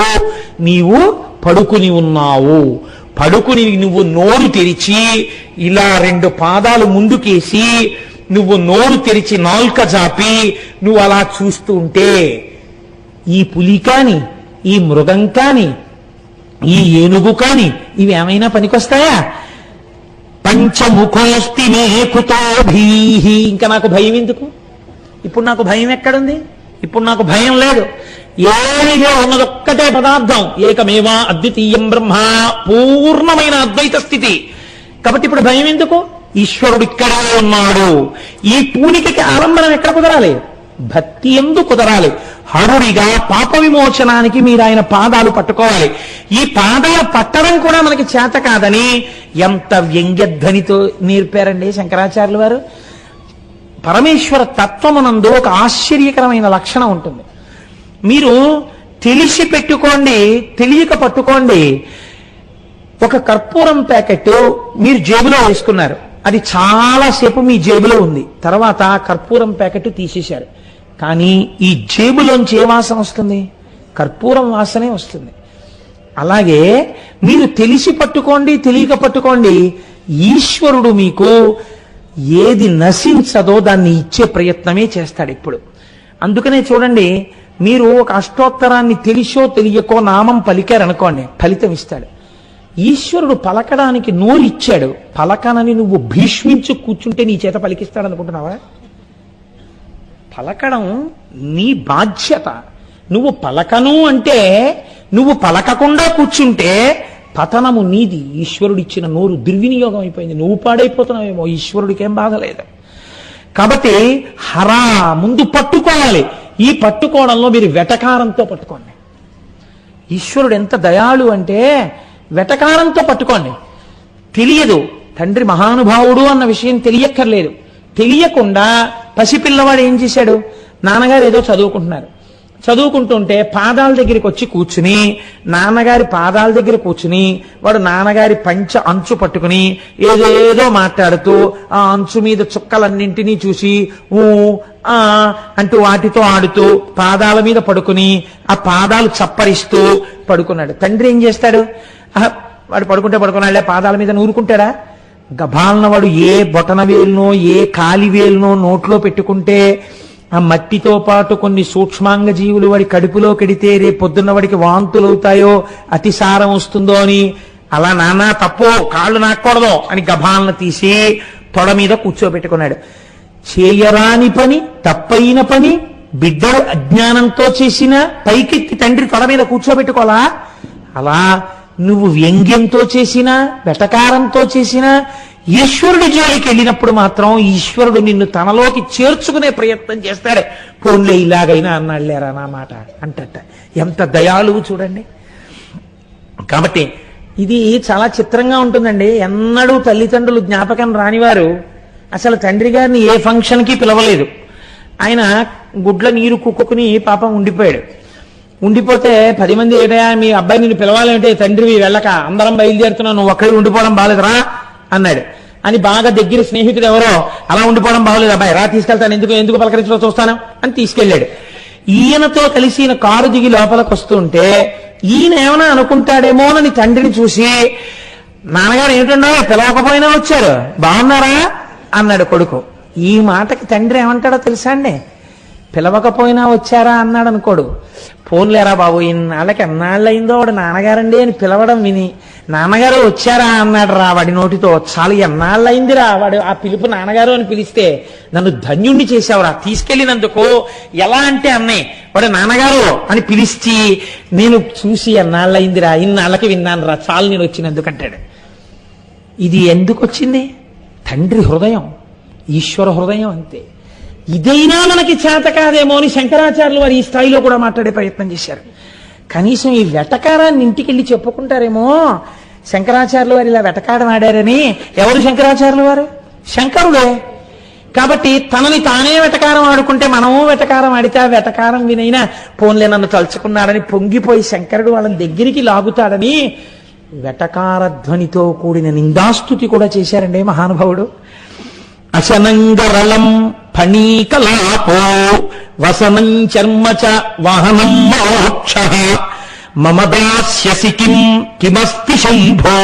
నీవు పడుకుని ఉన్నావు. పడుకుని నువ్వు నోరు తెరిచి ఇలా రెండు పాదాలు ముందుకేసి నువ్వు నోరు తెరిచి నాల్క జాపి నువ్వు అలా చూస్తూ ఉంటే ఈ పులి కాని, ఈ మృగం కాని, ఈ ఏనుగు కాని ఇవి ఏమైనా పనికొస్తాయా? పంచముఖోస్తి మే కుతో భీహి. ఇంకా నాకు భయం ఎందుకు? ఇప్పుడు నాకు భయం ఎక్కడుంది? ఇప్పుడు నాకు భయం లేదు. ఏమిగా ఉన్నదొక్కటే పదార్థం, ఏకమేవా అద్వితీయం బ్రహ్మ, పూర్ణమైన అద్వైత స్థితి. కాబట్టి ఇప్పుడు భయం ఎందుకు? ఈశ్వరుడు ఇక్కడే ఉన్నాడు. ఈ పూనికకి ఆలంబనం ఎక్కడ కుదరాలి? భక్తి ఎందు కుదరాలి. హరుడిగా పాప విమోచనానికి మీరు ఆయన పాదాలు పట్టుకోవాలి. ఈ పాదాలు పట్టడం కూడా మనకి చేత కాదని ఎంత వ్యంగ్యధ్వనితో నేర్పారండి శంకరాచార్యులు వారు. పరమేశ్వర తత్వమునందు ఒక ఆశ్చర్యకరమైన లక్షణం ఉంటుంది. మీరు తెలిసి పెట్టుకోండి, తెలియక పట్టుకోండి. ఒక కర్పూరం ప్యాకెట్ మీరు జేబులో వేసుకున్నారు, అది చాలాసేపు మీ జేబులో ఉంది, తర్వాత కర్పూరం ప్యాకెట్ తీసేశారు. కానీ ఈ జేబులోంచి ఏ వాసన వస్తుంది? కర్పూరం వాసనే వస్తుంది. అలాగే మీరు తెలిసి పట్టుకోండి, తెలియక పట్టుకోండి, ఈశ్వరుడు మీకు ఏది నశించదో దాన్ని ఇచ్చే ప్రయత్నమే చేస్తాడు ఇప్పుడు. అందుకనే చూడండి, మీరు ఒక అష్టోత్తరాన్ని తెలిసో తెలియకో నామం పలికారనుకోండి, ఫలితం ఇస్తాడు. ఈశ్వరుడు పలకడానికి నోరు ఇచ్చాడు, పలకనని నువ్వు భీష్మించు కూర్చుంటే నీ చేత పలికిస్తాడు అనుకుంటున్నావా? పలకడం నీ బాధ్యత. నువ్వు పలకను అంటే, నువ్వు పలకకుండా కూర్చుంటే పతనము నీది. ఈశ్వరుడు ఇచ్చిన నోరు దుర్వినియోగం అయిపోయింది, నువ్వు పాడైపోతున్నావేమో, ఈశ్వరుడికి ఏం బాధ లేదు. కాబట్టి హరా ముందు పట్టుకోవాలి. ఈ పట్టుకోవడంలో మీరు వెటకారంతో పట్టుకోండి. ఈశ్వరుడు ఎంత దయాళు అంటే వెటకారంతో పట్టుకోండి. తెలియదు తండ్రి మహానుభావుడు అన్న విషయం తెలియక్కర్లేదు. తెలియకుండా పసిపిల్లవాడు ఏం చేశాడు? నాన్నగారు ఏదో చదువుకుంటుంటే పాదాల దగ్గరికి వచ్చి కూర్చుని, నాన్నగారి పాదాల దగ్గర కూర్చుని వాడు నాన్నగారి పంచ అంచు పట్టుకుని ఏదేదో మాట్లాడుతూ ఆ అంచు మీద చుక్కలన్నింటినీ చూసి ఊ ఆ అంటూ వాటితో ఆడుతూ పాదాల మీద పడుకుని ఆ పాదాలు చప్పరిస్తూ పడుకున్నాడు. తండ్రి ఏం చేస్తాడు? వాడు పడుకుంటే పడుకున్నాడులే, పాదాల మీద నూరుకుంటాడా? గభాలన వాడు ఏ బొటన వేలునో ఏ కాలి వేలునో నోట్లో పెట్టుకుంటే ఆ మట్టితో పాటు కొన్ని సూక్ష్మాంగ జీవులు వాడి కడుపులో కెడితే రేపు పొద్దున్న వాడికి వాంతులు అవుతాయో, అతిసారం వస్తుందో అని, అలా నాన్న తప్పో కాళ్ళు నాక్కూడదు అని గభాలను తీసి తొడ మీద కూర్చోబెట్టుకున్నాడు. చేయరాని పని, తప్పైన పని బిడ్డలు అజ్ఞానంతో చేసిన పైకెత్తి తండ్రి తొడ మీద కూర్చోబెట్టుకోవాలా? అలా నువ్వు వ్యంగ్యంతో చేసినా వెటకారంతో చేసినా ఈశ్వరుడి జోలికి వెళ్ళినప్పుడు మాత్రం ఈశ్వరుడు నిన్ను తనలోకి చేర్చుకునే ప్రయత్నం చేస్తాడు. పోన్లే ఇలాగైనా అన్నాళ్ళేరా నా మాట అంటట. ఎంత దయాళువు చూడండి. కాబట్టి ఇది చాలా చిత్రంగా ఉంటుందండి. ఎన్నడూ తల్లిదండ్రులు జ్ఞాపకం రానివారు అసలు తండ్రి గారిని ఏ ఫంక్షన్కి పిలవలేదు. ఆయన గుడ్ల నీరు కుక్కుని పాపం ఉండిపోయాడు. ఉండిపోతే 10 మంది ఏటయా మీ అబ్బాయి నిన్ను పిలవాలంటే, తండ్రివి వెళ్ళక అందరం బయలుదేరుతున్నావు, నువ్వు ఒక్కడి ఉండిపోవడం బాగాలేదురా అన్నాడు. అని బాగా దగ్గర స్నేహితుడు ఎవరో, అలా ఉండిపోవడం బాగోలేదు అబ్బాయి, రా తీసుకెళ్తాను, ఎందుకు పలకరించలో చూస్తాను అని తీసుకెళ్లాడు. ఈయనతో కలిసి ఈయన కారు దిగి లోపలికి వస్తుంటే ఈయన ఏమైనా అనుకుంటాడేమోనని తండ్రిని చూసి, నాన్నగారు ఏమిటండో పిలవకపోయినా వచ్చారు, బాగున్నారా అన్నాడు కొడుకు. ఈ మాటకి తండ్రి ఏమంటాడో తెలుసా అండి? పిలవకపోయినా వచ్చారా అన్నాడు అనుకోడు. పోన్లేరా బాబు, ఇన్నాళ్ళకి ఎన్నాళ్ళయిందో వాడు నాన్నగారండి అని పిలవడం విని నాన్నగారు వచ్చారా అన్నాడు రా వాడి నోటితో. చాలా ఎన్నాళ్ళయిందిరా వాడు ఆ పిలుపు నాన్నగారు అని పిలిస్తే, నన్ను ధన్యుణ్ణి చేశావురా తీసుకెళ్ళినందుకు. ఎలా అంటే అన్నయ్య వాడు నాన్నగారు అని పిలిచి నేను చూసి ఎన్నాళ్ళయిందిరా, ఇన్నాళ్ళకి విన్నాను రా, చాలు నేను వచ్చినందుకంటాడు. ఇది ఎందుకు వచ్చింది? తండ్రి హృదయం, ఈశ్వర హృదయం అంతే. ఇదైనా మనకి చేత కాదేమో అని శంకరాచార్యులు వారు ఈ స్థాయిలో కూడా మాట్లాడే ప్రయత్నం చేశారు. కనీసం ఈ వెటకారాన్ని ఇంటికి వెళ్ళి చెప్పుకుంటారేమో, శంకరాచార్యులు వారు ఇలా వెటకారం ఆడారని. ఎవరు శంకరాచార్యులు వారు? శంకరుడే. కాబట్టి తనని తానే వెటకారం ఆడుకుంటే మనము వెటకారం ఆడితే ఆ వెటకారం వినైనా పోన్లే నన్ను తలుచుకున్నాడని పొంగిపోయి శంకరుడు వాళ్ళని దగ్గరికి లాగుతాడని వెటకార ధ్వనితో కూడిన నిందాస్తుతి కూడా చేశారండి మహానుభావుడు. అశనంగరళం ఫణీకలాపో వసనం చర్మచ వాహనం మోక్ష మమ దాస్యసి కిమస్తి శంభో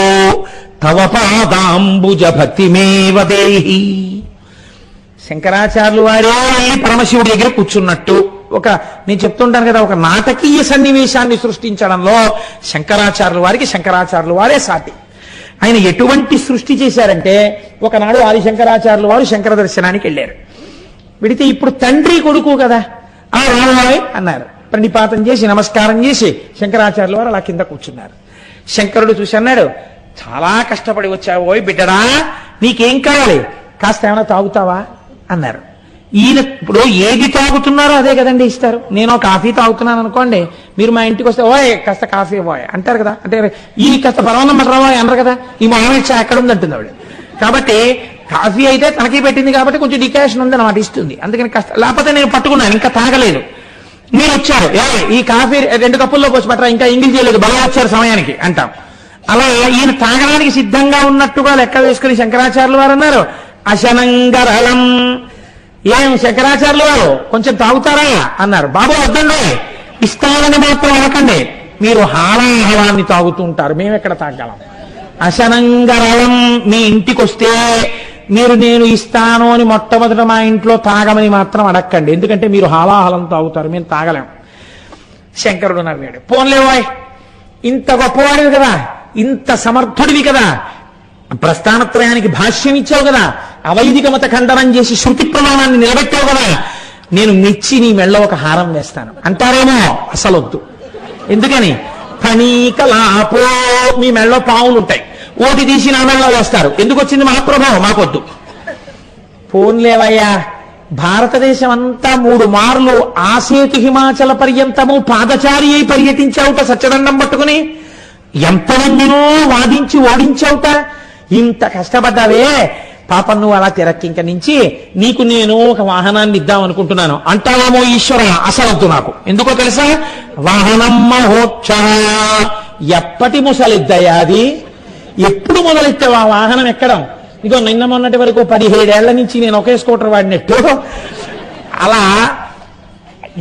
తవ పాదాంబుజ భక్తిమేవ దేహి. శంకరాచార్యులు వారే పరమశివుడి దగ్గర కూర్చున్నట్టు నేను చెప్తుంటాను కదా, ఒక నాటకీయ సన్నివేశాన్ని సృష్టించడంలో శంకరాచార్యుల వారే సాటి. ఆయన ఎటువంటి సృష్టి చేశారంటే, ఒకనాడు ఆదిశంకరాచార్యులు వారు శంకర దర్శనానికి వెళ్ళారు. విడితే ఇప్పుడు తండ్రి కొడుకు కదా, ఆ రామాయ్ అన్నారు. ప్రణిపాతం చేసి నమస్కారం చేసి శంకరాచార్యులు వారు అలా కింద కూర్చున్నారు. శంకరుడు చూసి అన్నాడు, చాలా కష్టపడి వచ్చావు ఓయ్ బిడ్డడా, నీకేం కావాలి, కాస్త ఏమైనా తాగుతావా అన్నారు. ఈయన ఇప్పుడు ఏది తాగుతున్నారో అదే కదండి ఇస్తారు. నేను కాఫీ తాగుతున్నాను అనుకోండి, మీరు మా ఇంటికి వస్తే ఓయ్ కాస్త కాఫీ పోయ్ అంటారు కదా, అంటే ఈ కాస్త పరమాన్నం పట్టరావా అనరు కదా, ఈ మామూలు ఎక్కడ ఉంది అంటుంది ఆవిడ. కాబట్టి కాఫీ అయితే తనకి పెట్టింది కాబట్టి కొంచెం డికాషన్ ఉంది అన్నమాట, ఇస్తుంది. అందుకని కాస్త, లేకపోతే నేను పట్టుకున్నాను ఇంకా తాగలేదు, మీరు వచ్చారు ఈ కాఫీ 2 కప్పుల్లో పోసి పట్టరా, ఇంకా ఇంగిల్ చేయలేదు, బలం వచ్చారు సమయానికి అంటాం. అలా ఈయన తాగడానికి సిద్ధంగా ఉన్నట్టుగా లెక్క వేసుకుని శంకరాచార్యులు వారు అన్నారు అశనంగరళం. ఏం శంకరాచార్యులు వారు కొంచెం తాగుతారా అన్నారు. బాబు వద్దండి, ఇస్తానని మాత్రం అనకండి, మీరు హాలాహలాన్ని తాగుతూ ఉంటారు, మేము ఎక్కడ తాగలం. అశనంగరళం, మీ ఇంటికి వస్తే మీరు నేను ఇస్తాను అని మొట్టమొదట మా ఇంట్లో తాగమని మాత్రం అడక్కండి, ఎందుకంటే మీరు హాలాహలం తాగుతారు, మేము తాగలేం. శంకరుడు నవ్వాడు. పోన్లేవాయ్, ఇంత గొప్పవాడివి కదా, ఇంత సమర్థుడివి కదా, ప్రస్థానత్రయానికి భాష్యం ఇచ్చావు కదా, అవైదిక మత ఖండనం చేసి శృతి ప్రమాణాన్ని నిలబెట్టావు కదా, నేను మెచ్చి నీ మెళ్ళ ఒక హారం వేస్తాను అంటారేమో. అసలొద్దు. ఎందుకని? ఫణీకలాపో, మీ మెళ్ళలో పావులు ఉంటాయి, ఓటి తీసి నా మెళ్ళలో వేస్తారు. ఎందుకు వచ్చింది మహాప్రభావం? మాకొద్దు. పోన్లేవయ్యా, భారతదేశం అంతా 3 మార్లు ఆసేతు హిమాచల పర్యంతము పాదచారి అయి పర్యటించావుట సత్యదండం పట్టుకుని, ఎంతమందినో వాదించి ఓడించావుట. ఇంత కష్టపడ్డావే, పాపం నువ్వు అలా తిరక్కింక నుంచి నీకు నేను ఒక వాహనాన్ని ఇద్దాం అనుకుంటున్నాను అంటావేమో ఈశ్వర. అసలొద్దు నాకు. ఎందుకో తెలుసా? వాహనం మహోక్ష. ఎప్పటి ముసలిద్దయ్యా అది? ఎప్పుడు మొదలెత్తావు ఆ వాహనం ఎక్కడం? ఇగో నిన్న మొన్నటి వరకు 17 ఏళ్ల నుంచి నేను ఒకే స్కూటర్ వాడినట్టు అలా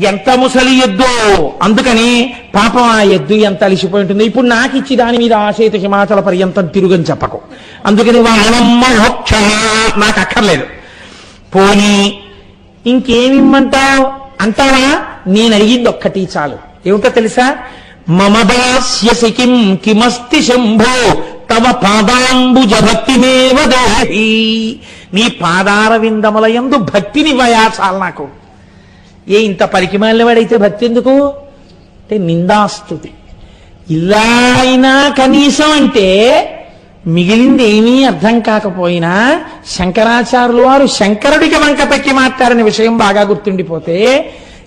ఎంత ముసలి ఎద్దు. అందుకని పాపం ఆ ఎద్దు ఎంత అలిసిపోయి ఉంటుంది. ఇప్పుడు నాకు ఇచ్చి దాని మీద ఆసేతు హిమాచల పర్యంతం తిరుగని చెప్పకు. అందుకని వాహనం మోక్ష నాకు అక్కర్లేదు. పోనీ ఇంకేమిమ్మంటావు అంటావా? నేను అడిగింది ఒక్కటి చాలు. ఏమిటో తెలుసా? మమ దాస్యసి కిం కిమస్తి శంభో తవ పాదాంబుజ భక్తిమేవ దేహి. నీ పాదార విందముల యందు భక్తిని వయాచాలి నాకు. ఏ ఇంత పలికిమాలినవాడైతే భక్తి ఎందుకు? అంటే నిందాస్తుతి. ఇలా అయినా కనీసం అంటే మిగిలింది ఏమీ అర్థం కాకపోయినా శంకరాచార్యులు వారు శంకరుడికి వంక పెక్కి మాట్లాడిన విషయం బాగా గుర్తుండిపోతే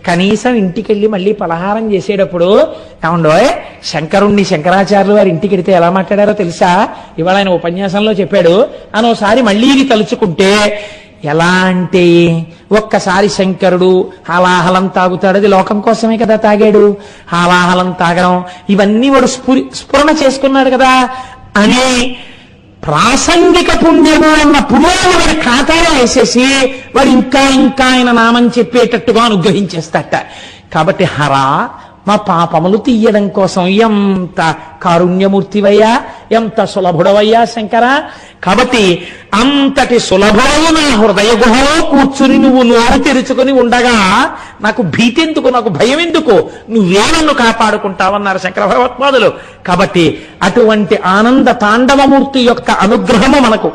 కనీసం ఇంటికెళ్ళి మళ్ళీ పలహారం చేసేటప్పుడు ఏమండోయ్ శంకరుణ్ణి శంకరాచార్యులు వారి ఇంటికి వెడితే ఎలా మాట్లాడారో తెలుసా? ఇవాళ ఆయన ఉపన్యాసంలో చెప్పాడు అని ఒకసారి మళ్ళీ ఇది తలుచుకుంటే ఎలా అంటే, ఒక్కసారి శంకరుడు హాలాహలం తాగుతాడు, అది లోకం కోసమే కదా తాగాడు. హాలాహలం తాగడం ఇవన్నీ వాడు స్ఫురణ చేసుకున్నాడు కదా అని ప్రాసంగిక పుణ్యము అన్న పురోగమన ఖాతాలో వేసేసి వాడు ఇంకా ఇంకా ఆయన నామం చెప్పేటట్టుగా అనుగ్రహించేస్తట. కాబట్టి హరా, మా పాపములు తీయడం కోసం ఎంత కారుణ్యమూర్తివయ్యా, ఎంత సులభుడవయ్యా శంకర. కాబట్టి అంతటి సులభమైన నా హృదయ గుహలో కూర్చుని నువ్వు నోరు తెరుచుకుని ఉండగా నాకు భీతి ఎందుకు, నాకు భయం ఎందుకు? నువ్వే నన్ను కాపాడుకుంటావన్నారు శంకర భగవత్పాదులు. కాబట్టి అటువంటి ఆనంద తాండవమూర్తి యొక్క అనుగ్రహము మనకు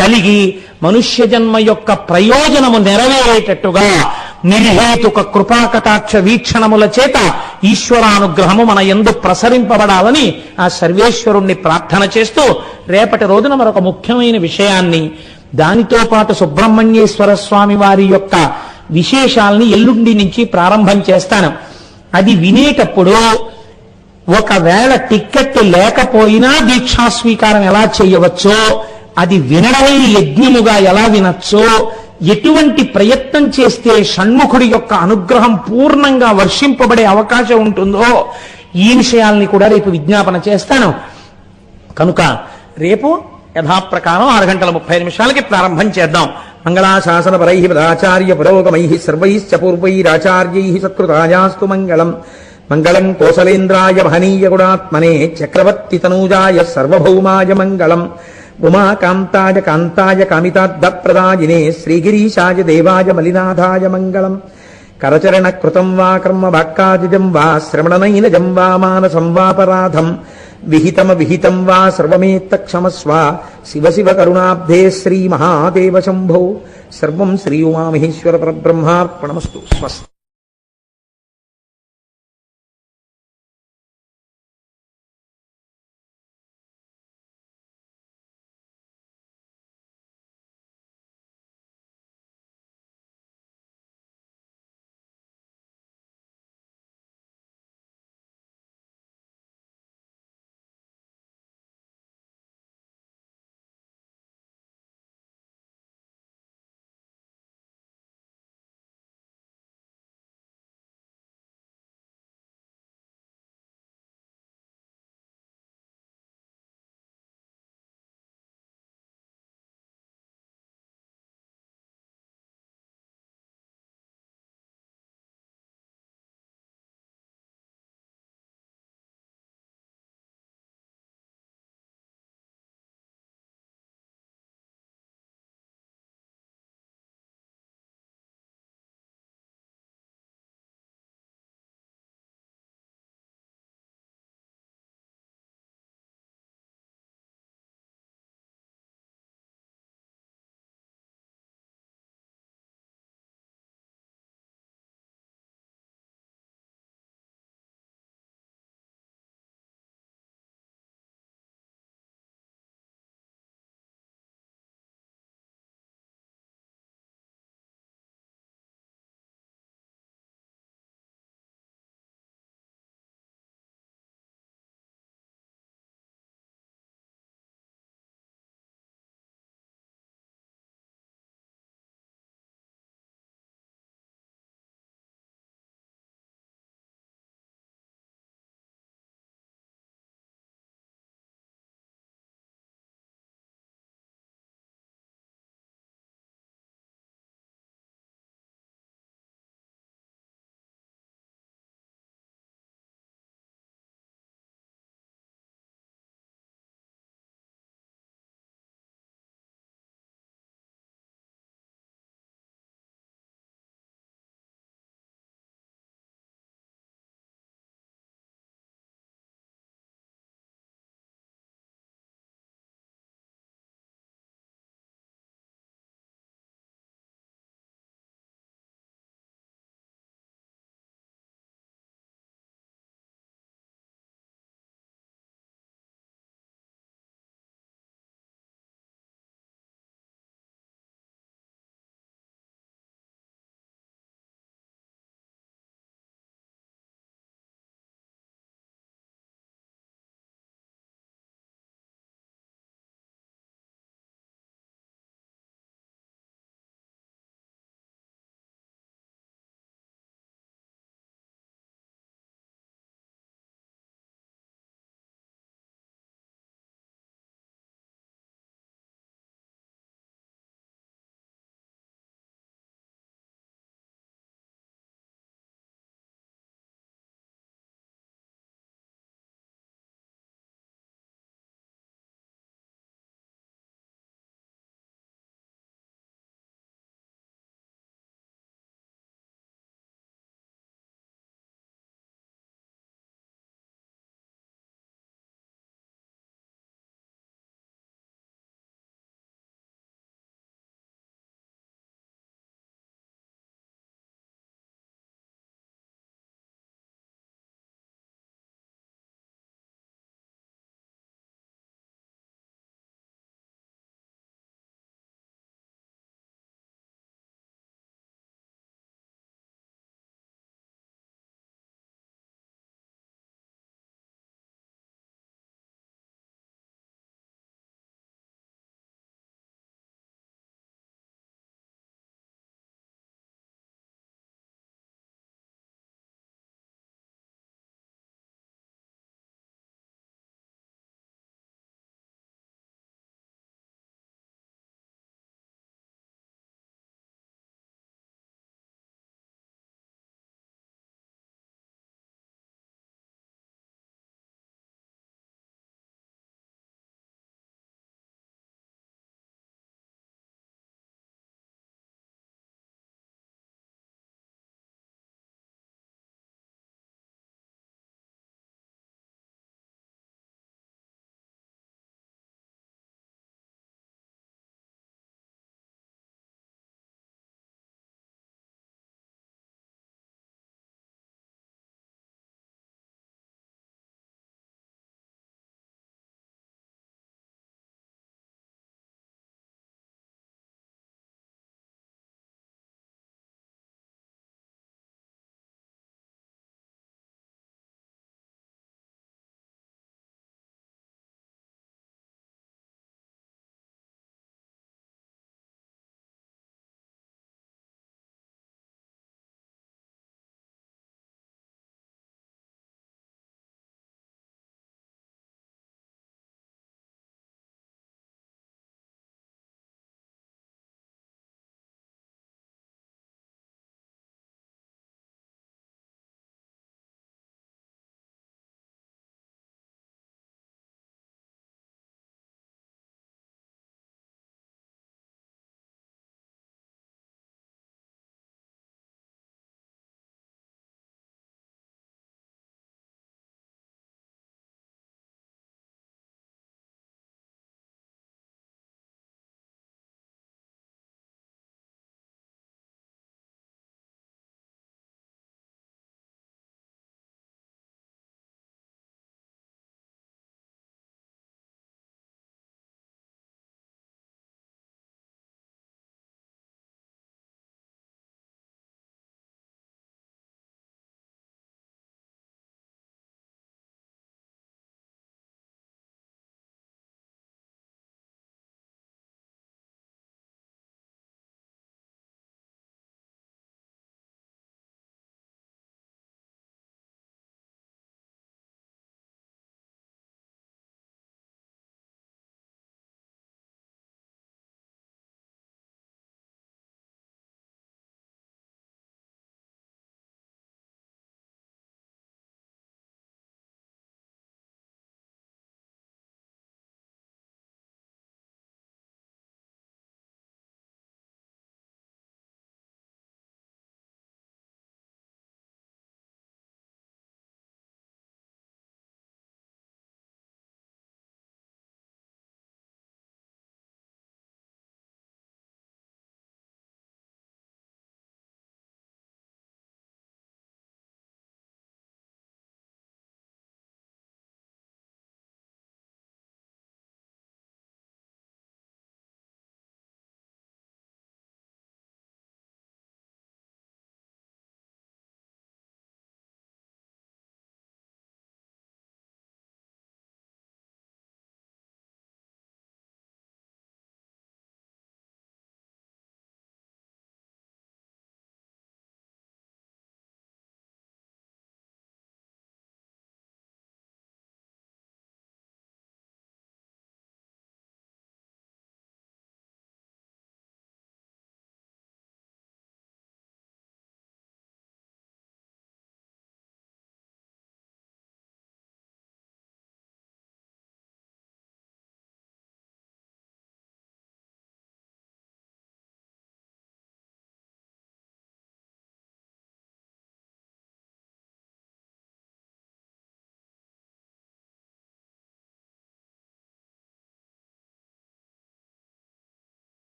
కలిగి మనుష్య జన్మ యొక్క ప్రయోజనము నెరవేరేటట్టుగా నిర్హేతుక కృపాకటాక్ష వీక్షణముల చేత ఈశ్వరానుగ్రహము మన యందు ప్రసరింపబడాలని ఆ సర్వేశ్వరుణ్ణి ప్రార్థన చేస్తూ రేపటి రోజున మరొక ముఖ్యమైన విషయాన్ని, దానితో పాటు సుబ్రహ్మణ్యేశ్వర స్వామి వారి యొక్క విశేషాలని ఎల్లుండి నుంచి ప్రారంభం చేస్తాను. అది వినేటప్పుడు ఒకవేళ టిక్కెట్ లేకపోయినా దీక్షా స్వీకారం ఎలా చేయవచ్చో, అది వినడమే యజ్ఞముగా ఎలా వినొచ్చో, ఎటువంటి ప్రయత్నం చేస్తే షణ్ముఖుడి యొక్క అనుగ్రహం పూర్ణంగా వర్షింపబడే అవకాశం ఉంటుందో ఈ విషయాల్ని కూడా రేపు విజ్ఞాపన చేస్తాను. కనుక రేపు యథాప్రకారం 6:30 ప్రారంభం చేద్దాం. మంగళాశాసన పరై పదాచార్య పురోగమై సర్వైశ్చ పూర్వైరాచార్యై సత్కృతాయాస్తు మంగళం. మంగళం కోసలేంద్రాయ మహనీయ గుణాత్మనే చక్రవర్తి తనూజాయ సర్వభౌమాయ మంగళం. ఉమాకాంతాయ కాంతాయ కామితార్థప్రదాయినే శ్రీగిరీశాయ దేవాయ మలినాథాయ మంగళం. కరచరణ కృతం వా కర్మ వాక్కాదిజం వా శ్రవణనైనజం వా మానసం వాపరాధం విహితం వా సర్వమేత్త క్షమస్వ. శివ శివ కరుణాబ్ధే శ్రీ మహాదేవ శంభో. సర్వం శ్రీ ఉమామహేశ్వర పరబ్రహ్మార్పణమస్తు. స్వస్తి.